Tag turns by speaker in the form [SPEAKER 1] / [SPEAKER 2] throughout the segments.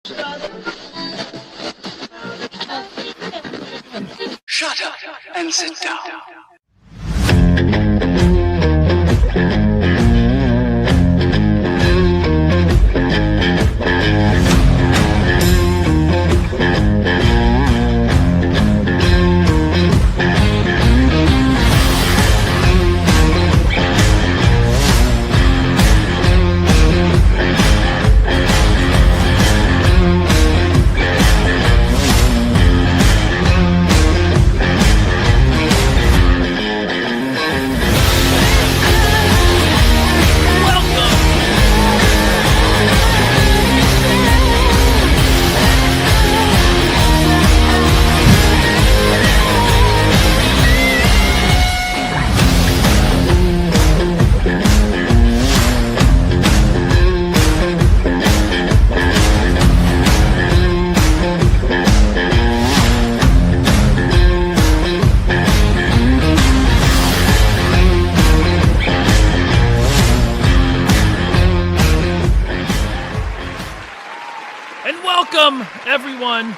[SPEAKER 1] Shut up and sit down.
[SPEAKER 2] Everyone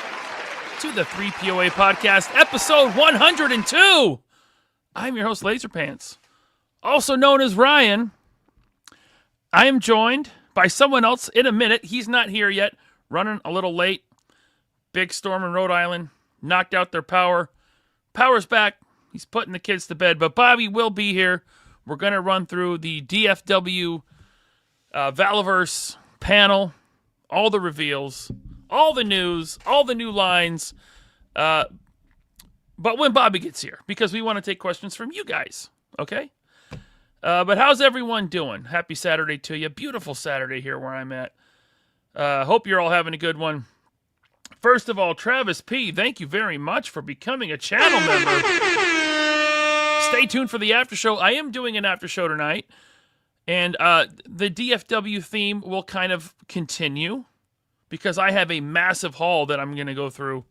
[SPEAKER 2] to the 3POA podcast, episode 102. I'm your host, Laserpants, also known as Ryan. I am joined by someone else in a minute. He's not here yet, running a little late. Big storm in Rhode Island, knocked out their power. Power's back. He's putting the kids to bed, but Bobby will be here. We're going to run through the DFW Valaverse panel, all the reveals, all the news, all the new lines. But when Bobby gets here, because we want to take questions from you guys, okay? But how's everyone doing? Happy Saturday to you. Beautiful Saturday here where I'm at. Hope you're all having a good one. First of all, Travis P., thank you very much for becoming a channel member. Stay tuned for the after show. I am doing an after show tonight, and the DFW theme will kind of continue, because I have a massive haul that I'm going to go through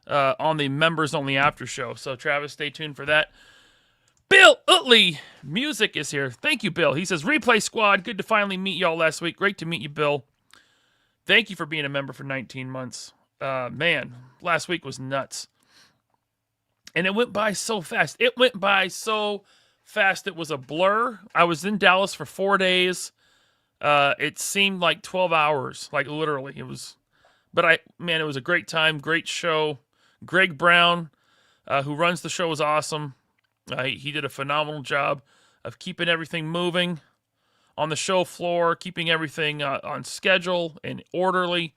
[SPEAKER 2] on the members-only after show. So, Travis, stay tuned for that. Bill Utley Music is here. Thank you, Bill. He says, Replay Squad, good to finally meet y'all last week. Great to meet you, Bill. Thank you for being a member for 19 months. Man, last week was nuts. And it went by so fast. It went by so fast, it was a blur. I was in Dallas for 4 days. It seemed like 12 hours, like literally. It was, but it was a great time, great show. Greg Brown, who runs the show, was awesome. He did a phenomenal job of keeping everything moving on the show floor, keeping everything on schedule and orderly.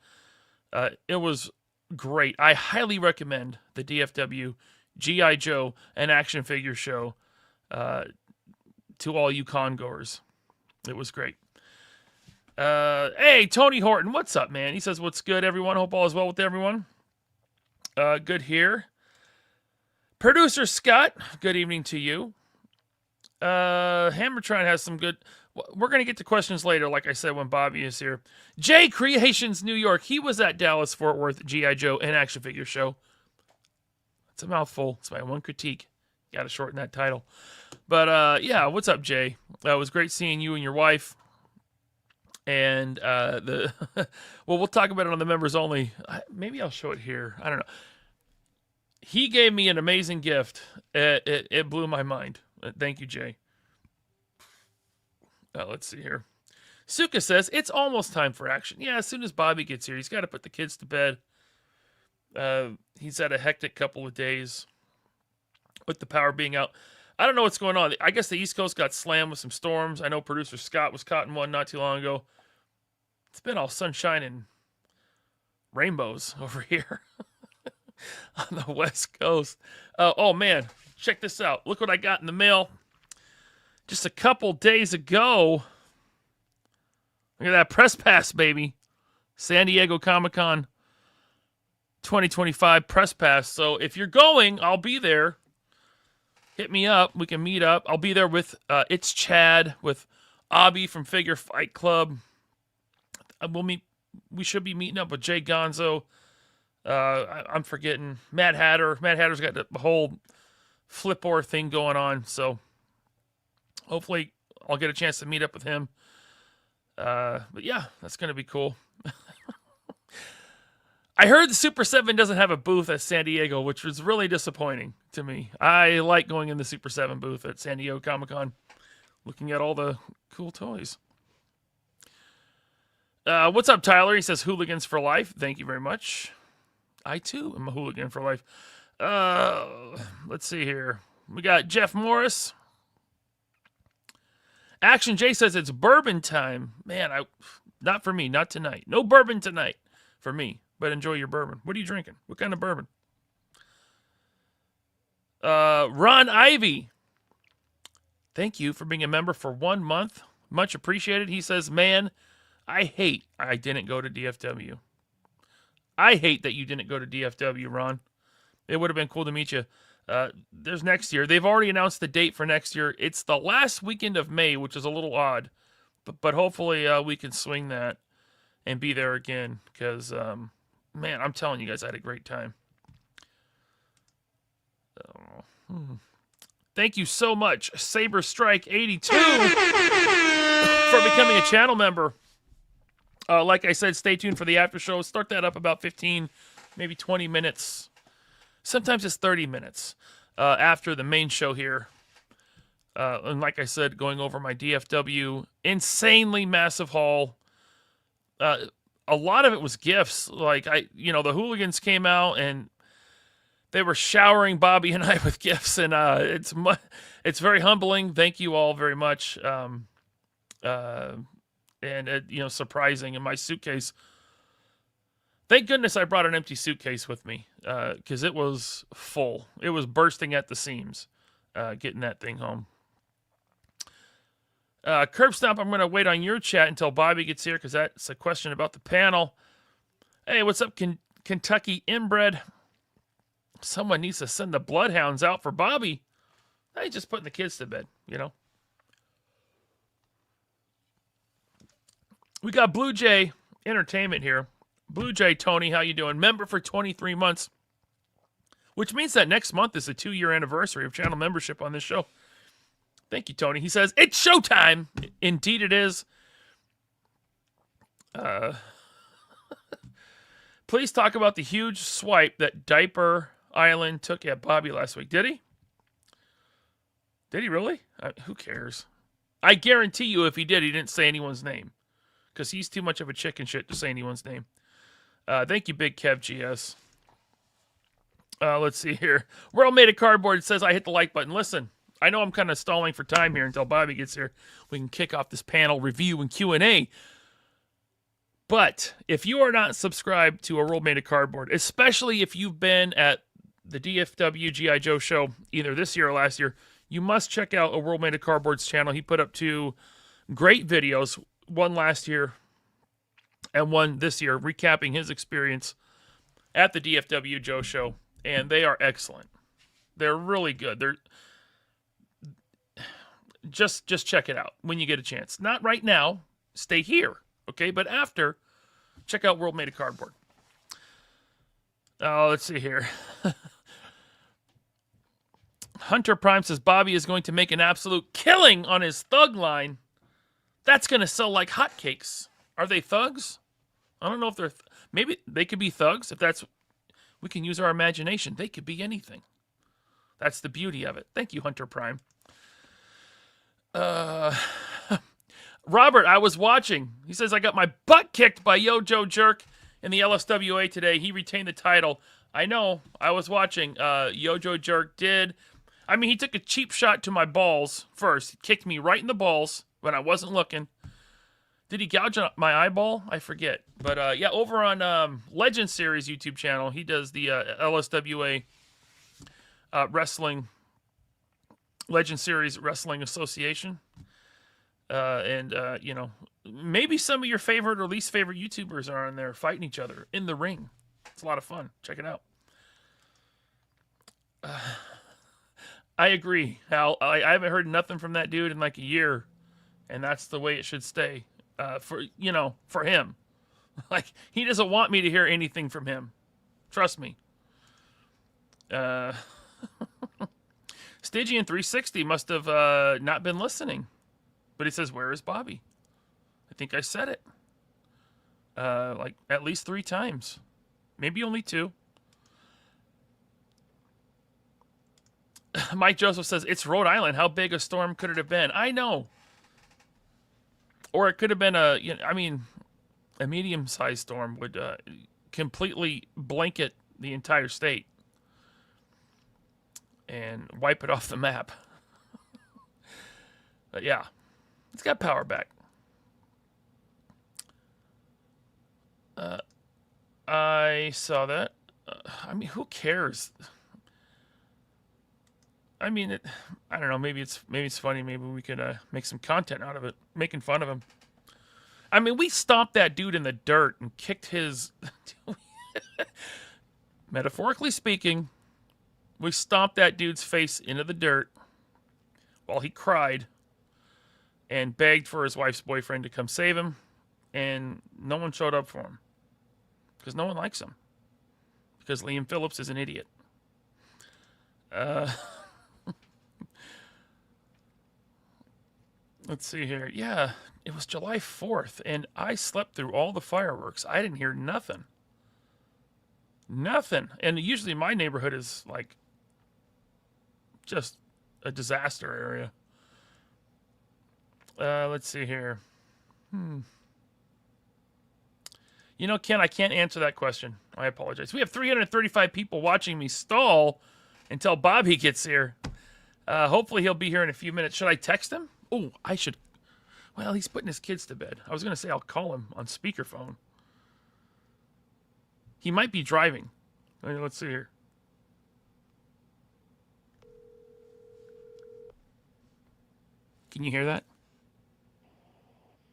[SPEAKER 2] It was great. I highly recommend the DFW G.I. Joe and action figure show to all you con-goers. It was great. Hey, Tony Horton, what's up, man? He says, what's good, everyone? Hope all is well with everyone. Good here. Producer Scott, good evening to you. Hammertron has some good... We're going to get to questions later, like I said, when Bobby is here. J Creations New York. He was at Dallas Fort Worth G.I. Joe and action figure show. It's a mouthful. It's my one critique. Got to shorten that title. But, yeah, what's up, Jay? It was great seeing you and your wife. And well, we'll talk about it on the members only. Maybe I'll show it here. I don't know. He gave me an amazing gift. It blew my mind. Thank you, Jay. Let's see here. Suka says, it's almost time for action. Yeah, as soon as Bobby gets here, he's got to put the kids to bed. He's had a hectic couple of days with the power being out. I don't know what's going on. I guess the East Coast got slammed with some storms. I know producer Scott was caught in one not too long ago. It's been all sunshine and rainbows over here on the West Coast. Oh, man. Check this out. Look what I got in the mail just a couple days ago. Look at that press pass, baby. San Diego Comic-Con 2025 press pass. So if you're going, I'll be there. Hit me up. We can meet up. I'll be there with It's Chad, with Abby from Figure Fight Club. We should be meeting up with Jay Gonzo. I'm forgetting Mad Hatter. Mad Hatter's got the whole flipboard thing going on. So hopefully I'll get a chance to meet up with him. But yeah, that's going to be cool. I heard the Super 7 doesn't have a booth at San Diego, which was really disappointing to me. I like going in the Super 7 booth at San Diego Comic-Con, looking at all the cool toys. What's up, Tyler? He says, hooligans for life. Thank you very much. I, too, am a hooligan for life. Let's see here. We got Jeff Morris. Action J says it's bourbon time. Man, not for me, not tonight. No bourbon tonight for me. But enjoy your bourbon. What are you drinking? What kind of bourbon? Ron Ivy. Thank you for being a member for 1 month. Much appreciated. He says, man, I hate I didn't go to DFW. I hate that you didn't go to DFW, Ron. It would have been cool to meet you. There's next year. They've already announced the date for next year. It's the last weekend of May, which is a little odd. But hopefully we can swing that and be there again. Because... man, I'm telling you guys, I had a great time. Thank you so much, Saber Strike 82, for becoming a channel member. Like I said, stay tuned for the after show. Start that up about 15, maybe 20 minutes. Sometimes it's 30 minutes after the main show here. And like I said, going over my DFW insanely massive haul. A lot of it was gifts. Like the hooligans came out and they were showering Bobby and I with gifts, and it's very humbling. Thank you all very much. Surprising in my suitcase. Thank goodness I brought an empty suitcase with me because it was full. It was bursting at the seams getting that thing home. Curb Stomp, I'm going to wait on your chat until Bobby gets here because that's a question about the panel. Hey, what's up, Kentucky Inbred? Someone needs to send the Bloodhounds out for Bobby. Hey, just putting the kids to bed, We got Blue Jay Entertainment here. Blue Jay Tony, how you doing? Member for 23 months, which means that next month is the 2-year anniversary of channel membership on this show. Thank you, Tony. He says, it's showtime. Indeed it is. Please talk about the huge swipe that Diaper Island took at Bobby last week. Did he? Did he really? Who cares? I guarantee you if he did, he didn't say anyone's name. Because he's too much of a chicken shit to say anyone's name. Thank you, Big Kev GS. Let's see here. World Made of Cardboard says I hit the like button. Listen. I know I'm kind of stalling for time here until Bobby gets here. We can kick off this panel review and Q&A. But if you are not subscribed to A World Made of Cardboard, especially if you've been at the DFW G.I. Joe show either this year or last year, you must check out A World Made of Cardboard's channel. He put up 2 great videos, one last year and one this year, recapping his experience at the DFW Joe show. And they are excellent. They're really good. Just check it out when you get a chance. Not right now. Stay here, okay? But after, check out World Made of Cardboard. Let's see here. Hunter Prime says Bobby is going to make an absolute killing on his thug line. That's going to sell like hotcakes. Are they thugs? I don't know if they're... maybe they could be thugs. If that's... we can use our imagination. They could be anything. That's the beauty of it. Thank you, Hunter Prime. Robert, I was watching. He says, I got my butt kicked by Yo Joe Jerk in the LSWA today. He retained the title. I know. I was watching. Yo Joe Jerk did. I mean, he took a cheap shot to my balls first. He kicked me right in the balls when I wasn't looking. Did he gouge my eyeball? I forget. But, over on Legend Series YouTube channel, he does the LSWA wrestling... Legend Series Wrestling Association. Maybe some of your favorite or least favorite YouTubers are on there fighting each other in the ring. It's a lot of fun. Check it out. I agree, Hal. I haven't heard nothing from that dude in like a year, and that's the way it should stay. For him. Like, he doesn't want me to hear anything from him. Trust me. Stygian 360 must have not been listening. But he says, where is Bobby? I think I said it. Like at least 3 times. Maybe only 2. Mike Joseph says, it's Rhode Island. How big a storm could it have been? I know. Or it could have been a medium-sized storm would completely blanket the entire state and wipe it off the map. But yeah, it's got power back. I saw that. Who cares? I don't know. Maybe it's funny. Maybe we could make some content out of it, making fun of him. We stomped that dude in the dirt and kicked his. Metaphorically speaking, we stomped that dude's face into the dirt while he cried and begged for his wife's boyfriend to come save him, and no one showed up for him because no one likes him because Liam Phillips is an idiot. Let's see here. Yeah, it was July 4th, and I slept through all the fireworks. I didn't hear nothing. Nothing. And usually my neighborhood is like just a disaster area. Let's see here. Ken, I can't answer that question. I apologize. We have 335 people watching me stall until Bobby gets here. Hopefully he'll be here in a few minutes. Should I text him? Oh, I should. Well, he's putting his kids to bed. I was going to say I'll call him on speakerphone. He might be driving. Let's see here. Can you hear that?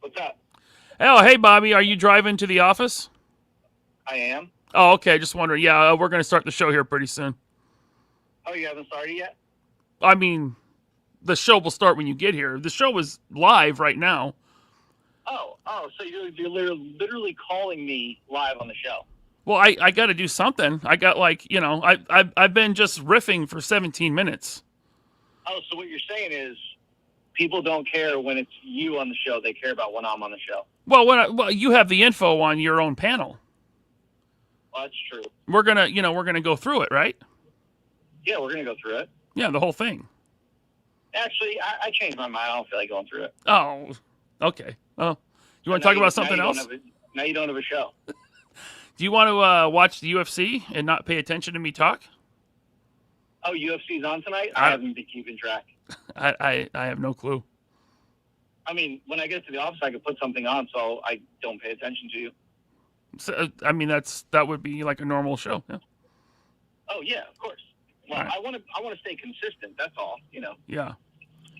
[SPEAKER 3] What's up?
[SPEAKER 2] Oh, hey, Bobby. Are you driving to the office?
[SPEAKER 3] I am.
[SPEAKER 2] Oh, okay. Just wondering. Yeah, we're going to start the show here pretty soon.
[SPEAKER 3] Oh, you haven't started yet?
[SPEAKER 2] The show will start when you get here. The show is live right now.
[SPEAKER 3] Oh, so you're literally calling me live on the show.
[SPEAKER 2] Well, I got to do something. I got I've been just riffing for 17 minutes.
[SPEAKER 3] Oh, so what you're saying is people don't care when it's you on the show. They care about when I'm on the show.
[SPEAKER 2] Well, you have the info on your own panel.
[SPEAKER 3] Well, that's true.
[SPEAKER 2] We're gonna go through it, right?
[SPEAKER 3] Yeah, we're gonna go through it.
[SPEAKER 2] Yeah, the whole thing.
[SPEAKER 3] Actually, I changed my mind. I don't feel like going through it.
[SPEAKER 2] Oh, okay. Oh, you want to talk about something else?
[SPEAKER 3] Now you don't have a show.
[SPEAKER 2] Do you want to watch the UFC and not pay attention to me talk?
[SPEAKER 3] Oh, UFC's on tonight? I haven't been keeping track.
[SPEAKER 2] I have no clue.
[SPEAKER 3] When I get to the office, I could put something on so I don't pay attention to you.
[SPEAKER 2] So, that would be like a normal show. Yeah.
[SPEAKER 3] Oh, yeah, of course. Well, right. I want to stay consistent. That's all,
[SPEAKER 2] Yeah.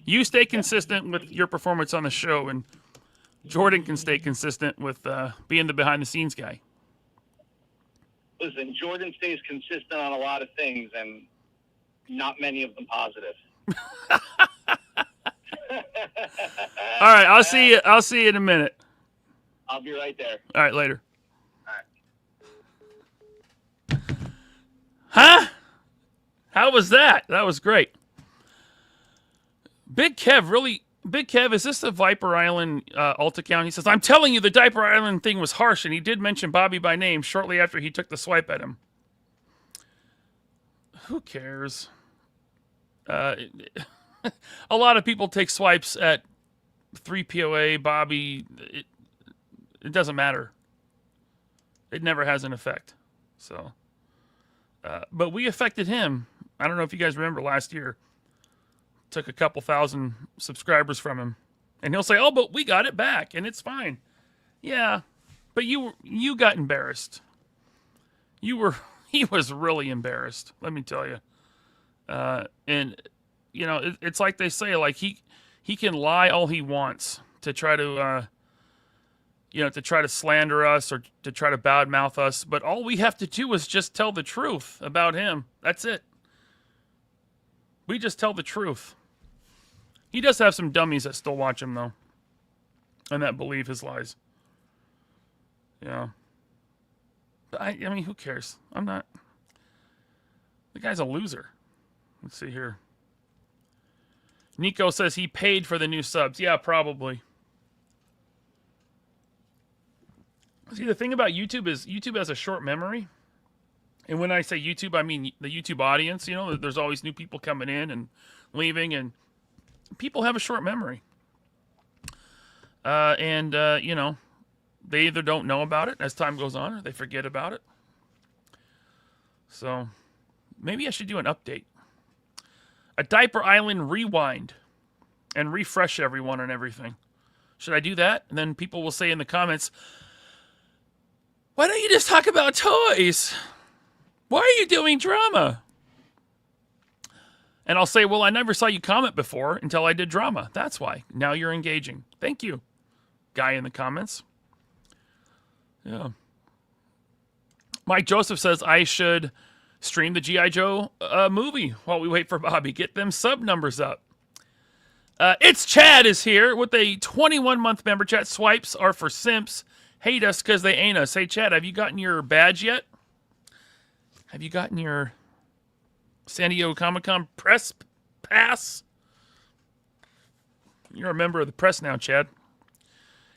[SPEAKER 2] You stay consistent with your performance on the show, and Jordan can stay consistent with being the behind-the-scenes guy.
[SPEAKER 3] Listen, Jordan stays consistent on a lot of things, and not many of them positive.
[SPEAKER 2] All right, I'll see you. I'll see you in a minute.
[SPEAKER 3] I'll be right there.
[SPEAKER 2] All right, later.
[SPEAKER 3] All right.
[SPEAKER 2] Huh? How was that? That was great. Big Kev, is this the Viper Island alt account? He says, I'm telling you, the Diaper Island thing was harsh, and he did mention Bobby by name shortly after he took the swipe at him. Who cares? A lot of people take swipes at 3POA, Bobby. It doesn't matter. It never has an effect. So, but we affected him. I don't know if you guys remember last year. Took a couple thousand subscribers from him. And he'll say, oh, but we got it back, and it's fine. Yeah, but you got embarrassed. He was really embarrassed, let me tell you. And, it's like they say, like, he can lie all he wants to try to, to try to slander us or to try to badmouth us. But all we have to do is just tell the truth about him. That's it. We just tell the truth. He does have some dummies that still watch him, though, and that believe his lies. Yeah. But who cares? I'm not. The guy's a loser. Let's see here. Nico says he paid for the new subs. Yeah, probably. See, the thing about YouTube is YouTube has a short memory. And when I say YouTube, I mean the YouTube audience. You know, there's always new people coming in and leaving, and people have a short memory. You know, they either don't know about it as time goes on, or they forget about it. So maybe I should do an update. A Diaper Island rewind and refresh everyone and everything. Should I do that? And then people will say in the comments, why don't you just talk about toys? Why are you doing drama? And I'll say, well, I never saw you comment before until I did drama. That's why. Now you're engaging. Thank you, guy in the comments. Yeah. Mike Joseph says I should stream the G.I. Joe movie while we wait for Bobby. Get them sub numbers up. It's Chad is here with a 21-month member chat. Swipes are for simps. Hate us because they ain't us. Hey, Chad, have you gotten your badge yet? Have you gotten your San Diego Comic-Con press pass? You're a member of the press now, Chad.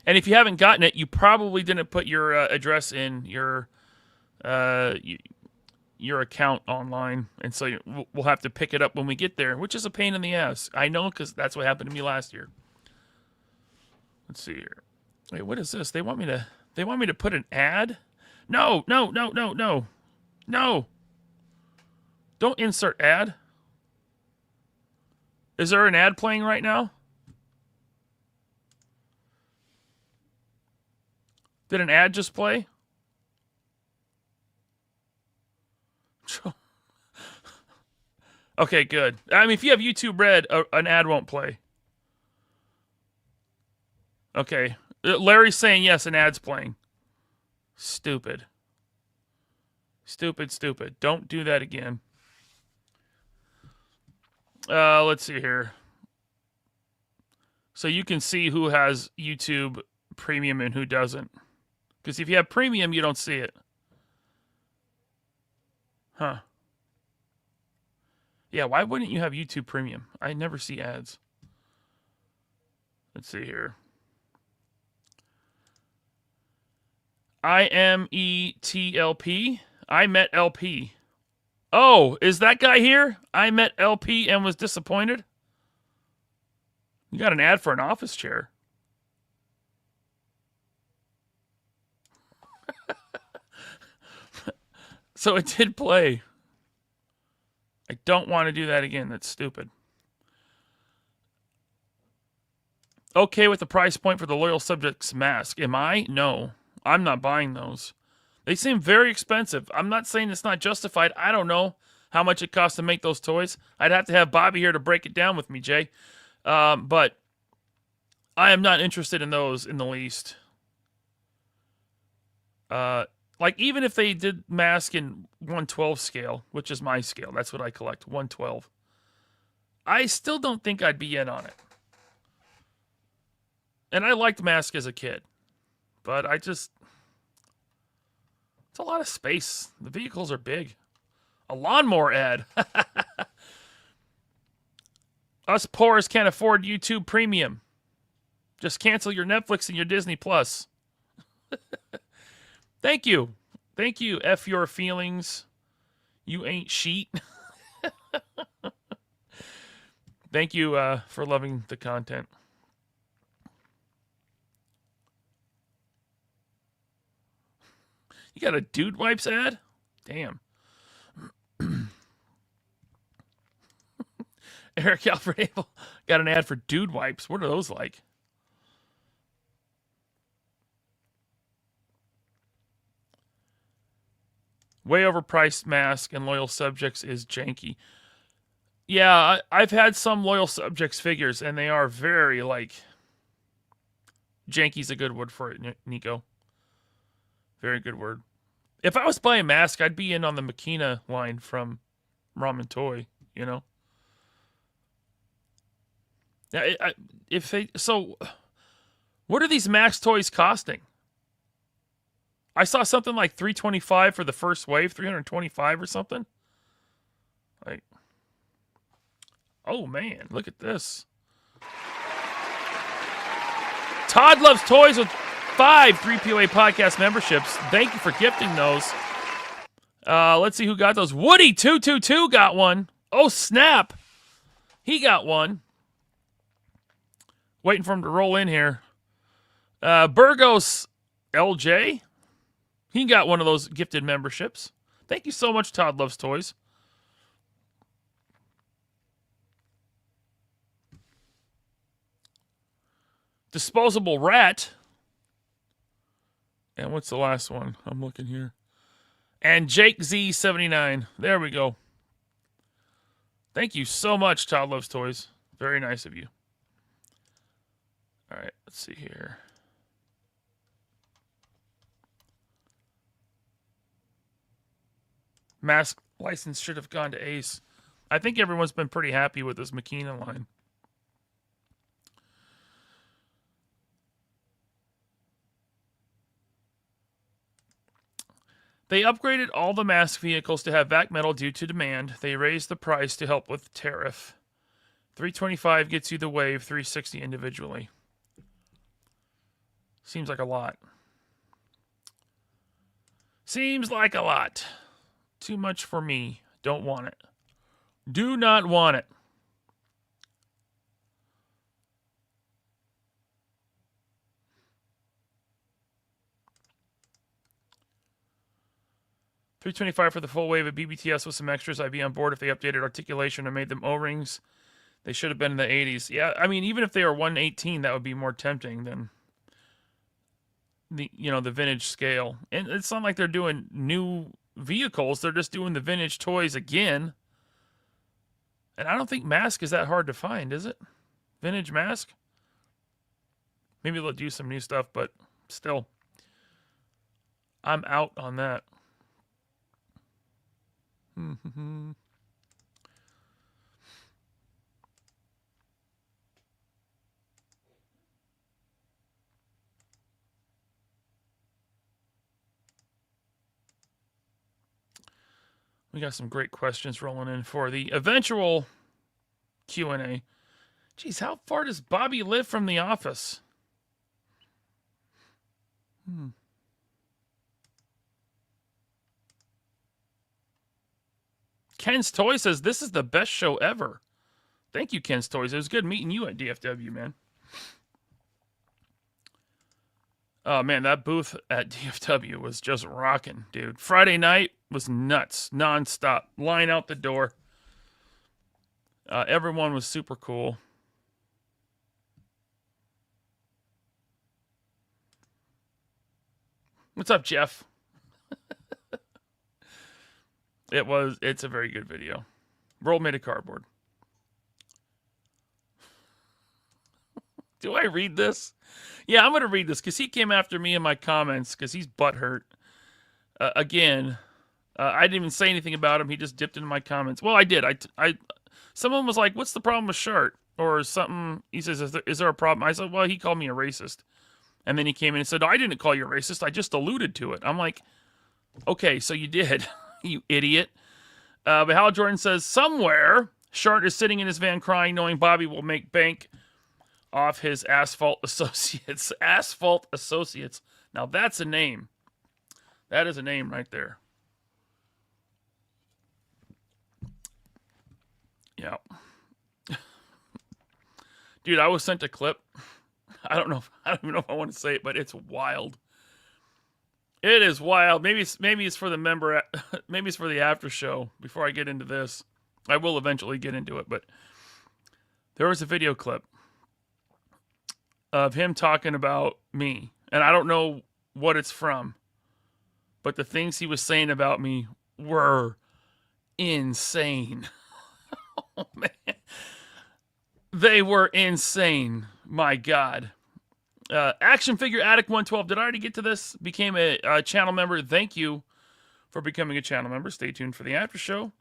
[SPEAKER 2] And if you haven't gotten it, you probably didn't put your address in your account online, and so we'll have to pick it up when we get there, which is a pain in the ass. I know, because that's what happened to me last year. Let's see here. Wait, what is this? They want me to put an ad? No. Don't insert ad. Is there an ad playing right now? Did an ad just play? Okay, good. I mean, if you have YouTube Red, an ad won't play. Okay. Larry's saying yes, an ad's playing. Stupid. Stupid. Don't do that again. Let's see here. So you can see who has YouTube Premium and who doesn't. Because if you have Premium, you don't see it. Huh. Yeah, why wouldn't you have YouTube Premium? I never see ads. Let's see here. IMETLP. I met LP. Oh, is that guy here? I met LP and was disappointed? You got an ad for an office chair. So it did play. I don't want to do that again. That's stupid. Okay with the price point for the Loyal Subjects mask. Am I? No. I'm not buying those. They seem very expensive. I'm not saying it's not justified. I don't know how much it costs to make those toys. I'd have to have Bobby here to break it down with me, Jay. But I am not interested in those in the least. Like, even if they did mask in 1/12 scale, which is my scale, that's what I collect, 1/12. I still don't think I'd be in on it. And I liked mask as a kid. But it's a lot of space. The vehicles are big. A lawnmower ad. Us poors can't afford YouTube Premium. Just cancel your Netflix and your Disney Plus. Thank you. Thank you. F your feelings. You ain't sheet. Thank you for loving the content. You got a Dude Wipes ad? Damn. Eric Alfred Abel got an ad for Dude Wipes. What are those like? Way overpriced mask and Loyal Subjects is janky. Yeah, I've had some Loyal Subjects figures, and they are very, janky's a good word for it, Nico. Very good word. If I was buying mask, I'd be in on the Makina line from Ramen Toy, you know? So, what are these Max toys costing? I saw something like $325 for the first wave, $325 or something. Like, oh man, look at this. Todd Loves Toys with 5 3POA podcast memberships. Thank you for gifting those. Let's see who got those. Woody222 got one. Oh, snap. He got one. Waiting for him to roll in here. Burgos LJ. He got one of those gifted memberships. Thank you so much, Todd Loves Toys. Disposable Rat. And what's the last one? I'm looking here. And Jake Z79. There we go. Thank you so much, Todd Loves Toys. Very nice of you. All right, let's see here. Mask license should have gone to Ace. I think everyone's been pretty happy with this Makina line. They upgraded all the mask vehicles to have vac metal due to demand. They raised the price to help with tariff. $325 gets you the wave, $360 individually. Seems like a lot. Seems like a lot. Too much for me. Don't want it. Do not want it. $325 for the full wave of BBTS with some extras. I'd be on board if they updated articulation and made them O-rings. They should have been in the 80s. Yeah, I mean, even if they were 118, that would be more tempting than the vintage scale. And it's not like they're doing new vehicles. They're just doing the vintage toys again. And I don't think mask is that hard to find, is it? Vintage mask? Maybe they'll do some new stuff, but still. I'm out on that. We got some great questions rolling in for the eventual Q&A. Geez, how far does Bobby live from the office? Ken's Toy says, this is the best show ever. Thank you, Ken's Toys. It was good meeting you at DFW, man. Oh, man, that booth at DFW was just rocking, dude. Friday night was nuts, nonstop. Line out the door. Everyone was super cool. What's up, Jeff? It's a very good video. World made of cardboard. Do I read this? Yeah, I'm going to read this because he came after me in my comments because he's butthurt. Again, I didn't even say anything about him. He just dipped into my comments. Well, I did. Someone was like, what's the problem with Shart? Or something. He says, is there a problem? I said, well, he called me a racist. And then he came in and said, no, I didn't call you a racist. I just alluded to it. I'm like, okay, so you did, you idiot. But Hal Jordan says, somewhere, Shart is sitting in his van crying, knowing Bobby will make bank off his asphalt associates. Asphalt associates. Now that's a name. That is a name right there. Yeah. Dude, I was sent a clip. I don't even know if I want to say it, but it's wild. It is wild. Maybe it's for the member. Maybe it's for the after show. Before I get into this, I will eventually get into it. But there was a video clip of him talking about me, and I don't know what it's from, but the things he was saying about me were insane. Oh man, they were insane. My God. Action Figure Addict 112. Did I already get to this? Became a channel member. Thank you for becoming a channel member. Stay tuned for the after show.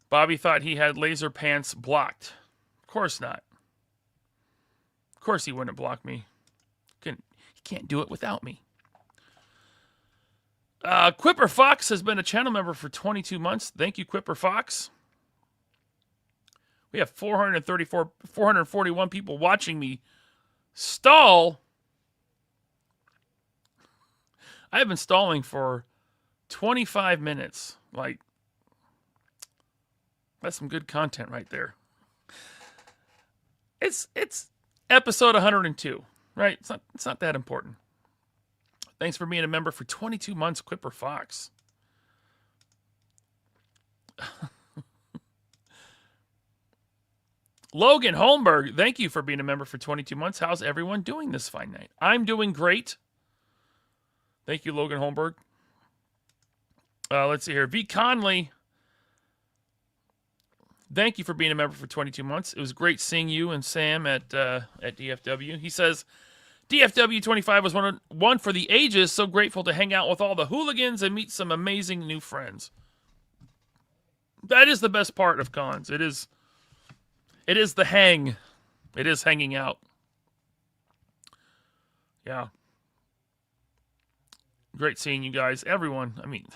[SPEAKER 2] Bobby thought he had laser pants blocked. Of course not. Of course he wouldn't block me. He can't do it without me. Quipper Fox has been a channel member for 22 months. Thank you, Quipper Fox. We have 441 people watching me stall. I have been stalling for 25 minutes. Like, that's some good content right there. It's episode 102, right? It's not that important. Thanks for being a member for 22 months, Quipper Fox. Logan Holmberg, thank you for being a member for 22 months. How's everyone doing this fine night? I'm doing great. Thank you, Logan Holmberg. Let's see here. V. Conley, thank you for being a member for 22 months. It was great seeing you and Sam at DFW. He says, DFW 25 was one for the ages. So grateful to hang out with all the hooligans and meet some amazing new friends. That is the best part of cons. It is the hang. It is hanging out. Yeah. Great seeing you guys. Everyone. I mean,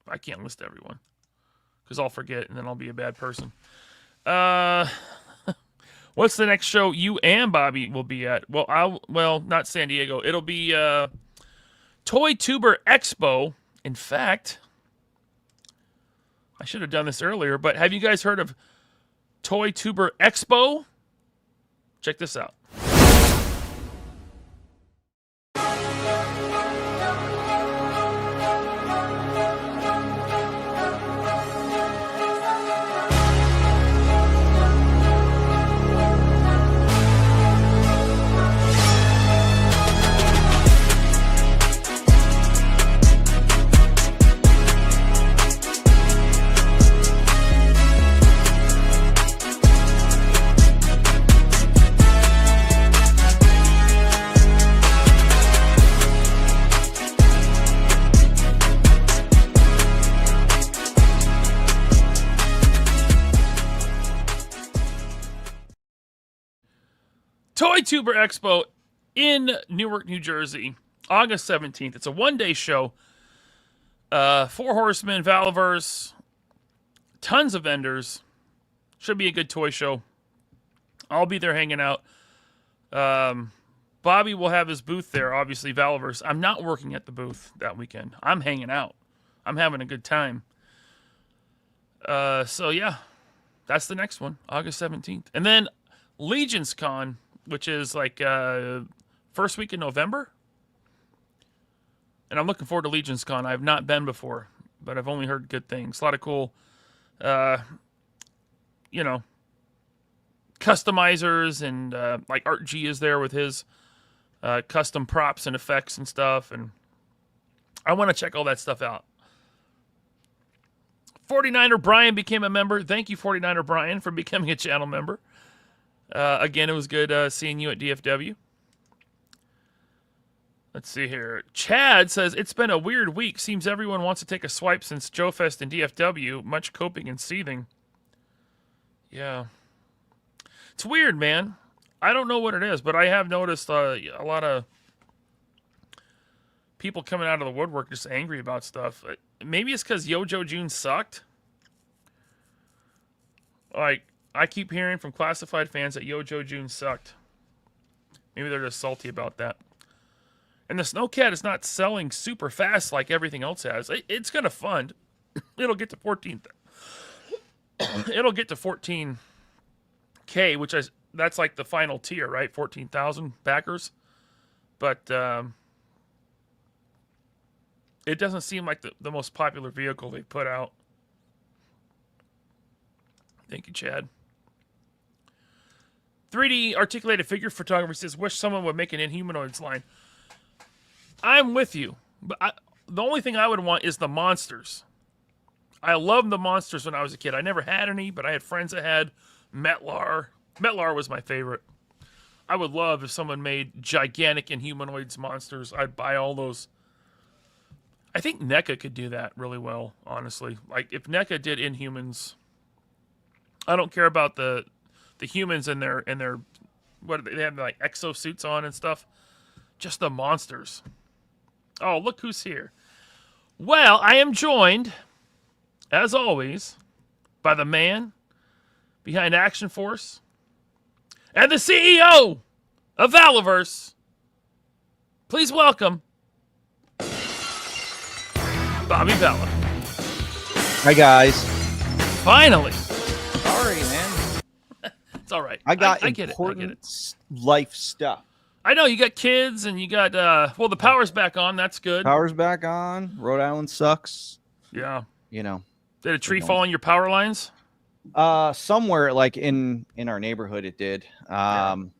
[SPEAKER 2] I can't list everyone because I'll forget and then I'll be a bad person. What's the next show you and Bobby will be at? Well, not San Diego. It'll be Toy Tuber Expo. In fact, I should have done this earlier, but have you guys heard of Toy Tuber Expo? Check this out. Toy Tuber Expo in Newark, New Jersey, August 17th. It's a one-day show. 4 Horsemen, Valaverse, tons of vendors. Should be a good toy show. I'll be there hanging out. Bobby will have his booth there, obviously, Valaverse. I'm not working at the booth that weekend. I'm hanging out. I'm having a good time. So, yeah, that's the next one, August 17th. And then Legion's Con, which is like first week in November. And I'm looking forward to Legion's Con. I have not been before, but I've only heard good things. A lot of cool, customizers, and like Art G is there with his custom props and effects and stuff. And I want to check all that stuff out. 49er Brian became a member. Thank you, 49er Brian, for becoming a channel member. Again, it was good seeing you at DFW. Let's see here. Chad says, it's been a weird week. Seems everyone wants to take a swipe since Joe Fest and DFW. Much coping and seething. Yeah. It's weird, man. I don't know what it is, but I have noticed a lot of people coming out of the woodwork just angry about stuff. Maybe it's because Yojo June sucked. Like, I keep hearing from classified fans that Yojo June sucked. Maybe they're just salty about that. And the Snowcat is not selling super fast like everything else has. It's going to fund. It'll get to 14. It'll get to 14K, which that's like the final tier, right? 14,000 backers. But it doesn't seem like the most popular vehicle they put out. Thank you, Chad. 3D articulated figure photography says, wish someone would make an Inhumanoids line. I'm with you. But the only thing I would want is the monsters. I loved the monsters when I was a kid. I never had any, but I had friends that had Metlar. Metlar was my favorite. I would love if someone made gigantic Inhumanoids monsters. I'd buy all those. I think NECA could do that really well, honestly. Like, if NECA did Inhumans, I don't care about the humans and their what they have, like exosuits on and stuff. Just the monsters. Oh, look who's here. Well, I am joined, as always, by the man behind Action Force and the CEO of Valaverse. Please welcome Bobby Bella.
[SPEAKER 4] Hi, guys.
[SPEAKER 2] Finally.
[SPEAKER 4] Sorry, man.
[SPEAKER 2] It's all right.
[SPEAKER 4] I got
[SPEAKER 2] I get
[SPEAKER 4] important
[SPEAKER 2] it.
[SPEAKER 4] life stuff.
[SPEAKER 2] I know you got kids and you got well, the power's back on. That's good.
[SPEAKER 4] Power's back on. Rhode Island sucks.
[SPEAKER 2] Yeah.
[SPEAKER 4] You know.
[SPEAKER 2] Did a tree fall on your power lines?
[SPEAKER 4] Somewhere like in our neighborhood it did. But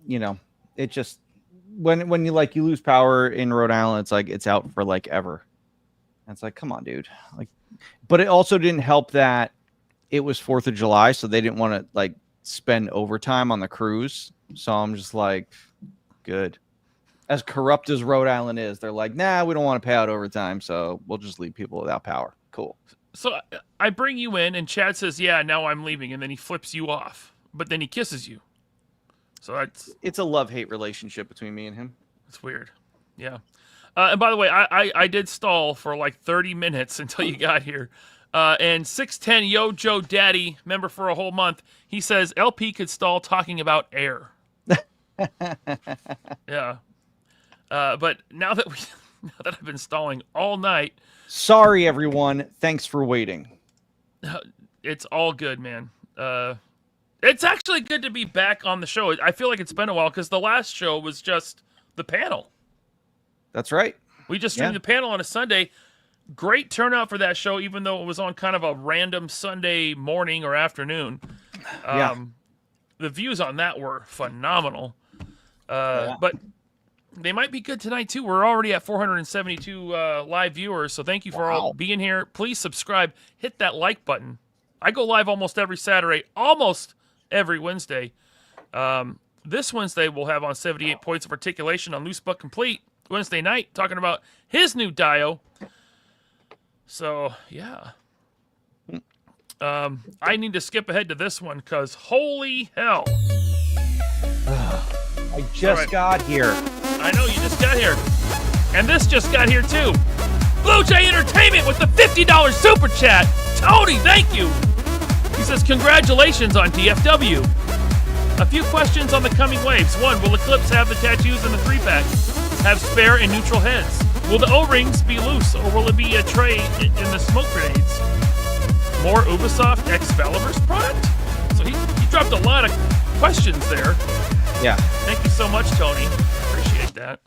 [SPEAKER 4] you know, it just when you lose power in Rhode Island, it's like it's out for like ever. And it's like, come on, dude. Like, but it also didn't help that it was 4th of July, so they didn't want to like spend overtime on the cruise. So I'm just like, good. As corrupt as Rhode Island is, they're like, nah, we don't want to pay out overtime, so we'll just leave people without power. Cool.
[SPEAKER 2] So I bring you in, and Chad says, yeah, now I'm leaving, and then he flips you off, but then he kisses you. So
[SPEAKER 4] it's a love-hate relationship between me and him.
[SPEAKER 2] It's weird. Yeah. And by the way, I did stall for like 30 minutes until you got here. And 610 Yo Joe Daddy, member for a whole month, he says LP could stall talking about air. Yeah. But now that I've been stalling all night.
[SPEAKER 4] Sorry, everyone. Thanks for waiting.
[SPEAKER 2] It's all good, man. It's actually good to be back on the show. I feel like it's been a while because the last show was just the panel. That's right. We just streamed the panel on a Sunday. Great turnout for that show, even though it was on kind of a random Sunday morning or afternoon. The views on that were phenomenal. But they might be good tonight, too. We're already at 472 live viewers, so thank you for all being here. Please subscribe. Hit that like button. I go live almost every Saturday, almost every Wednesday. This Wednesday, we'll have on 78 Points of Articulation on Loose But Complete. Wednesday night, talking about his new dio. So, yeah. I need to skip ahead to this one, because holy hell.
[SPEAKER 4] I just got here.
[SPEAKER 2] I know, you just got here. And this just got here, too. Blue Jay Entertainment with the $50 super chat. Tony, thank you. He says, congratulations on DFW. A few questions on the coming waves. 1, will Eclipse have the tattoos in the 3-pack? Have spare and neutral heads? Will the O-rings be loose, or will it be a tray in the smoke grenades? More Ubisoft X Valaverse product? So he dropped a lot of questions there.
[SPEAKER 4] Yeah.
[SPEAKER 2] Thank you so much, Tony. Appreciate that.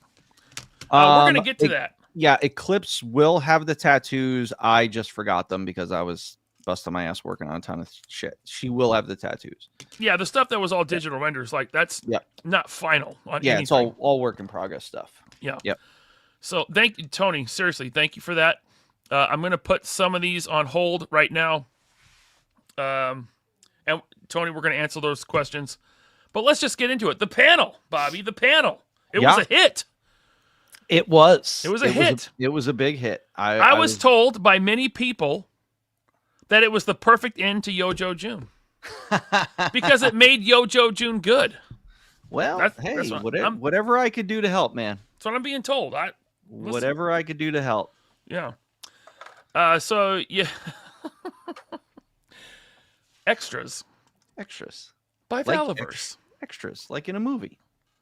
[SPEAKER 2] We're going to get to that.
[SPEAKER 4] Yeah, Eclipse will have the tattoos. I just forgot them because I was busting my ass working on a ton of shit. She will have the tattoos.
[SPEAKER 2] Yeah, the stuff that was all digital renders, like that's not final on anything.
[SPEAKER 4] It's all work in progress stuff.
[SPEAKER 2] Yeah.
[SPEAKER 4] Yep.
[SPEAKER 2] So thank you, Tony. Seriously, thank you for that. I'm going to put some of these on hold right now. And Tony, we're going to answer those questions. But let's just get into it. The panel, Bobby, the panel. It was a hit.
[SPEAKER 4] It was.
[SPEAKER 2] It was a hit.
[SPEAKER 4] It was a big hit.
[SPEAKER 2] I was told by many people that it was the perfect end to Yo-Jo June. Because it made Yo-Jo June good.
[SPEAKER 4] Well, whatever I could do to help, man.
[SPEAKER 2] That's what I'm being told.
[SPEAKER 4] Whatever I could do to help.
[SPEAKER 2] Yeah. So, yeah. Extras. By Valaverse.
[SPEAKER 4] Extras, like in a movie.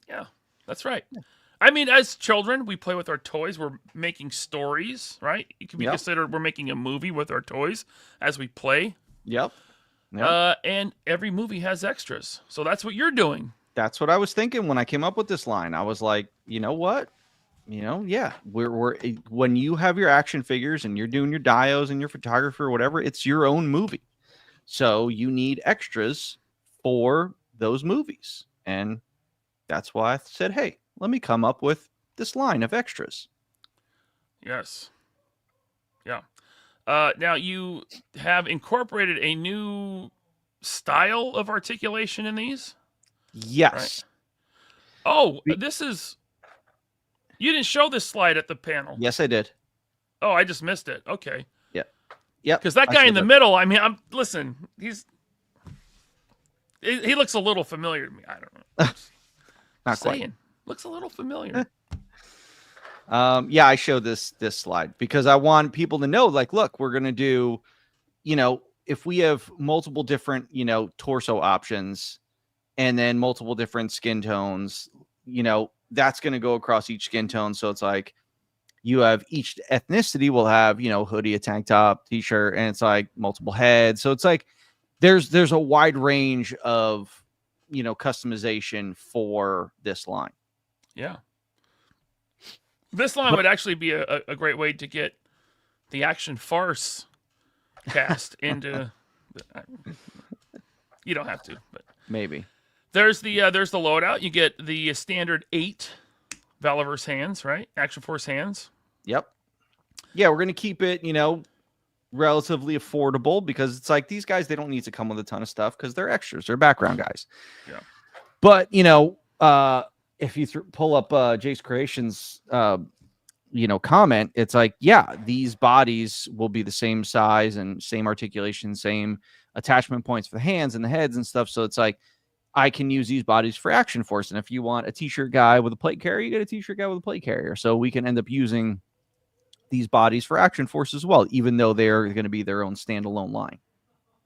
[SPEAKER 2] Yeah, that's right. Yeah. I mean, as children, we play with our toys. We're making stories, right? It can be considered we're making a movie with our toys as we play.
[SPEAKER 4] Yep.
[SPEAKER 2] And every movie has extras. So that's what you're doing.
[SPEAKER 4] That's what I was thinking when I came up with this line. I was like, you know what? We're when you have your action figures and you're doing your dios and your photography or whatever, it's your own movie. So you need extras for those movies. And that's why I said, hey, let me come up with this line of extras.
[SPEAKER 2] Yes. Yeah. Now you have incorporated a new style of articulation in these?
[SPEAKER 4] Yes.
[SPEAKER 2] Right. Oh, this is... You didn't show this slide at the panel.
[SPEAKER 4] Yes, I did.
[SPEAKER 2] Oh, I just missed it. Okay.
[SPEAKER 4] Yeah. Yeah.
[SPEAKER 2] Because that guy in the middle, I mean, he looks a little familiar to me. I don't know.
[SPEAKER 4] Not quite.
[SPEAKER 2] Looks a little familiar.
[SPEAKER 4] I showed this slide because I want people to know, like, look, we're going to do, if we have multiple different, torso options and then multiple different skin tones, that's going to go across each skin tone. So it's like, you have each ethnicity will have, hoodie, a tank top, t-shirt, and it's like multiple heads. So it's like there's a wide range of, customization for this line.
[SPEAKER 2] Yeah. This line would actually be a great way to get the action farce cast into. You don't have to, but
[SPEAKER 4] Maybe.
[SPEAKER 2] there's the loadout. You get the standard 8 Valaverse hands, right? Action Force hands.
[SPEAKER 4] Yep. Yeah, we're gonna keep it, relatively affordable because it's like these guys, they don't need to come with a ton of stuff because they're extras, they're background guys.
[SPEAKER 2] Yeah.
[SPEAKER 4] But if you pull up Jace Creations comment, it's like, yeah, these bodies will be the same size and same articulation, same attachment points for the hands and the heads and stuff. So it's like I can use these bodies for Action Force. And if you want a t-shirt guy with a plate carrier, you get a t-shirt guy with a plate carrier. So we can end up using these bodies for Action Force as well, even though they're going to be their own standalone line.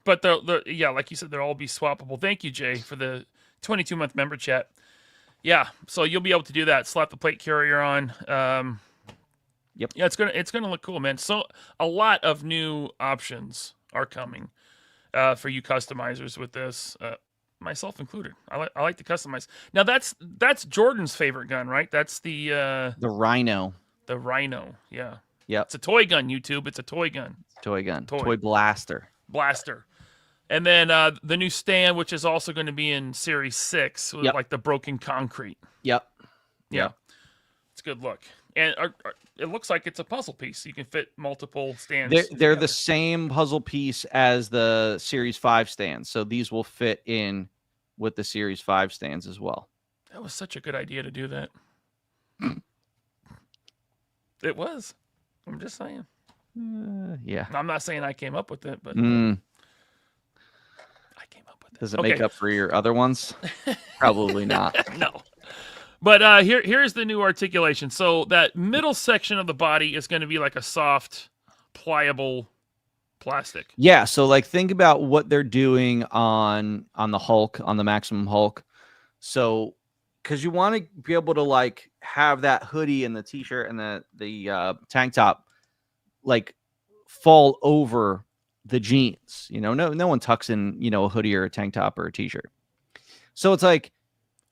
[SPEAKER 2] But yeah, like you said, they'll all be swappable. Thank you, Jay, for the 22-month member chat. Yeah, so you'll be able to do that. Slap the plate carrier on.
[SPEAKER 4] Yep.
[SPEAKER 2] Yeah, it's gonna look cool, man. So a lot of new options are coming for you customizers with this, myself included. I like to customize. Now that's Jordan's favorite gun, right? That's the
[SPEAKER 4] Rhino.
[SPEAKER 2] The Rhino, yeah.
[SPEAKER 4] Yep.
[SPEAKER 2] It's a toy gun, YouTube. It's a toy gun.
[SPEAKER 4] Toy gun. Toy blaster.
[SPEAKER 2] And then the new stand, which is also going to be in Series 6, with like the broken concrete.
[SPEAKER 4] Yep.
[SPEAKER 2] Yeah. It's a good look. And it looks like it's a puzzle piece. You can fit multiple stands.
[SPEAKER 4] They're the same puzzle piece as the Series 5 stands. So these will fit in with the Series 5 stands as well.
[SPEAKER 2] That was such a good idea to do that. It was. I'm just saying.
[SPEAKER 4] Yeah.
[SPEAKER 2] I'm not saying I came up with it, but I came up with it.
[SPEAKER 4] Does it make up for your other ones? Probably not.
[SPEAKER 2] No. But here's the new articulation. So that middle section of the body is going to be like a soft, pliable plastic.
[SPEAKER 4] Yeah. So like think about what they're doing on the Hulk, on the Maximum Hulk. So because you want to be able to like have that hoodie and the t-shirt and the tank top like fall over the jeans. No one tucks in a hoodie or a tank top or a t-shirt. So it's like,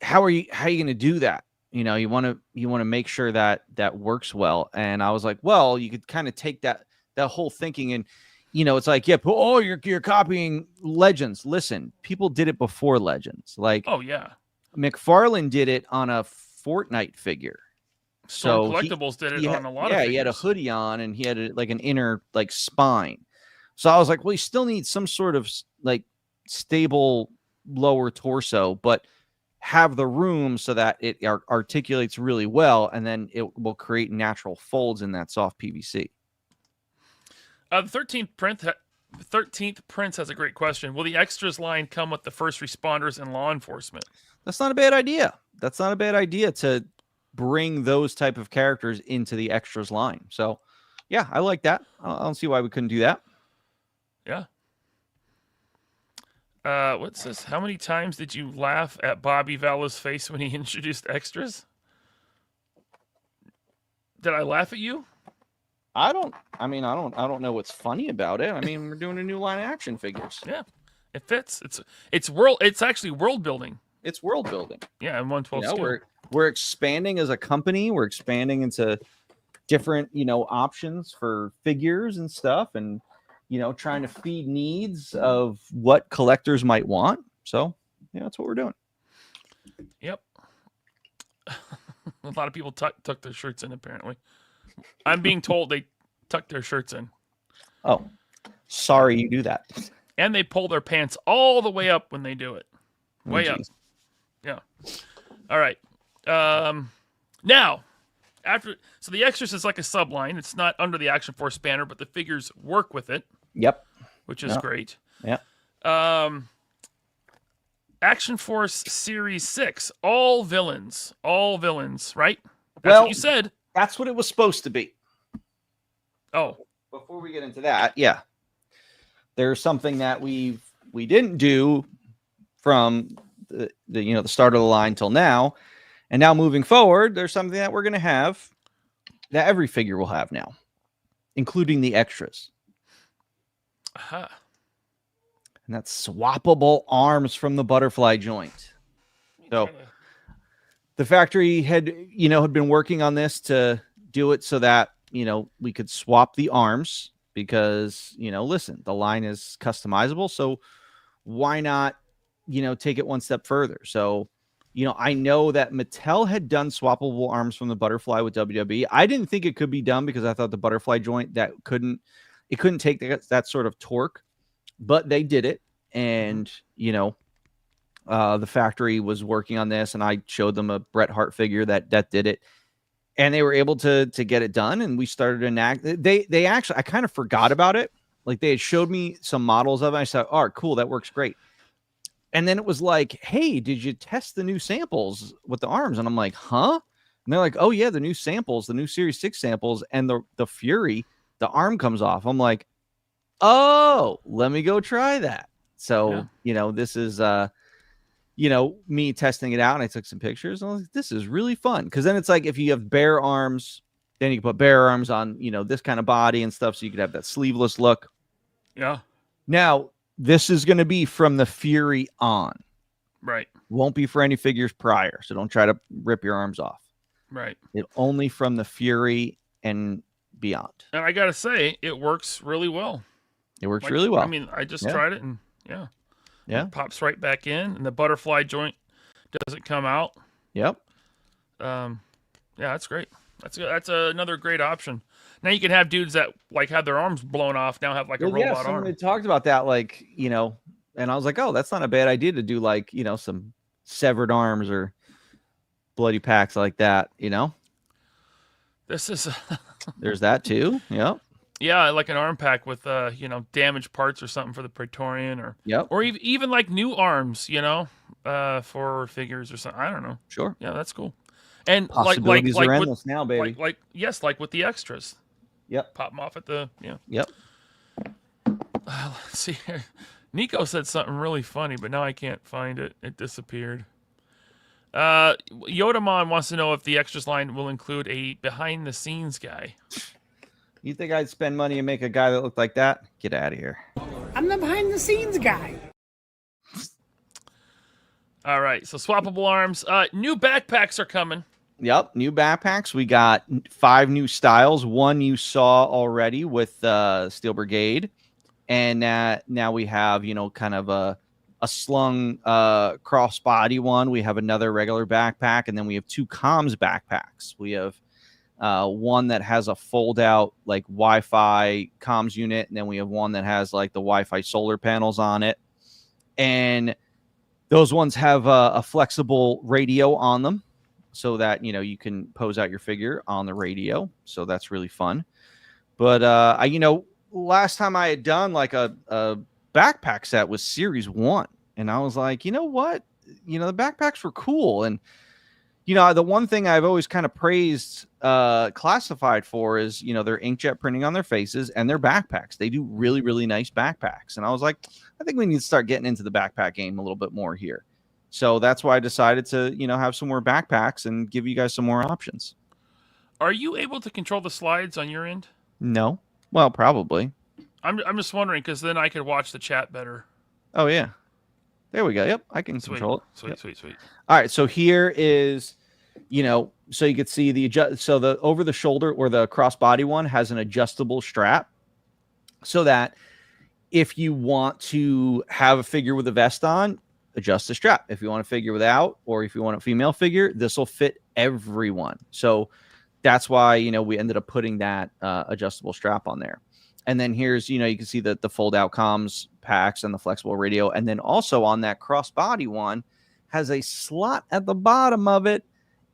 [SPEAKER 4] how are you going to do that? You want to make sure that works well. And I was like, well, you could kind of take that whole thinking and it's like, yeah, you're copying Legends. Listen, people did it before Legends. Like,
[SPEAKER 2] oh yeah,
[SPEAKER 4] McFarlane did it on a Fortnite figure.
[SPEAKER 2] So Collectibles did it on a lot of figures.
[SPEAKER 4] He had a hoodie on and he had an inner like spine. So I was like, well, you still need some sort of like stable lower torso, but have the room so that it articulates really well, and then it will create natural folds in that soft PVC.
[SPEAKER 2] The 13th Prince has a great question. Will the extras line come with the first responders and law enforcement?
[SPEAKER 4] That's not a bad idea. That's not a bad idea to bring those type of characters into the extras line. So, yeah, I like that. I don't see why we couldn't do that.
[SPEAKER 2] Yeah. What's this? How many times did you laugh at Bobby Vala's face when he introduced extras? Did I laugh at you?
[SPEAKER 4] I don't know what's funny about it. I mean, we're doing a new line of action figures.
[SPEAKER 2] Yeah. It fits. It's actually world building.
[SPEAKER 4] It's world building.
[SPEAKER 2] Yeah, in 112 scale.
[SPEAKER 4] We're expanding as a company. We're expanding into different, options for figures and stuff, and trying to feed needs of what collectors might want. So, that's what we're doing.
[SPEAKER 2] Yep. A lot of people tuck their shirts in, apparently. I'm being told they tuck their shirts in.
[SPEAKER 4] Oh, sorry you do that.
[SPEAKER 2] And they pull their pants all the way up when they do it. Way up. Yeah. All right. Now, so the extras is like a subline. It's not under the Action Force banner, but the figures work with it.
[SPEAKER 4] Yep.
[SPEAKER 2] Which is great.
[SPEAKER 4] Yeah.
[SPEAKER 2] Action Force Series 6, all villains, right? That's what you said.
[SPEAKER 4] That's what it was supposed to be.
[SPEAKER 2] Oh.
[SPEAKER 4] Before we get into that, yeah. There's something that we didn't do from the start of the line till now. And now moving forward, there's something that we're going to have that every figure will have now, including the extras.
[SPEAKER 2] Aha.
[SPEAKER 4] And that's swappable arms from the butterfly joint. So the factory had been working on this to do it so that, we could swap the arms because, listen, the line is customizable. So why not, take it one step further? So, I know that Mattel had done swappable arms from the butterfly with WWE. I didn't think it could be done because I thought the butterfly joint couldn't take that sort of torque, but they did it. And, the factory was working on this, and I showed them a Bret Hart figure that did it, and they were able to get it done. And we started to enact. They actually, I kind of forgot about it. Like, they had showed me some models of it. I said, "Oh, cool, that works great." And then it was like, "Hey, did you test the new samples with the arms?" And I'm like, "Huh?" And they're like, "Oh yeah, the new samples, the new Series 6 samples, and the Fury, the arm comes off." I'm like, "Oh, let me go try that." So, this is me testing it out, and I took some pictures, and I was like, this is really fun. Because then it's like, if you have bare arms, then you can put bare arms on, this kind of body and stuff, so you could have that sleeveless look.
[SPEAKER 2] Yeah.
[SPEAKER 4] Now, this is going to be from the Fury on.
[SPEAKER 2] Right.
[SPEAKER 4] Won't be for any figures prior, so don't try to rip your arms off.
[SPEAKER 2] Right.
[SPEAKER 4] It only from the Fury and beyond.
[SPEAKER 2] And I got to say, it works really well.
[SPEAKER 4] It works really well.
[SPEAKER 2] I mean, I just tried it, and
[SPEAKER 4] yeah.
[SPEAKER 2] It pops right back in, and the butterfly joint doesn't come out.
[SPEAKER 4] Yep.
[SPEAKER 2] Yeah, that's great. That's another great option. Now you can have dudes that like had their arms blown off now have like a robot arm.
[SPEAKER 4] We talked about that, like, and I was like, oh, that's not a bad idea to do, like, some severed arms or bloody packs like that.
[SPEAKER 2] This is
[SPEAKER 4] there's that too. Yep.
[SPEAKER 2] Yeah, like an arm pack with damaged parts or something for the Praetorian, or even like new arms, for figures or something. I don't know.
[SPEAKER 4] Sure.
[SPEAKER 2] Yeah, that's cool. And
[SPEAKER 4] possibilities
[SPEAKER 2] like
[SPEAKER 4] are endless now, baby.
[SPEAKER 2] Like with the extras.
[SPEAKER 4] Yep.
[SPEAKER 2] Pop them off at the
[SPEAKER 4] Yep.
[SPEAKER 2] Let's see here. Nico said something really funny, but now I can't find it. It disappeared. Yodamon wants to know if the extras line will include a behind the scenes guy.
[SPEAKER 4] You think I'd spend money and make a guy that looked like that? Get out of here.
[SPEAKER 5] I'm the behind the scenes guy.
[SPEAKER 2] All right, so swappable arms. New backpacks are coming.
[SPEAKER 4] Yep, new backpacks. We got 5 new styles. One you saw already with Steel Brigade. And now we have, kind of a slung crossbody one. We have another regular backpack. And then we have 2 comms backpacks. We have one that has a fold out like Wi-Fi comms unit, and then we have one that has like the Wi-Fi solar panels on it, and those ones have a flexible radio on them so that you can pose out your figure on the radio, so that's really fun. But last time I had done like a backpack set was Series 1, and I was like, what, the backpacks were cool. And the one thing I've always kind of praised Classified for is, their inkjet printing on their faces and their backpacks. They do really, really nice backpacks. And I was like, I think we need to start getting into the backpack game a little bit more here. So that's why I decided to, have some more backpacks and give you guys some more options.
[SPEAKER 2] Are you able to control the slides on your end?
[SPEAKER 4] No. Well, probably.
[SPEAKER 2] I'm just wondering, because then I could watch the chat better.
[SPEAKER 4] Oh, yeah. There we go. Yep, I can control it.
[SPEAKER 2] Sweet.
[SPEAKER 4] All right, so here is, so you could see the over the shoulder or the crossbody one has an adjustable strap, so that if you want to have a figure with a vest on, adjust the strap. If you want a figure without, or if you want a female figure, this will fit everyone. So that's why, we ended up putting that adjustable strap on there. And then here's, you can see the fold out comms packs and the flexible radio. And then also on that crossbody one has a slot at the bottom of it,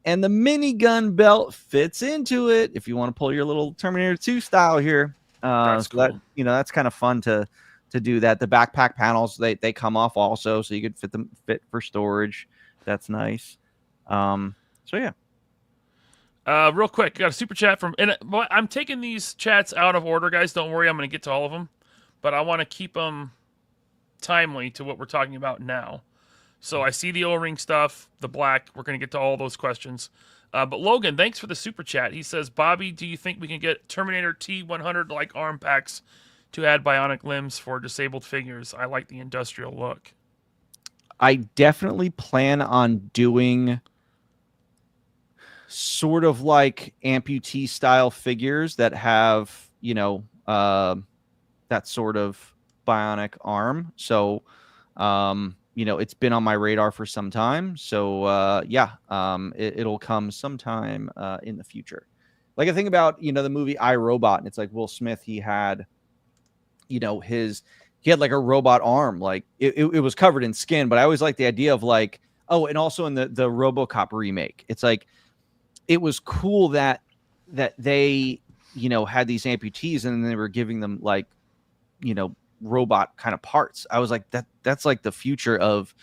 [SPEAKER 4] and the minigun belt fits into it if you want to pull your little Terminator 2 style here.
[SPEAKER 2] That's cool.
[SPEAKER 4] That, that's kind of fun to do that. The backpack panels, they come off also, so you could fit for storage. That's nice. So yeah.
[SPEAKER 2] Real quick, got a super chat from, and I'm taking these chats out of order, guys. Don't worry, I'm going to get to all of them, but I want to keep them timely to what we're talking about now. So I see the O-ring stuff, the black. We're going to get to all those questions. But Logan, thanks for the super chat. He says, Bobby, do you think we can get Terminator T100 like arm packs to add bionic limbs for disabled figures? I like the industrial look.
[SPEAKER 4] I definitely plan on doing sort of like amputee style figures that have, that sort of bionic arm. So, it's been on my radar for some time. So, it'll come sometime in the future. Like I think about, the movie I, Robot, and it's like Will Smith, he had, he had like a robot arm, like it was covered in skin, but I always like the idea of like, oh, and also in the RoboCop remake, it's like, it was cool that they, had these amputees and they were giving them like, robot kind of parts. I was like, that's like the future of,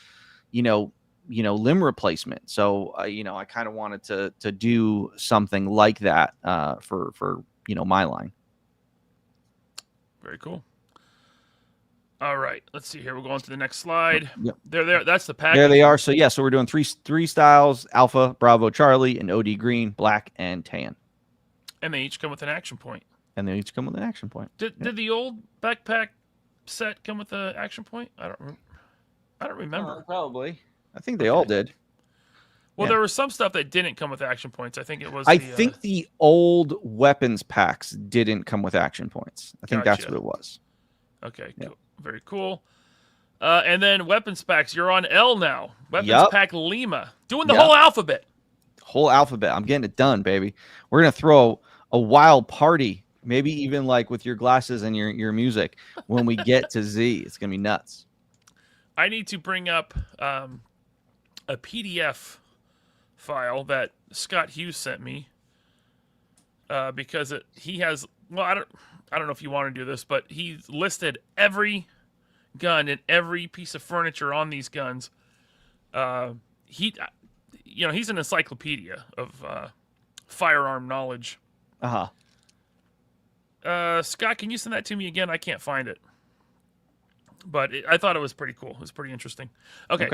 [SPEAKER 4] limb replacement. So, I kind of wanted to do something like that for my line.
[SPEAKER 2] Very cool. All right, let's see here. We're going to the next slide.
[SPEAKER 4] Yep.
[SPEAKER 2] There. That's the package.
[SPEAKER 4] There they are. So so we're doing three styles: Alpha, Bravo, Charlie, and OD green, black, and tan.
[SPEAKER 2] And they each come with an action point.
[SPEAKER 4] Did
[SPEAKER 2] the old backpack set come with an action point? I don't remember.
[SPEAKER 4] Probably. I think they all did.
[SPEAKER 2] Well,
[SPEAKER 4] Yeah.
[SPEAKER 2] there was some stuff that didn't come with action points. I think it was.
[SPEAKER 4] I think the old weapons packs didn't come with action points. I think that's
[SPEAKER 2] Gotcha.
[SPEAKER 4] what it was.
[SPEAKER 2] Okay,
[SPEAKER 4] Yeah.
[SPEAKER 2] cool. Very cool. And then weapons packs. You're on L now. Weapons pack Lima. Doing the whole alphabet.
[SPEAKER 4] Whole alphabet. I'm getting it done, baby. We're going to throw a wild party, maybe even like with your glasses and your music when we get to Z. It's going to be nuts.
[SPEAKER 2] I need to bring up a PDF file that Scott Hughes sent me because he has, well, I don't know if you want to do this, but he's listed every gun and every piece of furniture on these guns. He's an encyclopedia of firearm knowledge. Scott, can you send that to me again? I can't find it. But I thought it was pretty cool. It was pretty interesting. Okay.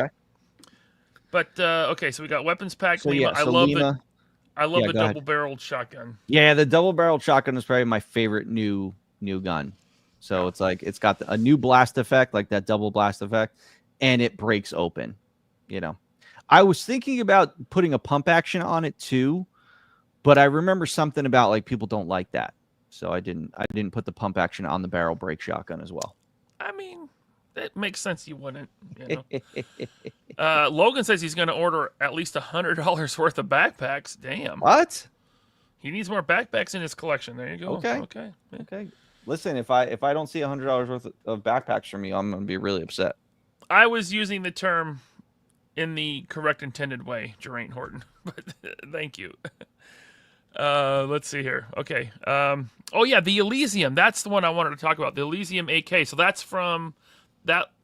[SPEAKER 2] But so we got weapons pack Lima. I love the double-barreled shotgun.
[SPEAKER 4] Yeah, the double-barreled shotgun is probably my favorite new gun. So it's like it's got a new blast effect, like that double blast effect, and it breaks open. I was thinking about putting a pump action on it too, but I remember something about like people don't like that, so I didn't put the pump action on the barrel break shotgun as well.
[SPEAKER 2] I mean, it makes sense you wouldn't. Logan says he's going to order at least $100 worth of backpacks. Damn.
[SPEAKER 4] What?
[SPEAKER 2] He needs more backpacks in his collection. There you go. Okay.
[SPEAKER 4] Listen, if I don't see $100 worth of backpacks from you, I'm going to be really upset.
[SPEAKER 2] I was using the term in the correct intended way, Geraint Horton. But thank you. Let's see here. Okay. The Elysium. That's the one I wanted to talk about. The Elysium AK. So that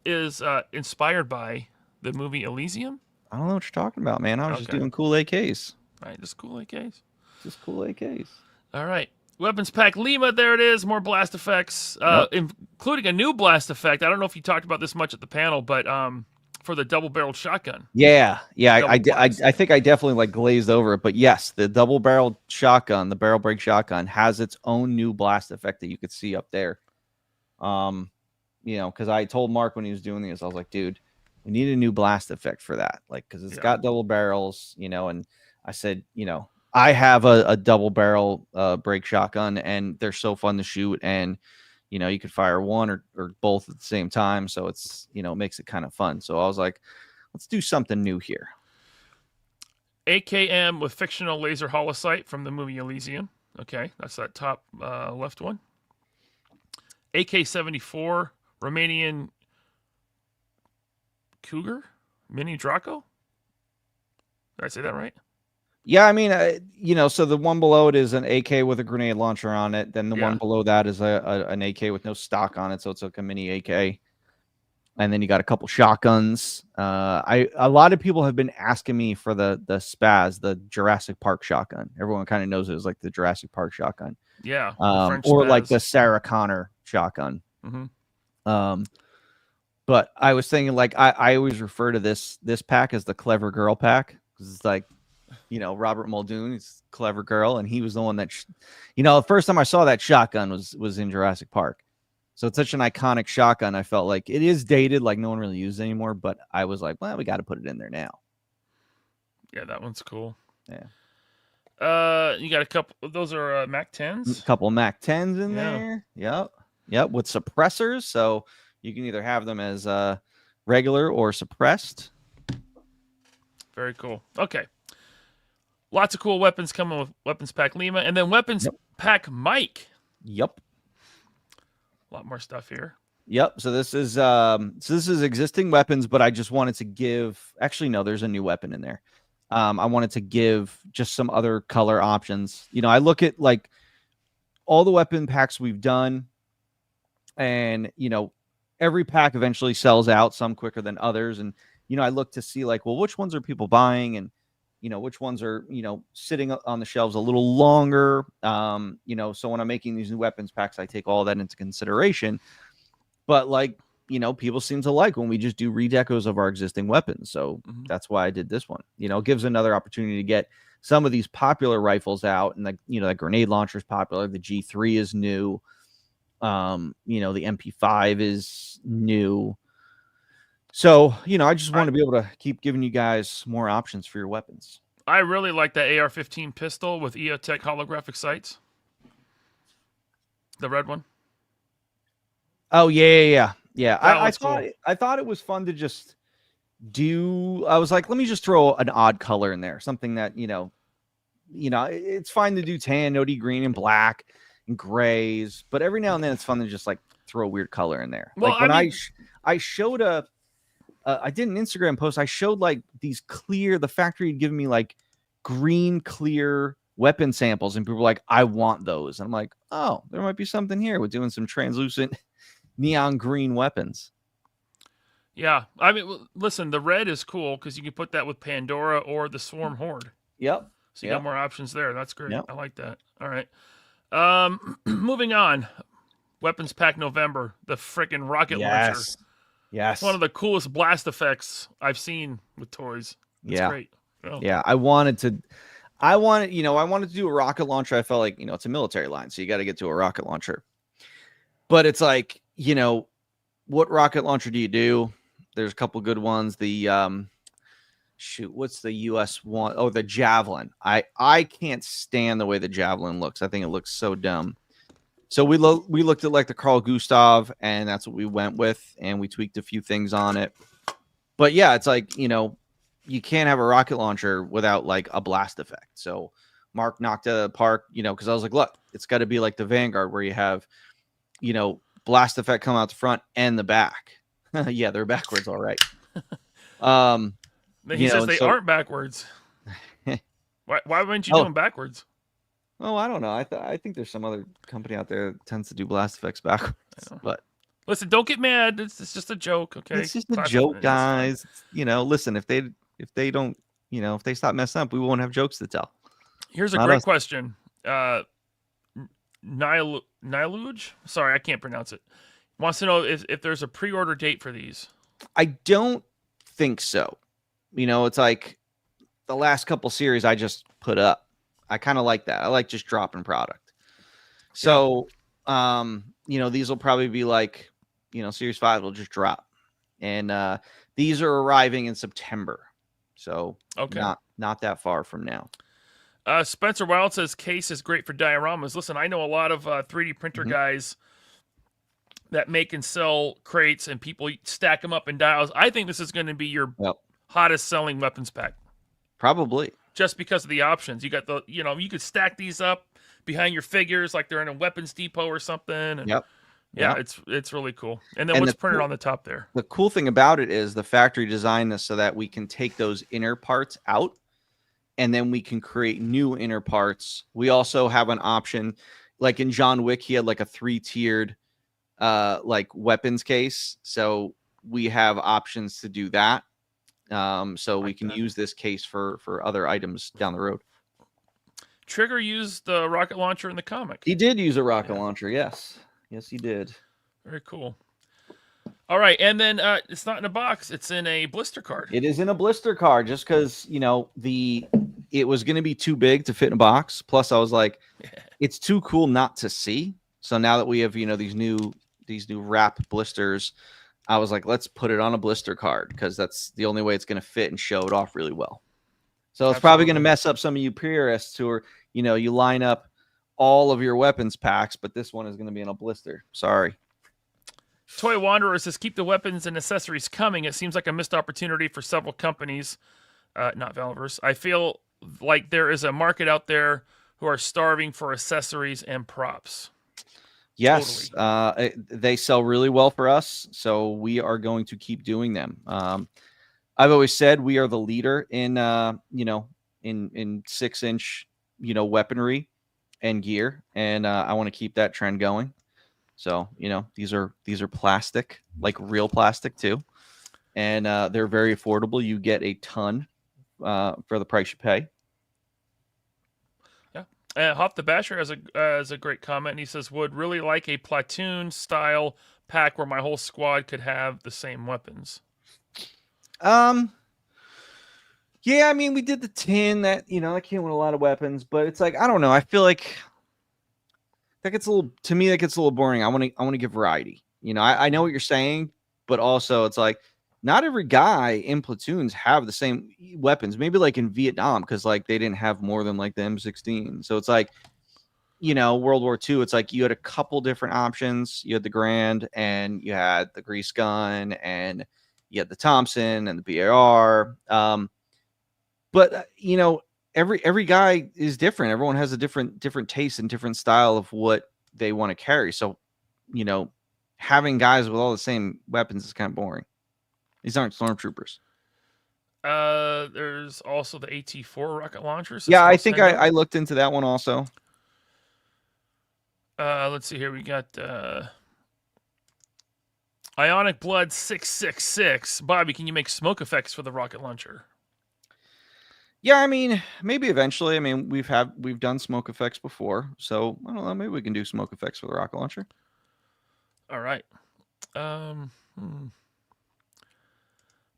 [SPEAKER 2] is inspired by the movie Elysium.
[SPEAKER 4] I don't know what you're talking about, man. I was just doing cool AKs.
[SPEAKER 2] All right, just cool AKs.
[SPEAKER 4] All
[SPEAKER 2] right. Weapons pack Lima, there it is. More blast effects, including a new blast effect. I don't know if you talked about this much at the panel, but for the double-barreled shotgun.
[SPEAKER 4] Yeah. I think I definitely like glazed over it, but yes, the double-barreled shotgun, the barrel break shotgun, has its own new blast effect that you could see up there. Because I told Mark when he was doing this, I was like, dude, we need a new blast effect for that, like because it's got double barrels, and I said, I have a double barrel break shotgun, and they're so fun to shoot, and you could fire one or both at the same time, so it's it makes it kind of fun. So I was like, let's do something new here.
[SPEAKER 2] AKM with fictional laser holosight from the movie Elysium. Okay, that's that top left one. AK-74 Romanian Cougar Mini Draco. Did I say that right?
[SPEAKER 4] Yeah, I mean, so the one below it is an AK with a grenade launcher on it. Then the one below that is an AK with no stock on it, so it's like a mini AK. And then you got a couple shotguns. A lot of people have been asking me for the Spaz, the Jurassic Park shotgun. Everyone kind of knows it as like the Jurassic Park shotgun.
[SPEAKER 2] Yeah,
[SPEAKER 4] or
[SPEAKER 2] Spaz.
[SPEAKER 4] Like the Sarah Connor shotgun.
[SPEAKER 2] Mm-hmm.
[SPEAKER 4] But I was thinking, like, I always refer to this pack as the Clever Girl pack, because it's like Robert Muldoon, he's a clever girl, and he was the one that, the first time I saw that shotgun was in Jurassic Park. So it's such an iconic shotgun. I felt like it is dated, like no one really uses it anymore. But I was like, well, we got to put it in there now.
[SPEAKER 2] Yeah, that one's cool.
[SPEAKER 4] Yeah.
[SPEAKER 2] You got a couple. Those are Mac 10s.
[SPEAKER 4] A couple Mac 10s in there. Yep. With suppressors, so you can either have them as regular or suppressed.
[SPEAKER 2] Very cool. Okay. Lots of cool weapons coming with Weapons Pack Lima, and then Weapons Pack Mike.
[SPEAKER 4] Yep.
[SPEAKER 2] A lot more stuff here.
[SPEAKER 4] Yep. So this is existing weapons, but I just wanted to give. Actually, no, there's a new weapon in there. I wanted to give just some other color options. I look at like all the weapon packs we've done, and every pack eventually sells out, some quicker than others, and I look to see like, well, which ones are people buying, and which ones are sitting on the shelves a little longer. So when I'm making these new weapons packs, I take all that into consideration. But like, people seem to like when we just do redecos of our existing weapons. So that's why I did this one. It gives another opportunity to get some of these popular rifles out, and the grenade launcher is popular. The G3 is new. The MP5 is new. So, I just want to be able to keep giving you guys more options for your weapons.
[SPEAKER 2] I really like that AR-15 pistol with EOTech holographic sights. The red one.
[SPEAKER 4] Oh, yeah. I
[SPEAKER 2] thought
[SPEAKER 4] I thought it was fun to just do. I was like, let me just throw an odd color in there. Something that, it's fine to do tan, nody green, and black and grays. But every now and then it's fun to just like throw a weird color in there.
[SPEAKER 2] Well,
[SPEAKER 4] like when I showed I did an Instagram post. I showed like these the factory had given me like green clear weapon samples, and people were like, I want those. And I'm like, oh, there might be something here with doing some translucent neon green weapons.
[SPEAKER 2] Yeah. I mean, listen, the red is cool because you can put that with Pandora or the Swarm Horde.
[SPEAKER 4] Yep.
[SPEAKER 2] So you got more options there. That's great.
[SPEAKER 4] Yep.
[SPEAKER 2] I like that. All right. Moving on. Weapons Pack November, the frickin' rocket launcher.
[SPEAKER 4] Yes.
[SPEAKER 2] One of the coolest blast effects I've seen with toys. It's great. Oh.
[SPEAKER 4] Yeah. I wanted to do a rocket launcher. I felt like, it's a military line, so you got to get to a rocket launcher. But it's like, what rocket launcher do you do? There's a couple good ones. The what's the US one? Oh, the Javelin. I can't stand the way the Javelin looks. I think it looks so dumb. So we looked at like the Carl Gustav, and that's what we went with, and we tweaked a few things on it. But yeah, it's like, you can't have a rocket launcher without like a blast effect. So Mark knocked it out of the park, because I was like, look, it's got to be like the Vanguard where you have, blast effect come out the front and the back. Yeah, they're backwards, all right.
[SPEAKER 2] He says they aren't backwards. Why wouldn't you do them backwards?
[SPEAKER 4] Oh, I don't know. I think there's some other company out there that tends to do blast effects backwards. But
[SPEAKER 2] listen, don't get mad. It's just a joke, okay?
[SPEAKER 4] It's just a joke, guys. Listen, if they don't, if they stop messing up, we won't have jokes to tell.
[SPEAKER 2] Here's a great question. Niluge? Sorry, I can't pronounce it. Wants to know if there's a pre-order date for these.
[SPEAKER 4] I don't think so. It's like the last couple series I just put up. I kind of like that. I like just dropping product. So, these will probably be like, Series 5 will just drop. And these are arriving in September. So, not that far from now.
[SPEAKER 2] Spencer Wild says case is great for dioramas. Listen, I know a lot of 3D printer guys that make and sell crates, and people stack them up in dials. I think this is going to be your hottest selling weapons pack. Probably. Just because of the options. You got you could stack these up behind your figures like they're in a weapons depot or something. And yeah, it's really cool. And then what's printed on the top there?
[SPEAKER 4] The cool thing about it is the factory designed this so that we can take those inner parts out, and then we can create new inner parts. We also have an option, like in John Wick, he had like a 3-tiered like weapons case. So we have options to do that. So we can use this case for other items down the road.
[SPEAKER 2] Trigger used the rocket launcher in the comic.
[SPEAKER 4] He did use a rocket launcher. Yes, he did.
[SPEAKER 2] Very cool. All right, and then it's not in a box; it's in a blister card.
[SPEAKER 4] It is in a blister card, just because the it was going to be too big to fit in a box. Plus, I was like, it's too cool not to see. So now that we have, these new wrap blisters, I was like, let's put it on a blister card because that's the only way it's going to fit and show it off really well. So it's probably going to mess up some of you purists who are, you line up all of your weapons packs, but this one is going to be in a blister. Sorry.
[SPEAKER 2] Toy Wanderer says, keep the weapons and accessories coming. It seems like a missed opportunity for several companies, not Valaverse. I feel like there is a market out there who are starving for accessories and props.
[SPEAKER 4] Yes,
[SPEAKER 2] Totally.
[SPEAKER 4] they sell really well for us, so we are going to keep doing them. I've always said we are the leader in, in 6-inch, weaponry and gear, and I want to keep that trend going. So, these are plastic, like real plastic too, and they're very affordable. You get a ton for the price you pay.
[SPEAKER 2] Hoff the Basher has a great comment. He says, would really like a platoon style pack where my whole squad could have the same weapons.
[SPEAKER 4] Yeah, I mean, we did the tin that, that came with a lot of weapons, but it's like, I don't know. I feel like that gets a little boring. I want to give variety. I know what you're saying, but also it's like not every guy in platoons have the same weapons. Maybe like in Vietnam, because like they didn't have more than like the M16. So it's like, World War II, it's like you had a couple different options. You had the Grand and you had the grease gun and you had the Thompson and the BAR. But every guy is different. Everyone has a different taste and different style of what they want to carry. So, having guys with all the same weapons is kind of boring. These aren't stormtroopers.
[SPEAKER 2] There's also the AT-4 rocket launchers.
[SPEAKER 4] Yeah, I think I looked into that one also.
[SPEAKER 2] Let's see here. We got Ionic Blood 666. Bobby, can you make smoke effects for the rocket launcher?
[SPEAKER 4] Yeah, I mean, maybe eventually. I mean, we've done smoke effects before, so I don't know. Maybe we can do smoke effects for the rocket launcher.
[SPEAKER 2] All right.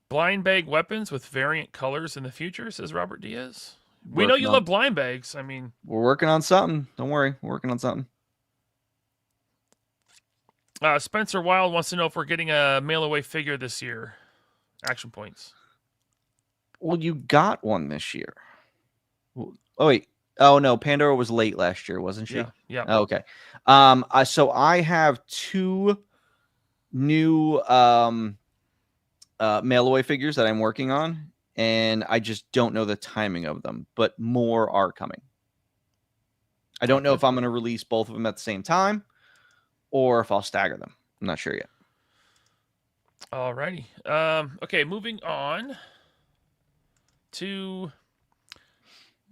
[SPEAKER 2] Blind bag weapons with variant colors in the future, says Robert Diaz. We know you love blind bags. I mean,
[SPEAKER 4] we're working on something. Don't worry, we're working on something.
[SPEAKER 2] Spencer Wild wants to know if we're getting a mail away figure this year. Action points.
[SPEAKER 4] Well, you got one this year. Oh wait. Oh no, Pandora was late last year, wasn't she?
[SPEAKER 2] Yeah.
[SPEAKER 4] Oh, okay. So I have 2 new mail away figures that I'm working on, and I just don't know the timing of them, but more are coming. I don't know if I'm going to release both of them at the same time or if I'll stagger them. I'm not sure yet.
[SPEAKER 2] Alrighty. Okay, moving on to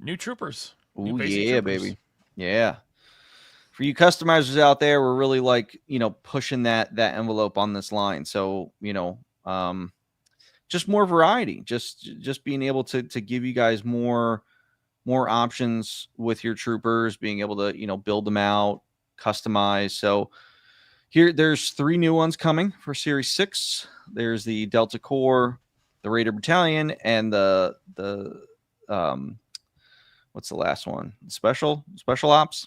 [SPEAKER 2] new troopers.
[SPEAKER 4] Ooh, yeah, troopers. Baby. Yeah. For you customizers out there, we're really like, pushing that envelope on this line. So, just more variety, just being able to give you guys more options with your troopers, being able to, build them out, customize. So there's 3 new ones coming for Series 6. There's the Delta Corps, the Raider Battalion, and the what's the last one? Special Ops.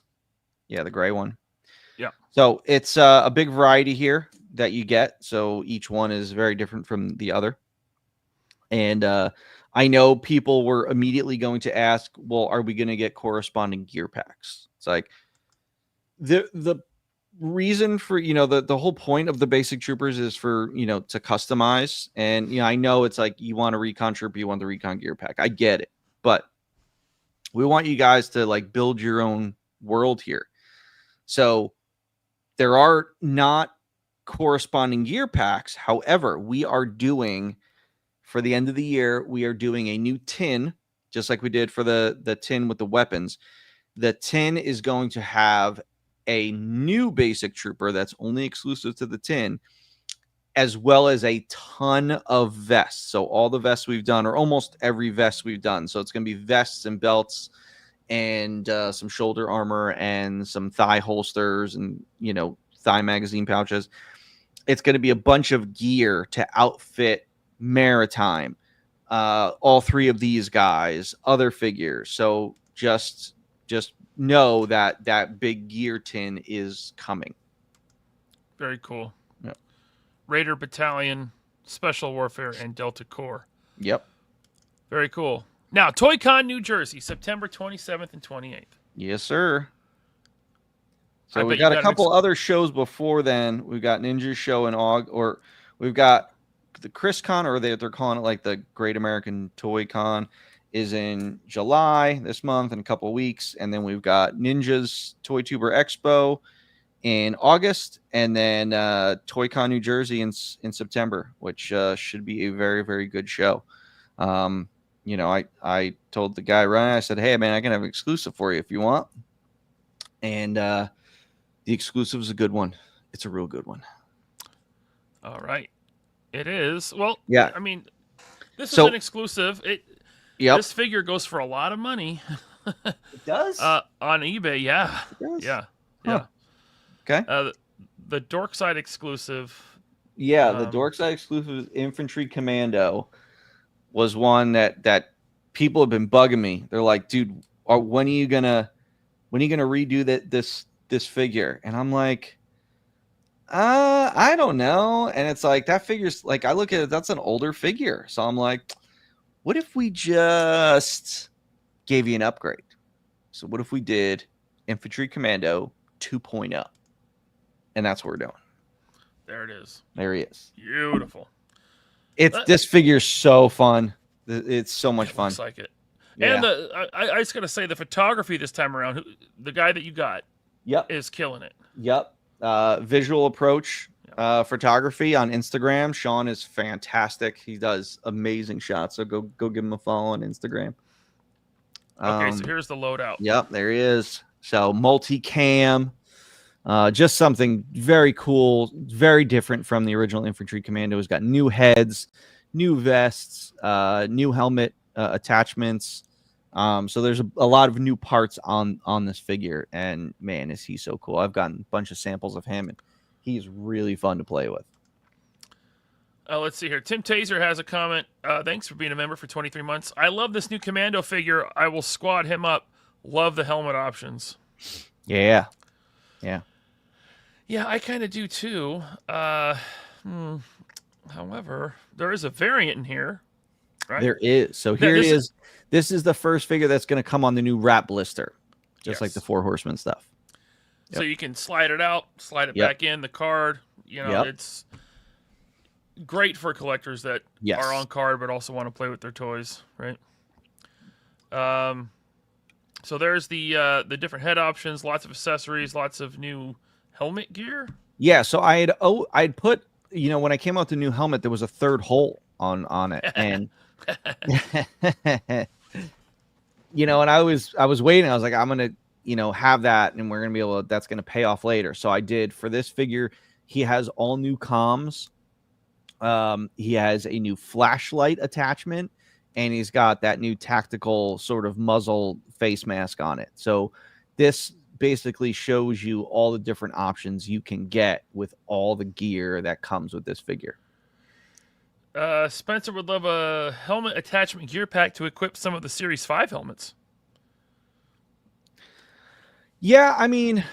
[SPEAKER 4] Yeah, the gray one.
[SPEAKER 2] Yeah.
[SPEAKER 4] So it's a big variety here that you get. So each one is very different from the other. And I know people were immediately going to ask, well, are we going to get corresponding gear packs? It's like the reason for, the whole point of the basic troopers is for, to customize. And, I know it's like you want a recon trooper, you want the recon gear pack. I get it. But we want you guys to like build your own world here. So there are not corresponding gear packs. However, we are doing, for the end of the year, we are doing a new tin, just like we did for the tin with the weapons. The tin is going to have a new basic trooper that's only exclusive to the tin, as well as a ton of vests. So all the vests we've done, or almost every vest we've done. So it's going to be vests and belts and some shoulder armor and some thigh holsters and, thigh magazine pouches. It's going to be a bunch of gear to outfit Maritime, all three of these guys, other figures. So just know that big gear tin is coming.
[SPEAKER 2] Very cool.
[SPEAKER 4] Yep.
[SPEAKER 2] Raider Battalion, Special Warfare, and Delta Corps.
[SPEAKER 4] Yep.
[SPEAKER 2] Very cool. Now, ToyCon New Jersey, September 27th and 28th.
[SPEAKER 4] Yes, sir.
[SPEAKER 2] I
[SPEAKER 4] So we
[SPEAKER 2] bet
[SPEAKER 4] got
[SPEAKER 2] you
[SPEAKER 4] a
[SPEAKER 2] got
[SPEAKER 4] couple other shows before then. We've got Ninja's show in August, or we've got the ChrisCon, or they're calling it like the Great American Toy Con, is in July this month in a couple of weeks, and then we've got Ninja's Toy Tuber Expo in August, and then ToyCon New Jersey in September, which should be a very, very good show. You know, I told the guy Ryan, I said, hey man, I can have an exclusive for you if you want, and the exclusive is a good one. It's a real good one.
[SPEAKER 2] All right. It is. Well,
[SPEAKER 4] yeah.
[SPEAKER 2] I mean, this is
[SPEAKER 4] So-
[SPEAKER 2] an exclusive.
[SPEAKER 4] Yep.
[SPEAKER 2] This figure goes for a lot of money.
[SPEAKER 4] It does?
[SPEAKER 2] On eBay, yeah.
[SPEAKER 4] It does?
[SPEAKER 2] Yeah.
[SPEAKER 4] Huh.
[SPEAKER 2] Yeah.
[SPEAKER 4] Okay.
[SPEAKER 2] The Dorkside exclusive.
[SPEAKER 4] Yeah, the Dorkside exclusive Infantry Commando was one that people have been bugging me. They're like, dude, when are you gonna redo this figure? And I'm like, I don't know. And it's like, that figure's like, I look at it, that's an older figure. So I'm like, what if we just gave you an upgrade? So what if we did Infantry Commando 2.0? And that's what we're doing.
[SPEAKER 2] There it is.
[SPEAKER 4] There he is.
[SPEAKER 2] Beautiful.
[SPEAKER 4] This figure's so fun. It's so much fun.
[SPEAKER 2] Looks like it.
[SPEAKER 4] Yeah.
[SPEAKER 2] And I just gotta say, the photography this time around, the guy that you got,
[SPEAKER 4] Yep.
[SPEAKER 2] is killing it.
[SPEAKER 4] Yep. Visual approach photography on Instagram. Sean is fantastic. He does amazing shots. So go give him a follow on Instagram.
[SPEAKER 2] Okay, so here's the loadout.
[SPEAKER 4] Yep, there he is. So multicam. Just something very cool, very different from the original Infantry Commando. It's got new heads, new vests, new helmet attachments. So there's a lot of new parts on this figure, and man, is he so cool. I've gotten a bunch of samples of him, and he's really fun to play with.
[SPEAKER 2] Let's see here. Tim Taser has a comment. Thanks for being a member for 23 months. I love this new Commando figure. I will squad him up. Love the helmet options.
[SPEAKER 4] Yeah.
[SPEAKER 2] Yeah, I kind of do too. However, there is a variant in here. Right?
[SPEAKER 4] There is. So here it is. This is the first figure that's going to come on the new wrap blister, just like the Four Horsemen stuff.
[SPEAKER 2] So you can slide it out, slide it back in, the card. You know, it's great for collectors that are on card but also want to play with their toys, right? So there's the different head options, lots of accessories, lots of new helmet gear.
[SPEAKER 4] Yeah, so I'd put, you know, when I came out with the new helmet, there was a third hole on it, and you know, and I was waiting. I was like, I'm gonna, you know, have that, and we're gonna be able to, that's gonna pay off later. So I did. For this figure, he has all new comms. He has a new flashlight attachment, and he's got that new tactical sort of muzzle face mask on it. So this basically shows you all the different options you can get with all the gear that comes with this figure.
[SPEAKER 2] Spencer would love a helmet attachment gear pack to equip some of the Series 5 helmets.
[SPEAKER 4] Yeah, I mean,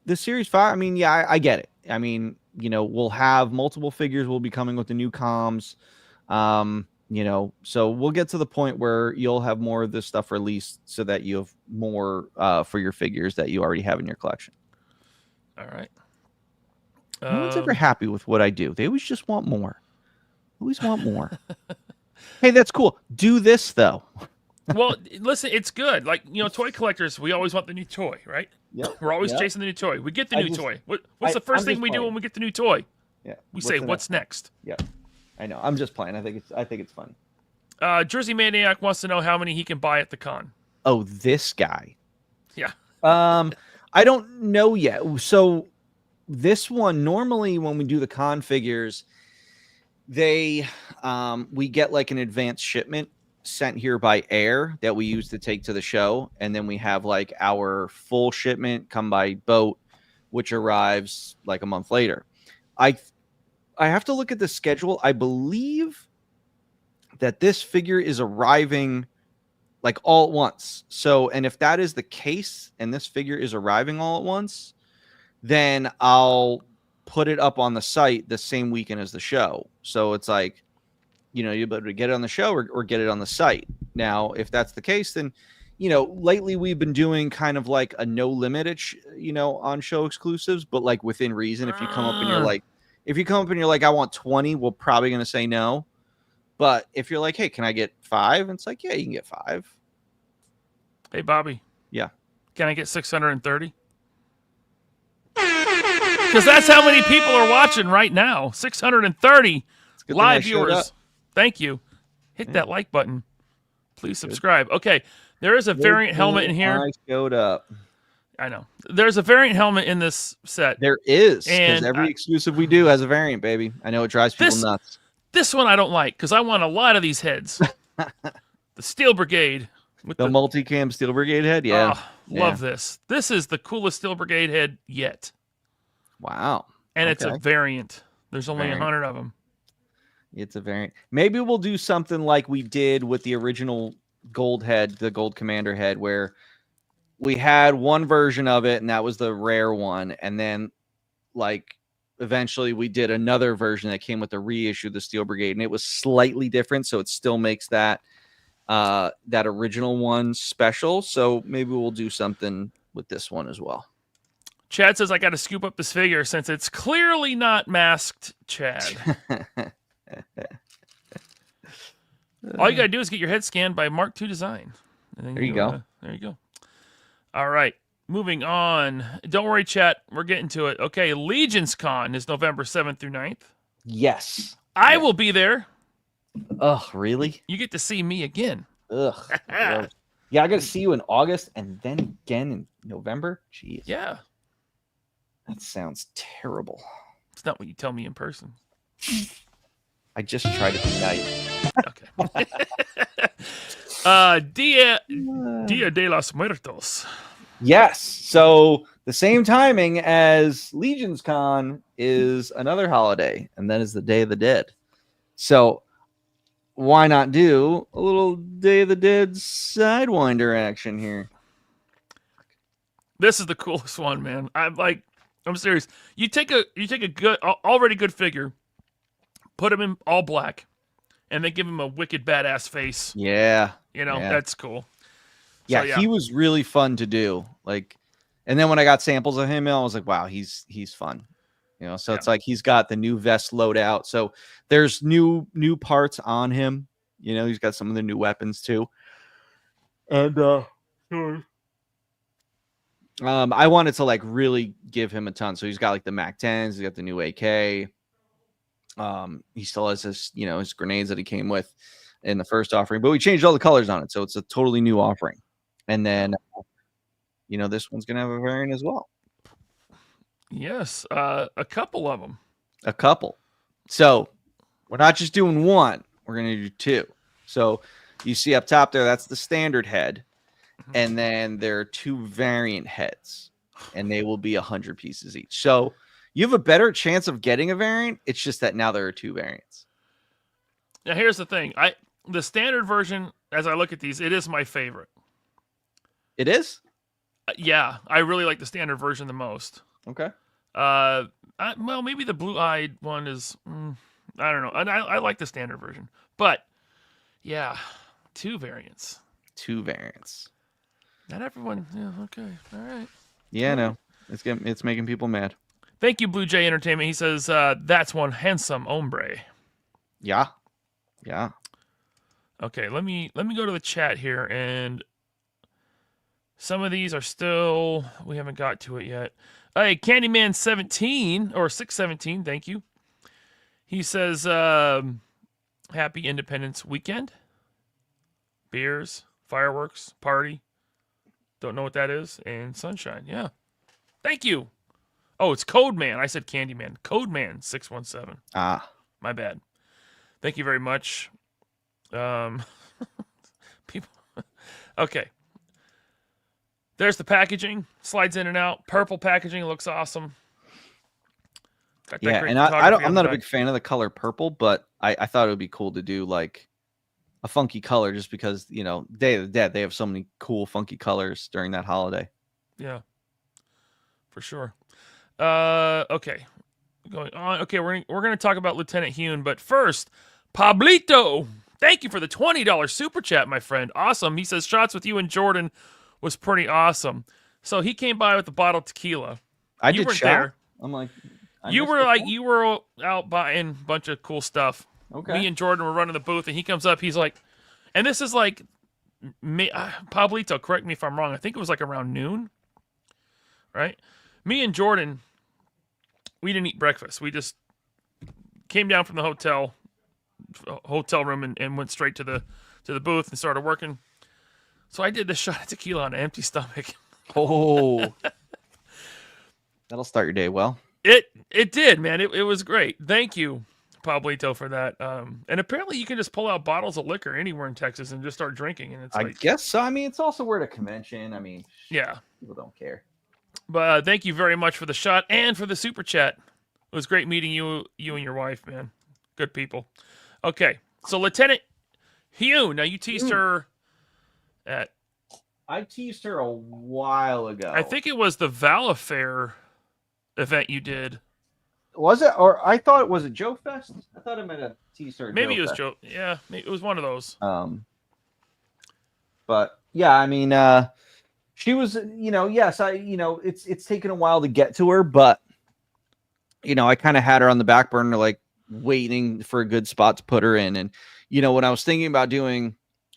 [SPEAKER 4] the Series 5, I mean, yeah, I get it. I mean, you know, we'll have multiple figures will be coming with the new comms. You know, so we'll get to the point where you'll have more of this stuff released so that you have more for your figures that you already have in your collection.
[SPEAKER 2] All right.
[SPEAKER 4] No one's ever happy with what I do. They always just want more. Always want more. Hey, that's cool. Do this, though.
[SPEAKER 2] Well, listen, it's good. Like, you know, toy collectors, we always want the new toy, right?
[SPEAKER 4] Yep.
[SPEAKER 2] We're always chasing the new toy. We get the new toy. What's the first thing we do when we get the new toy?
[SPEAKER 4] Yeah.
[SPEAKER 2] We say, what's next?
[SPEAKER 4] Yeah. I know. I'm just playing. I think it's fun.
[SPEAKER 2] Jersey Maniac wants to know how many he can buy at the con.
[SPEAKER 4] Oh, this guy.
[SPEAKER 2] Yeah.
[SPEAKER 4] I don't know yet. So this one, normally when we do the con figures, we get like an advanced shipment sent here by air that we use to take to the show, and then we have like our full shipment come by boat, which arrives like a month later. I have to look at the schedule. I believe that this figure is arriving like all at once. So, and if that is the case, and this figure is arriving all at once, then I'll put it up on the site the same weekend as the show. So it's like, you'll be able to get it on the show or get it on the site. Now, if that's the case, then, lately we've been doing kind of like a no limit, on show exclusives, but like within reason. If you come up and you're like, I want 20, we're probably going to say no. But if you're like, hey, can I get 5? And it's like, yeah, you can get 5.
[SPEAKER 2] Hey, Bobby.
[SPEAKER 4] Yeah.
[SPEAKER 2] Can I get 630? Because that's how many people are watching right now. 630 live viewers. Thank you. Hit that like button. Please subscribe. Okay, there is a variant helmet in here.
[SPEAKER 4] I showed up.
[SPEAKER 2] I know. There's a variant helmet in this set.
[SPEAKER 4] There is. Because
[SPEAKER 2] And
[SPEAKER 4] every exclusive we do has a variant, baby. I know it drives people nuts.
[SPEAKER 2] This one I don't like because I want a lot of these heads. The Steel Brigade. With
[SPEAKER 4] the multicam Steel Brigade head? Yeah.
[SPEAKER 2] Love this. This is the coolest Steel Brigade head yet.
[SPEAKER 4] Wow.
[SPEAKER 2] And it's a variant. There's only 100 of them.
[SPEAKER 4] It's a variant. Maybe we'll do something like we did with the original gold head, the gold commander head, where we had one version of it and that was the rare one. And then like eventually we did another version that came with the reissue of the Steel Brigade, and it was slightly different. So it still makes that original one special. So maybe we'll do something with this one as well.
[SPEAKER 2] Chad says I got to scoop up this figure since it's clearly not masked, Chad. All you got to do is get your head scanned by Mark II Design. And then
[SPEAKER 4] there you go.
[SPEAKER 2] There you go. All right. Moving on. Don't worry, chat. We're getting to it. Okay. Legions Con is November 7th through 9th.
[SPEAKER 4] Yes.
[SPEAKER 2] I will be there.
[SPEAKER 4] Oh, really?
[SPEAKER 2] You get to see me again.
[SPEAKER 4] Ugh. Yeah, I got to see you in August and then again in November. Jeez.
[SPEAKER 2] Yeah.
[SPEAKER 4] That sounds terrible.
[SPEAKER 2] It's not what you tell me in person.
[SPEAKER 4] I just try to be nice.
[SPEAKER 2] Okay. Dia de los Muertos.
[SPEAKER 4] Yes. So the same timing as Legions Con is another holiday, and that is the Day of the Dead. So why not do a little Day of the Dead Sidewinder action here?
[SPEAKER 2] This is the coolest one, man. I'm serious. You take a good, already good figure, put him in all black, and then give him a wicked badass face.
[SPEAKER 4] Yeah.
[SPEAKER 2] That's cool.
[SPEAKER 4] Yeah,
[SPEAKER 2] So,
[SPEAKER 4] he was really fun to do. Like, and then when I got samples of him, I was like, wow, he's fun. So it's like he's got the new vest loadout. So there's new parts on him. He's got some of the new weapons too. And I wanted to like really give him a ton. So he's got like the Mac 10s, he's got the new AK. He still has his, his grenades that he came with in the first offering, but we changed all the colors on it. So it's a totally new offering. And then, this one's going to have a variant as well.
[SPEAKER 2] Yes. A couple of them.
[SPEAKER 4] A couple. So we're not just doing one, we're going to do 2. So you see up top there, that's the standard head. And then there are 2 variant heads, and they will be 100 pieces each. So you have a better chance of getting a variant. It's just that now there are 2 variants.
[SPEAKER 2] Now here's the thing. The standard version, as I look at these, it is my favorite.
[SPEAKER 4] It is?
[SPEAKER 2] Yeah, I really like the standard version the most.
[SPEAKER 4] Okay.
[SPEAKER 2] Well, maybe the blue-eyed one is, I don't know. I like the standard version. But, yeah, 2 variants.
[SPEAKER 4] 2 variants.
[SPEAKER 2] Not everyone. Yeah, okay. All right.
[SPEAKER 4] Yeah, no. It's making people mad.
[SPEAKER 2] Thank you, Blue Jay Entertainment. He says, that's one handsome hombre.
[SPEAKER 4] Yeah. Yeah.
[SPEAKER 2] Okay, let me go to the chat here, and some of these are still, we haven't got to it yet. Hey, Candyman 17 or 617, thank you. He says, happy Independence Weekend. Beers, fireworks, party. Don't know what that is. And sunshine, yeah. Thank you. Oh, it's Code Man. I said Candyman. Code Man 617.
[SPEAKER 4] Ah.
[SPEAKER 2] My bad. Thank you very much. People. Okay. There's the packaging. Slides in and out. Purple packaging looks awesome.
[SPEAKER 4] Yeah, and I'm not a big fan of the color purple, but I thought it would be cool to do like a funky color just because, you know, Day of the Dead, they have so many cool funky colors during that holiday.
[SPEAKER 2] Yeah, for sure. Okay, going on. Okay, we're gonna talk about Lieutenant Hune, but first, Pablito, thank you for the $20 super chat, my friend. Awesome. He says shots with you and Jordan was pretty awesome. So he came by with a bottle of tequila.
[SPEAKER 4] I
[SPEAKER 2] You
[SPEAKER 4] did
[SPEAKER 2] weren't
[SPEAKER 4] shot.
[SPEAKER 2] there.
[SPEAKER 4] I'm like,
[SPEAKER 2] You were out buying a bunch of cool stuff.
[SPEAKER 4] Okay.
[SPEAKER 2] Me and Jordan were running the booth, and he comes up. He's like, and this is like, Pablito, correct me if I'm wrong. I think it was like around noon, right? Me and Jordan, we didn't eat breakfast. We just came down from the hotel room and went straight to the booth and started working. So I did this shot of tequila on an empty stomach.
[SPEAKER 4] Oh, that'll start your day well.
[SPEAKER 2] It did, man. It was great. Thank you, Pablito, for that. And apparently you can just pull out bottles of liquor anywhere in Texas and just start drinking. And it's
[SPEAKER 4] I guess so. I mean, it's also we're at a convention. I mean,
[SPEAKER 2] yeah.
[SPEAKER 4] People don't care.
[SPEAKER 2] But thank you very much for the shot and for the super chat. It was great meeting you and your wife, man. Good people. Okay, so Lieutenant Hugh, now you teased her at...
[SPEAKER 4] I teased her a while ago.
[SPEAKER 2] I think it was the Valaverse event you did.
[SPEAKER 4] Was it? Or I thought it was a Joe Fest. I thought I might have teased her.
[SPEAKER 2] Maybe it was
[SPEAKER 4] Fest.
[SPEAKER 2] Joe. Yeah, it was one of those.
[SPEAKER 4] But yeah, I mean, she was, yes, it's taken a while to get to her, but I kind of had her on the back burner, like waiting for a good spot to put her in. And, when I was thinking about doing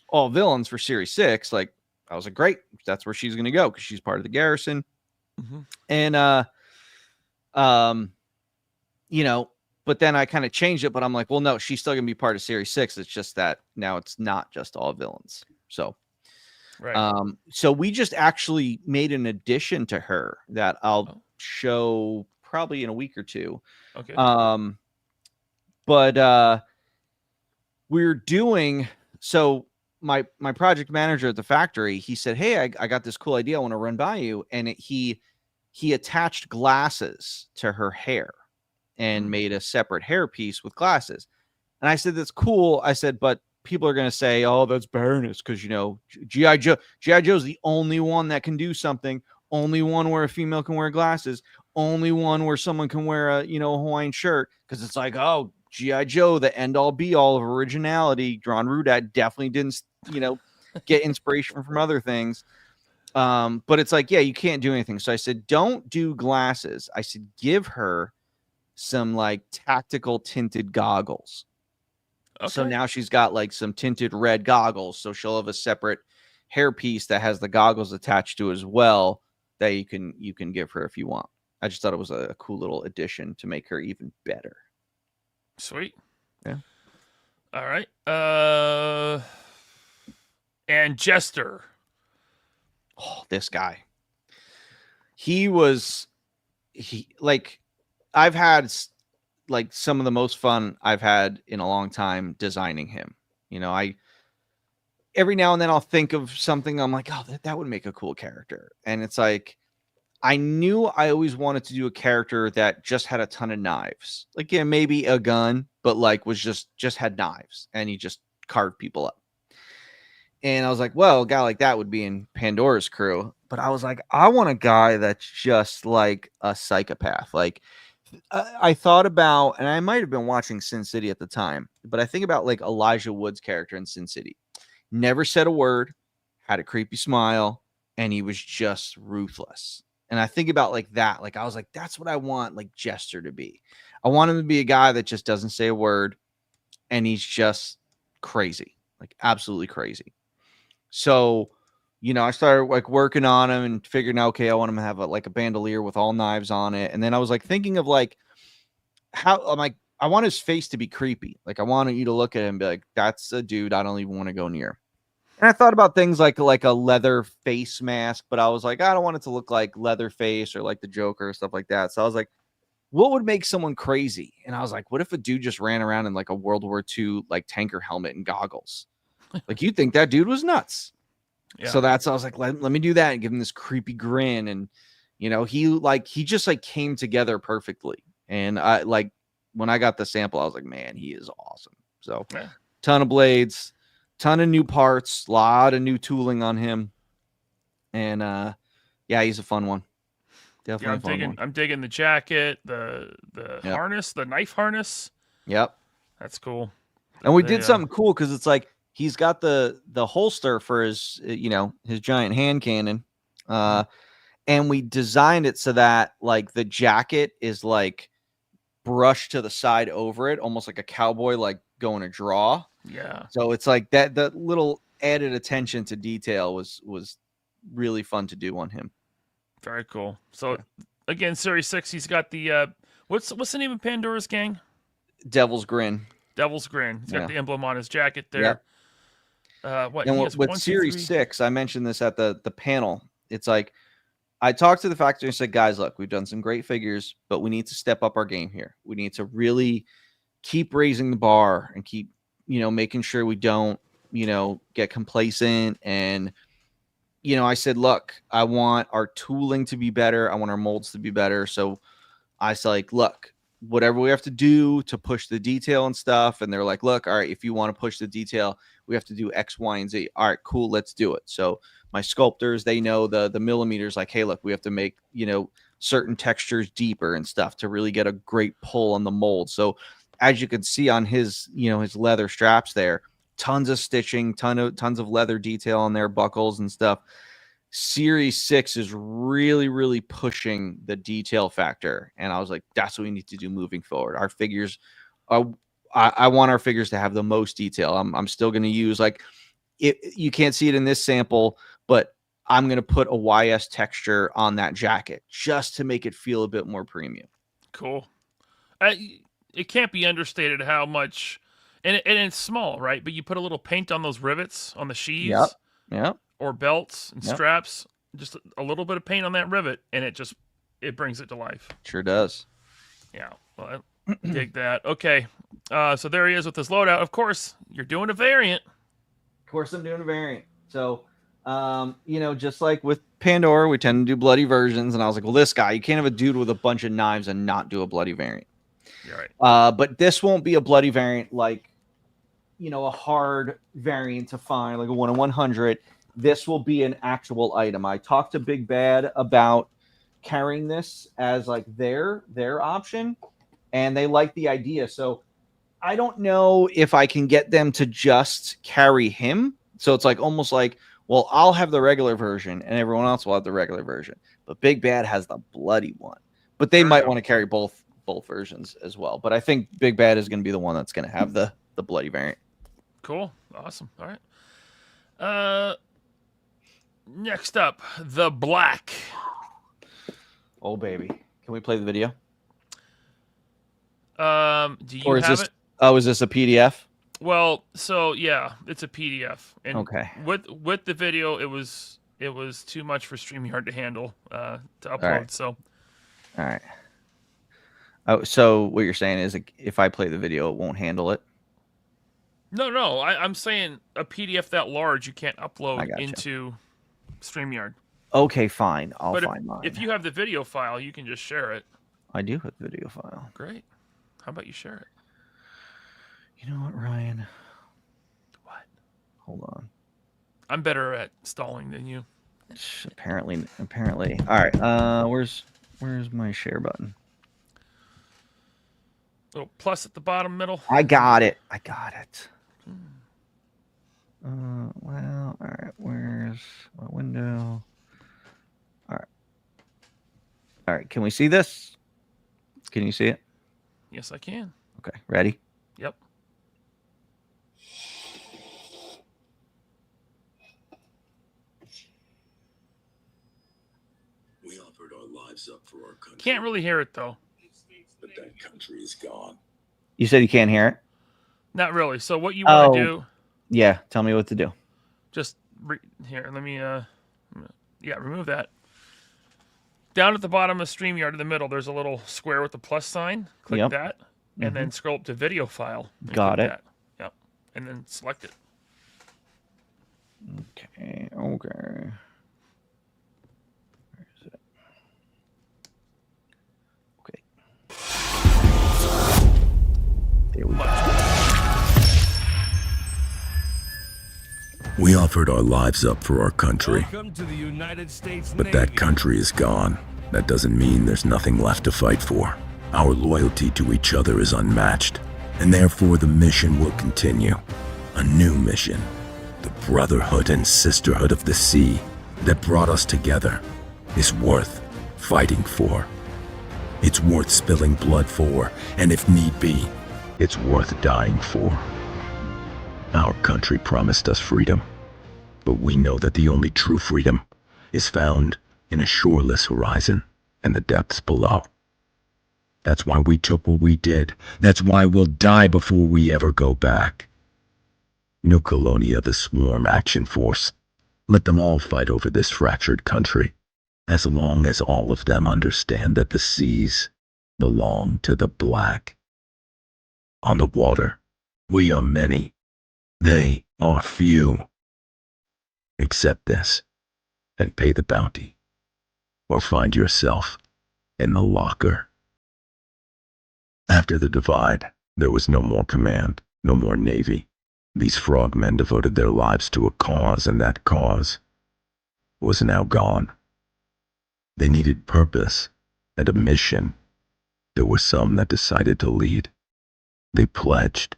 [SPEAKER 4] all villains for Series 6, like I was like, great, that's where she's going to go because she's part of the garrison.
[SPEAKER 2] Mm-hmm.
[SPEAKER 4] And, but then I kind of changed it, but I'm like, well, no, she's still going to be part of Series 6. It's just that now it's not just all villains. So,
[SPEAKER 2] right.
[SPEAKER 4] So we just actually made an addition to her that I'll show probably in a week or two.
[SPEAKER 2] Okay.
[SPEAKER 4] But we're doing, so my project manager at the factory, he said, hey, I got this cool idea I want to run by you. And he attached glasses to her hair and made a separate hair piece with glasses. And I said, that's cool. I said, but people are going to say, oh, that's Baroness. Cause G.I. Joe's the only one that can do something. Only one where a female can wear glasses. Only one where someone can wear a Hawaiian shirt. Cause it's like, oh, G.I. Joe, the end all be all of originality. Ron Rudat definitely didn't, get inspiration from other things. But it's like, yeah, you can't do anything. So I said, don't do glasses. I said, give her some like tactical tinted goggles. Okay. So now she's got like some tinted red goggles. So she'll have a separate hair piece that has the goggles attached to as well that you can give her if you want. I just thought it was a cool little addition to make her even better.
[SPEAKER 2] Sweet.
[SPEAKER 4] Yeah.
[SPEAKER 2] All right. And Jester.
[SPEAKER 4] Oh, this guy. I've had like some of the most fun I've had in a long time designing him. Every now and then I'll think of something. I'm like, oh, that would make a cool character. And it's like, I knew I always wanted to do a character that just had a ton of knives. Like, yeah, maybe a gun, but like was just had knives and he just carved people up. And I was like, well, a guy like that would be in Pandora's crew. But I was like, I want a guy that's just like a psychopath. Like, I thought about, and I might have been watching Sin City at the time, but I think about like Elijah Wood's character in Sin City. Never said a word, had a creepy smile, and he was just ruthless. And I think about like that. Like, I was like, that's what I want like Jester to be. I want him to be a guy that just doesn't say a word, and he's just crazy, like absolutely crazy. So, I started like working on him and figuring out, okay, I want him to have a bandolier with all knives on it. And then I was like thinking of like how I'm like, I want his face to be creepy. Like I wanted you to look at him and be like, that's a dude I don't even want to go near. And I thought about things like a leather face mask, but I was like, I don't want it to look like Leatherface or like the Joker or stuff like that. So I was like, what would make someone crazy? And I was like, what if a dude just ran around in like a World War II like tanker helmet and goggles? Like you'd think that dude was nuts. Yeah. So I was like, let me do that and give him this creepy grin. And, he just like came together perfectly. And I like when I got the sample, I was like, man, he is awesome. So ton of blades, ton of new parts, a lot of new tooling on him. And yeah, he's a fun one. Definitely a fun one.
[SPEAKER 2] I'm digging the jacket, the harness, the knife harness.
[SPEAKER 4] Yep.
[SPEAKER 2] That's cool.
[SPEAKER 4] And we did something cool because it's like he's got the holster for his, his giant hand cannon. And we designed it so that like the jacket is like brushed to the side over it, almost like a cowboy, like going to draw.
[SPEAKER 2] Yeah.
[SPEAKER 4] So it's like that little added attention to detail was really fun to do on him.
[SPEAKER 2] Very cool. So again, Series 6, he's got the what's the name of Pandora's gang?
[SPEAKER 4] Devil's Grin.
[SPEAKER 2] Devil's Grin. He's got the emblem on his jacket there.
[SPEAKER 4] Yep. With Series 6, I mentioned this at the panel. It's like I talked to the factory and said, guys, look, we've done some great figures, but we need to step up our game here. We need to really keep raising the bar and keep, making sure we don't, get complacent. And, I said, look, I want our tooling to be better. I want our molds to be better. So I said, like, look, whatever we have to do to push the detail and stuff. And they're like, look, all right, if you want to push the detail, we have to do X, Y, and Z. All right, cool. Let's do it. So my sculptors, they know the millimeters, like, hey, look, we have to make, certain textures deeper and stuff to really get a great pull on the mold. So as you can see on his, his leather straps there, tons of stitching, tons of leather detail on there, buckles and stuff. Series 6 is really, really pushing the detail factor. And I was like, that's what we need to do moving forward. Our figures, I want our figures to have the most detail. I'm still going to use you can't see it in this sample, but I'm going to put a YS texture on that jacket just to make it feel a bit more premium.
[SPEAKER 2] Cool. It can't be understated how much, and it's small, right? But you put a little paint on those rivets on the sheaths.
[SPEAKER 4] Yep.
[SPEAKER 2] Or belts and straps, just a little bit of paint on that rivet, and it brings it to life.
[SPEAKER 4] Sure does.
[SPEAKER 2] Yeah, well, I dig that. Okay, so there he is with his loadout. Of course, you're doing a variant.
[SPEAKER 4] Of course, I'm doing a variant. So, just like with Pandora, we tend to do bloody versions, and I was like, well, this guy, you can't have a dude with a bunch of knives and not do a bloody variant.
[SPEAKER 2] You're right.
[SPEAKER 4] But this won't be a bloody variant like, a hard variant to find, like a 1 in 100. This will be an actual item. I talked to Big Bad about carrying this as like their option, and they like the idea. So I don't know if I can get them to just carry him. So it's like almost like, well, I'll have the regular version and everyone else will have the regular version. But Big Bad has the bloody one. But they might want to carry both versions as well. But I think Big Bad is going to be the one that's going to have the bloody variant.
[SPEAKER 2] Cool. Awesome. All right. Next up, the Black.
[SPEAKER 4] Oh, baby. Can we play the video?
[SPEAKER 2] Do you have it?
[SPEAKER 4] Oh, is this a PDF?
[SPEAKER 2] Well, so yeah, it's a PDF. And
[SPEAKER 4] okay.
[SPEAKER 2] With the video, it was too much for StreamYard to handle to upload.
[SPEAKER 4] Right.
[SPEAKER 2] So.
[SPEAKER 4] All right. Oh, so what you're saying is if I play the video, it won't handle it?
[SPEAKER 2] No. I'm saying a PDF that large you can't upload into StreamYard.
[SPEAKER 4] Okay, fine. I'll find mine.
[SPEAKER 2] If you have the video file, you can just share it.
[SPEAKER 4] I do have the video file.
[SPEAKER 2] Great. How about you share it?
[SPEAKER 4] You know what, Ryan?
[SPEAKER 2] What?
[SPEAKER 4] Hold on.
[SPEAKER 2] I'm better at stalling than you.
[SPEAKER 4] Apparently. All right. Where's my share button?
[SPEAKER 2] Little plus at the bottom middle.
[SPEAKER 4] I got it. Well, all right. Where's my window? All right. Can we see this? Can you see it?
[SPEAKER 2] Yes, I can.
[SPEAKER 4] Okay. Ready?
[SPEAKER 2] Yep.
[SPEAKER 6] We offered our lives up for our country.
[SPEAKER 2] Can't really hear it though.
[SPEAKER 6] But that country is gone.
[SPEAKER 4] You said you can't hear it?
[SPEAKER 2] Not really. So what you want to do?
[SPEAKER 4] Yeah. Tell me what to do.
[SPEAKER 2] Just here. Let me. Remove that. Down at the bottom of StreamYard in the middle, there's a little square with the plus sign. Click that, and then scroll up to video file.
[SPEAKER 4] Got it.
[SPEAKER 2] That. Yep. And then select it.
[SPEAKER 4] Okay. Where is it? Okay. There we go.
[SPEAKER 6] offered our lives up for our country,
[SPEAKER 7] Welcome to the United States
[SPEAKER 6] but that country is gone. That doesn't mean there's nothing left to fight for. Our loyalty to each other is unmatched, and therefore the mission will continue. A new mission. The brotherhood and sisterhood of the sea that brought us together is worth fighting for. It's worth spilling blood for, and if need be, it's worth dying for. Our country promised us freedom, but we know that the only true freedom is found in a shoreless horizon and the depths below. That's why we took what we did. That's why we'll die before we ever go back. No Colonia, the Swarm Action Force. Let them all fight over this fractured country, as long as all of them understand that the seas belong to the Black. On the water, we are many. They are few. Accept this, and pay the bounty, or find yourself in the locker. After the divide, there was no more command, no more navy. These frogmen devoted their lives to a cause, and that cause was now gone. They needed purpose and a mission. There were some that decided to lead. They pledged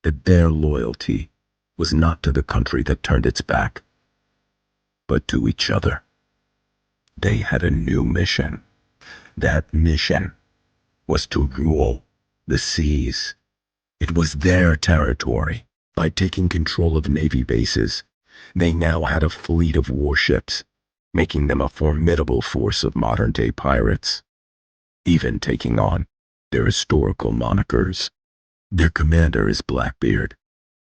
[SPEAKER 6] that their loyalty was not to the country that turned its back, but to each other. They had a new mission. That mission was to rule the seas. It was their territory. By taking control of Navy bases, they now had a fleet of warships, making them a formidable force of modern-day pirates, even taking on their historical monikers. Their commander is Blackbeard,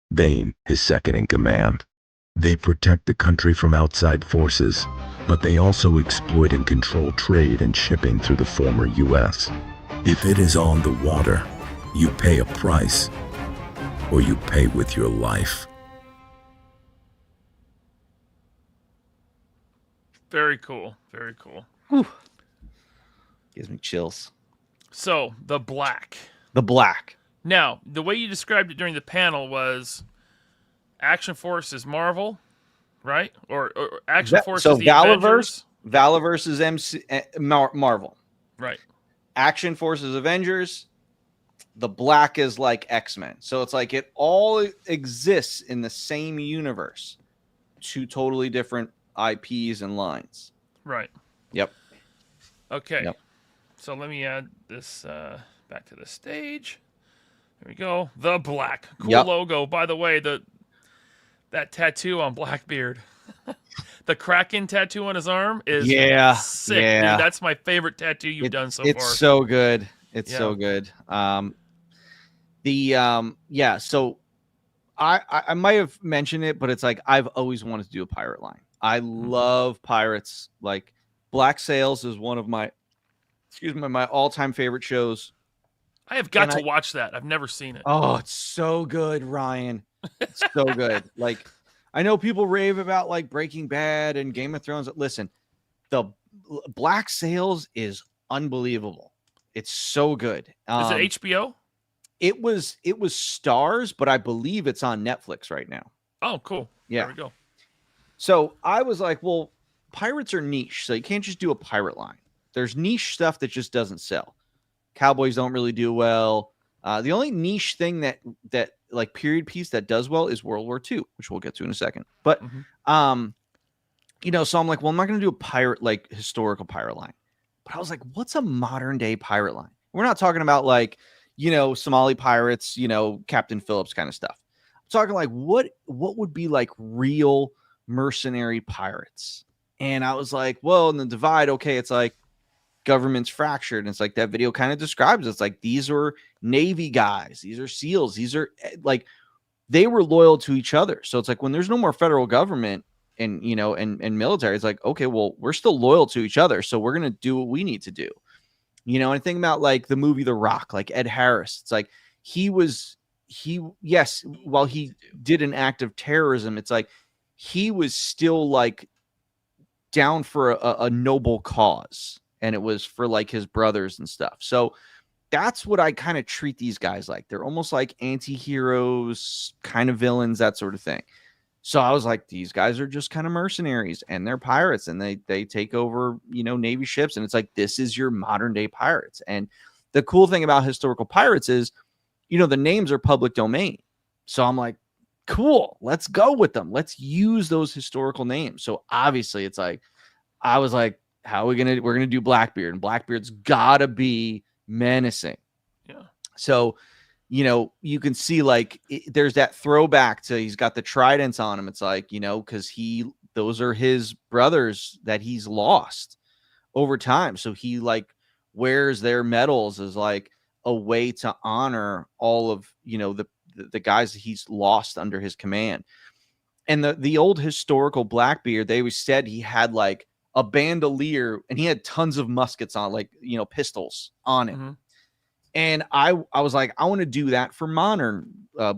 [SPEAKER 6] Vane his second in command. They protect the country from outside forces, but they also exploit and control trade and shipping through the former U.S. If it is on the water, you pay a price, or you pay with your life.
[SPEAKER 2] Very cool. Very cool.
[SPEAKER 4] Gives me chills.
[SPEAKER 2] So, the Black.
[SPEAKER 4] The Black.
[SPEAKER 2] Now, the way you described it during the panel was Action Force is Marvel, right? Or Action Force is the Avengers.
[SPEAKER 4] Valaverse is Marvel.
[SPEAKER 2] Right.
[SPEAKER 4] Action Force is Avengers. The Black is like X-Men. So it's like it all exists in the same universe. Two totally different IPs and lines.
[SPEAKER 2] Right.
[SPEAKER 4] Yep.
[SPEAKER 2] Okay.
[SPEAKER 4] Yep.
[SPEAKER 2] So let me add this back to the stage. There we go. The Black. Cool logo. By the way, that tattoo on Blackbeard. The Kraken tattoo on his arm is sick.
[SPEAKER 4] Yeah.
[SPEAKER 2] Dude, that's my favorite tattoo you've done so far.
[SPEAKER 4] It's so good. It's so good. So I might have mentioned it, but it's like I've always wanted to do a pirate line. I love pirates. Like Black Sails is one of my all-time favorite shows.
[SPEAKER 2] I have got to watch that. I've never seen it.
[SPEAKER 4] Oh, it's so good, Ryan. It's so good. Like I know people rave about like Breaking Bad and Game of Thrones. Listen, the Black Sails is unbelievable. It's so good.
[SPEAKER 2] Is it HBO?
[SPEAKER 4] It was Stars, but I believe it's on Netflix right now.
[SPEAKER 2] Oh, cool.
[SPEAKER 4] Yeah.
[SPEAKER 2] There we go.
[SPEAKER 4] So I was like, well, pirates are niche, so you can't just do a pirate line. There's niche stuff that just doesn't sell. Cowboys don't really do well. The only niche thing that like period piece that does well is World War II, which we'll get to in a second. But so I'm like, well, I'm not going to do a pirate like historical pirate line. But I was like, what's a modern day pirate line? We're not talking about like, Somali pirates, Captain Phillips kind of stuff. I'm talking like what would be like real mercenary pirates? And I was like, well, in the divide, okay, it's like government's fractured. And it's like that video kind of describes it. It's like these are Navy guys, these are SEALs, these are like they were loyal to each other. So it's like when there's no more federal government and and military, it's like, okay, well, we're still loyal to each other. So we're gonna do what we need to do. And I think about like the movie The Rock, like Ed Harris. It's like while he did an act of terrorism, it's like he was still like down for a noble cause. And it was for like his brothers and stuff. So that's what I kind of treat these guys like. They're almost like anti-heroes, kind of villains, that sort of thing. So I was like, these guys are just kind of mercenaries and they're pirates and they take over, Navy ships. And it's like, this is your modern day pirates. And the cool thing about historical pirates is, the names are public domain. So I'm like, cool, let's go with them. Let's use those historical names. So obviously it's like, I was like, we're going to do Blackbeard, and Blackbeard's gotta be menacing.
[SPEAKER 2] Yeah.
[SPEAKER 4] So, you can see like there's that throwback to, he's got the tridents on him. It's like, cause those are his brothers that he's lost over time. So he like wears their medals as like a way to honor all of, the guys that he's lost under his command. And the old historical Blackbeard, they always said he had like a bandolier and he had tons of muskets on, like, pistols on him.
[SPEAKER 2] Mm-hmm.
[SPEAKER 4] And I was like, I want to do that for modern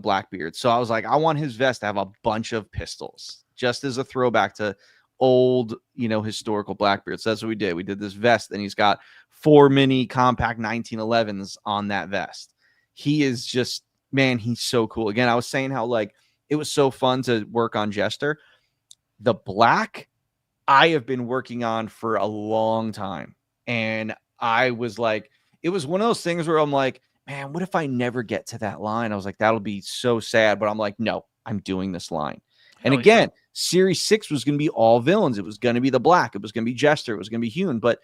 [SPEAKER 4] Blackbeard. So I was like, I want his vest to have a bunch of pistols, just as a throwback to old, historical Blackbeard. So that's what we did. We did this vest, and he's got 4 mini compact 1911s on that vest. He is just, man, he's so cool. Again, I was saying how like it was so fun to work on Jester. The black I have been working on for a long time. And I was like, it was one of those things where I'm like, man, what if I never get to that line? I was like, that'll be so sad. But I'm like, no, I'm doing this line. And again, Series 6 was going to be all villains. It was going to be the black. It was going to be Jester. It was going to be Hewn. But,